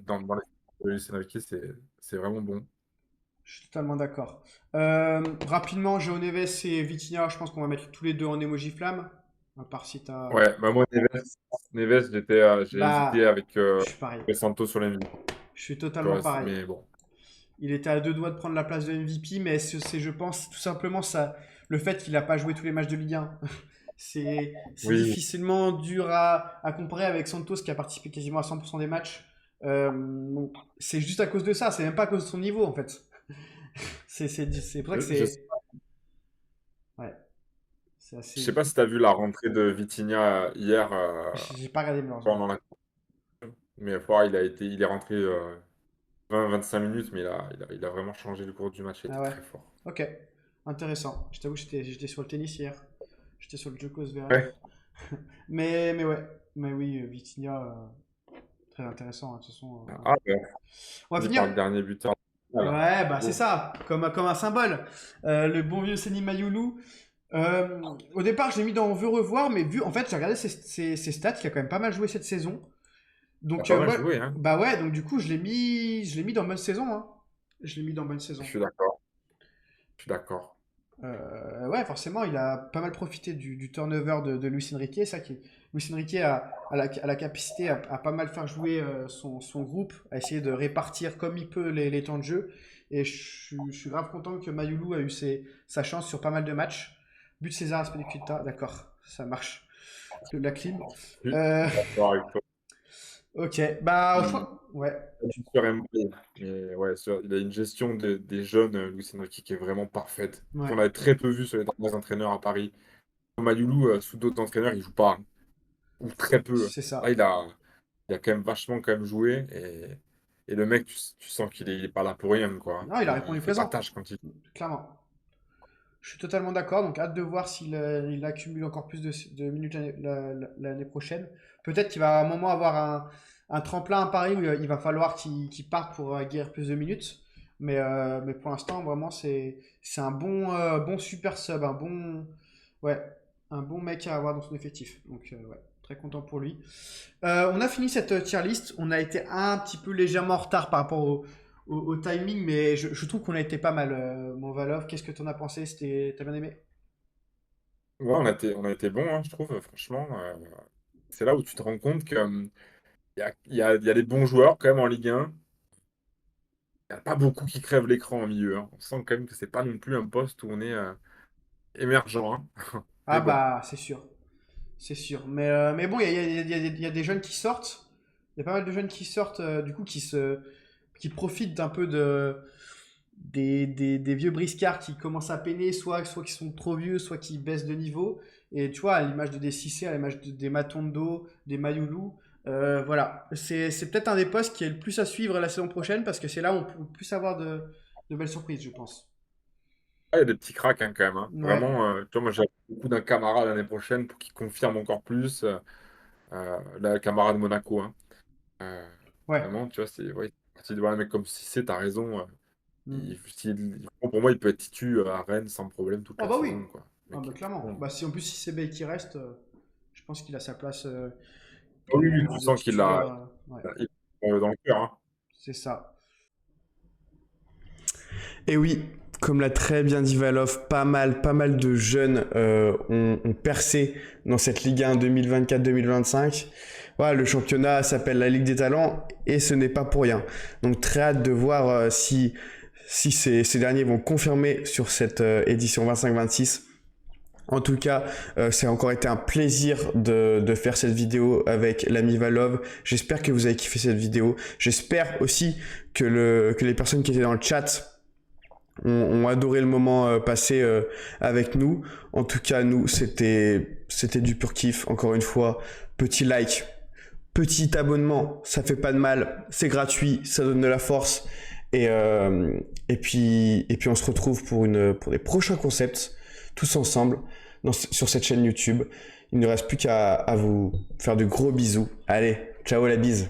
Speaker 2: de Luis Enrique, c'est vraiment bon.
Speaker 3: Je suis totalement d'accord. Rapidement, João Neves et Vitinha, je pense qu'on va mettre tous les deux en emoji flamme. À part si t'as.
Speaker 2: Ouais, bah moi, Neves j'ai hésité
Speaker 3: Bah,
Speaker 2: avec
Speaker 3: je suis pareil.
Speaker 2: Santos sur l'MVP.
Speaker 3: Je suis totalement pareil.
Speaker 2: Mais bon.
Speaker 3: Il était à deux doigts de prendre la place de MVP, mais je pense, tout simplement ça, le fait qu'il n'a pas joué tous les matchs de Ligue 1. C'est
Speaker 2: Oui,
Speaker 3: difficilement dur à comparer avec Santos qui a participé quasiment à 100% des matchs. Donc, c'est juste à cause de ça, c'est même pas à cause de son niveau en fait. C'est pour ça que
Speaker 2: je sais
Speaker 3: ouais, c'est
Speaker 2: je
Speaker 3: assez.
Speaker 2: sais pas si tu as vu la rentrée de Vitinha hier
Speaker 3: J'ai pas regardé malheureusement.
Speaker 2: pendant la. Mais il est rentré 20-25 minutes, mais il a vraiment changé le cours du match. Il
Speaker 3: Ah
Speaker 2: était
Speaker 3: ouais,
Speaker 2: très fort.
Speaker 3: ok, intéressant. Je t'avoue, j'étais sur le tennis hier. J'étais sur le Djoko Zverev.
Speaker 2: Ouais.
Speaker 3: Mais ouais, mais oui, Vitinha, très intéressant, hein, de toute façon.
Speaker 2: Ah, ouais.
Speaker 3: On va
Speaker 2: Fini
Speaker 3: finir.
Speaker 2: par le dernier buteur. Voilà.
Speaker 3: Ouais, bah c'est
Speaker 2: Bon.
Speaker 3: ça, comme un symbole. Le bon vieux Seni Mayoulou. Au départ, je l'ai mis dans On veut revoir, mais en fait, j'ai regardé ses stats, il a quand même pas mal joué cette saison.
Speaker 2: Il a
Speaker 3: Donc,
Speaker 2: pas mal
Speaker 3: ouais,
Speaker 2: joué, hein.
Speaker 3: bah ouais, donc du coup, je l'ai mis dans bonne saison, hein. Je l'ai mis dans bonne saison.
Speaker 2: Je suis d'accord. Je suis d'accord.
Speaker 3: Ouais, forcément, il a pas mal profité du turnover de Luis Enrique. Luis Enrique a la capacité à pas mal faire jouer son groupe, à essayer de répartir comme il peut les temps de jeu. Et je suis grave content que Mayoulou a eu sa chance sur pas mal de matchs. But César Azpilicueta, d'accord, ça marche. la clim.
Speaker 2: Je suis
Speaker 3: Euh,
Speaker 2: d'accord avec toi.
Speaker 3: ok, bah,
Speaker 2: Il
Speaker 3: ouais,
Speaker 2: il est sur Mbappé, mais ouais, il a une gestion des jeunes, Luis Enrique, qui est vraiment parfaite.
Speaker 3: ouais,
Speaker 2: Qu'on a très peu vu sur les derniers entraîneurs à Paris. Mayoulou, sous d'autres entraîneurs, il joue pas, hein, ou très peu.
Speaker 3: c'est
Speaker 2: Là,
Speaker 3: ça.
Speaker 2: il a quand même vachement quand même joué et le mec, tu sens qu'il est pas là pour rien, quoi.
Speaker 3: Non, il a
Speaker 2: Il
Speaker 3: répondu
Speaker 2: fait pas
Speaker 3: présent,
Speaker 2: tâche quand il.
Speaker 3: clairement. Je suis totalement d'accord, donc hâte de voir s'il il accumule encore plus de minutes l'année prochaine. Peut-être qu'il va à un moment avoir un tremplin à Paris où il va falloir qu'il parte pour acquérir plus de minutes. Mais pour l'instant, vraiment, c'est un bon super sub, ouais, un bon mec à avoir dans son effectif. Donc, ouais, très content pour lui. On a fini cette tier list. On a été un petit peu légèrement en retard par rapport au timing, mais je trouve qu'on a été pas mal, mon Valov. Qu'est-ce que t'en as pensé? T'as bien aimé?
Speaker 2: Ouais, on a été bon, hein, je trouve, franchement. C'est là où tu te rends compte que il y a des bons joueurs quand même en Ligue 1. Il n'y a pas beaucoup qui crèvent l'écran au milieu, hein. On sent quand même que c'est pas non plus un poste où on est émergent, hein.
Speaker 3: Ah
Speaker 2: Mais bon.
Speaker 3: bah, c'est sûr. C'est sûr. Mais bon, il y a des jeunes qui sortent. Il y a pas mal de jeunes qui sortent, du coup, qui profitent d'un peu des vieux briscards qui commencent à peiner, soit qui sont trop vieux, soit qui baissent de niveau. Et tu vois, à l'image de des Cissé, à l'image des Matondo, des Mayoulou, voilà. C'est peut-être un des postes qui est le plus à suivre la saison prochaine parce que c'est là où on peut le plus avoir de belles surprises, je pense.
Speaker 2: Ah, il y a des petits cracks, hein, quand même, hein.
Speaker 3: Ouais,
Speaker 2: Vraiment, tu vois, moi j'ai beaucoup d'un Camara l'année prochaine pour qu'il confirme encore plus. La Camara de Monaco, hein. Euh,
Speaker 3: ouais.
Speaker 2: Vraiment, tu vois, c'est ouais, parti de voir un mec comme Cissé, t'as raison.
Speaker 3: Mm.
Speaker 2: Pour moi, il peut être titu à Rennes sans problème toute
Speaker 3: Oh
Speaker 2: la
Speaker 3: bah oui,
Speaker 2: saison, quoi. Le
Speaker 3: ah
Speaker 2: mec,
Speaker 3: bah
Speaker 2: il est
Speaker 3: clairement.
Speaker 2: bon.
Speaker 3: Bah si en plus si c'est Bale qui reste, je pense qu'il a sa place
Speaker 2: Ah oui, oui, tu
Speaker 3: de
Speaker 2: sens qu'il l'a
Speaker 3: titulaire. Ouais,
Speaker 2: il dans le cœur, hein.
Speaker 3: c'est ça.
Speaker 1: Et oui, comme l'a très bien dit Valov, pas mal de jeunes ont percé dans cette Ligue 1 2024-2025. Voilà, le championnat s'appelle la Ligue des Talents et ce n'est pas pour rien. Donc très hâte de voir si ces derniers vont confirmer sur cette édition 25-26. En tout cas, ça a encore été un plaisir de faire cette vidéo avec l'ami Valov. J'espère que vous avez kiffé cette vidéo. J'espère aussi que les personnes qui étaient dans le chat ont adoré le moment passé avec nous. En tout cas, nous, c'était du pur kiff. Encore une fois, petit like, petit abonnement, ça fait pas de mal, c'est gratuit, ça donne de la force. Et puis on se retrouve pour des prochains concepts, tous ensemble, sur cette chaîne YouTube. Il ne reste plus qu'à vous faire de gros bisous. Allez, ciao la bise.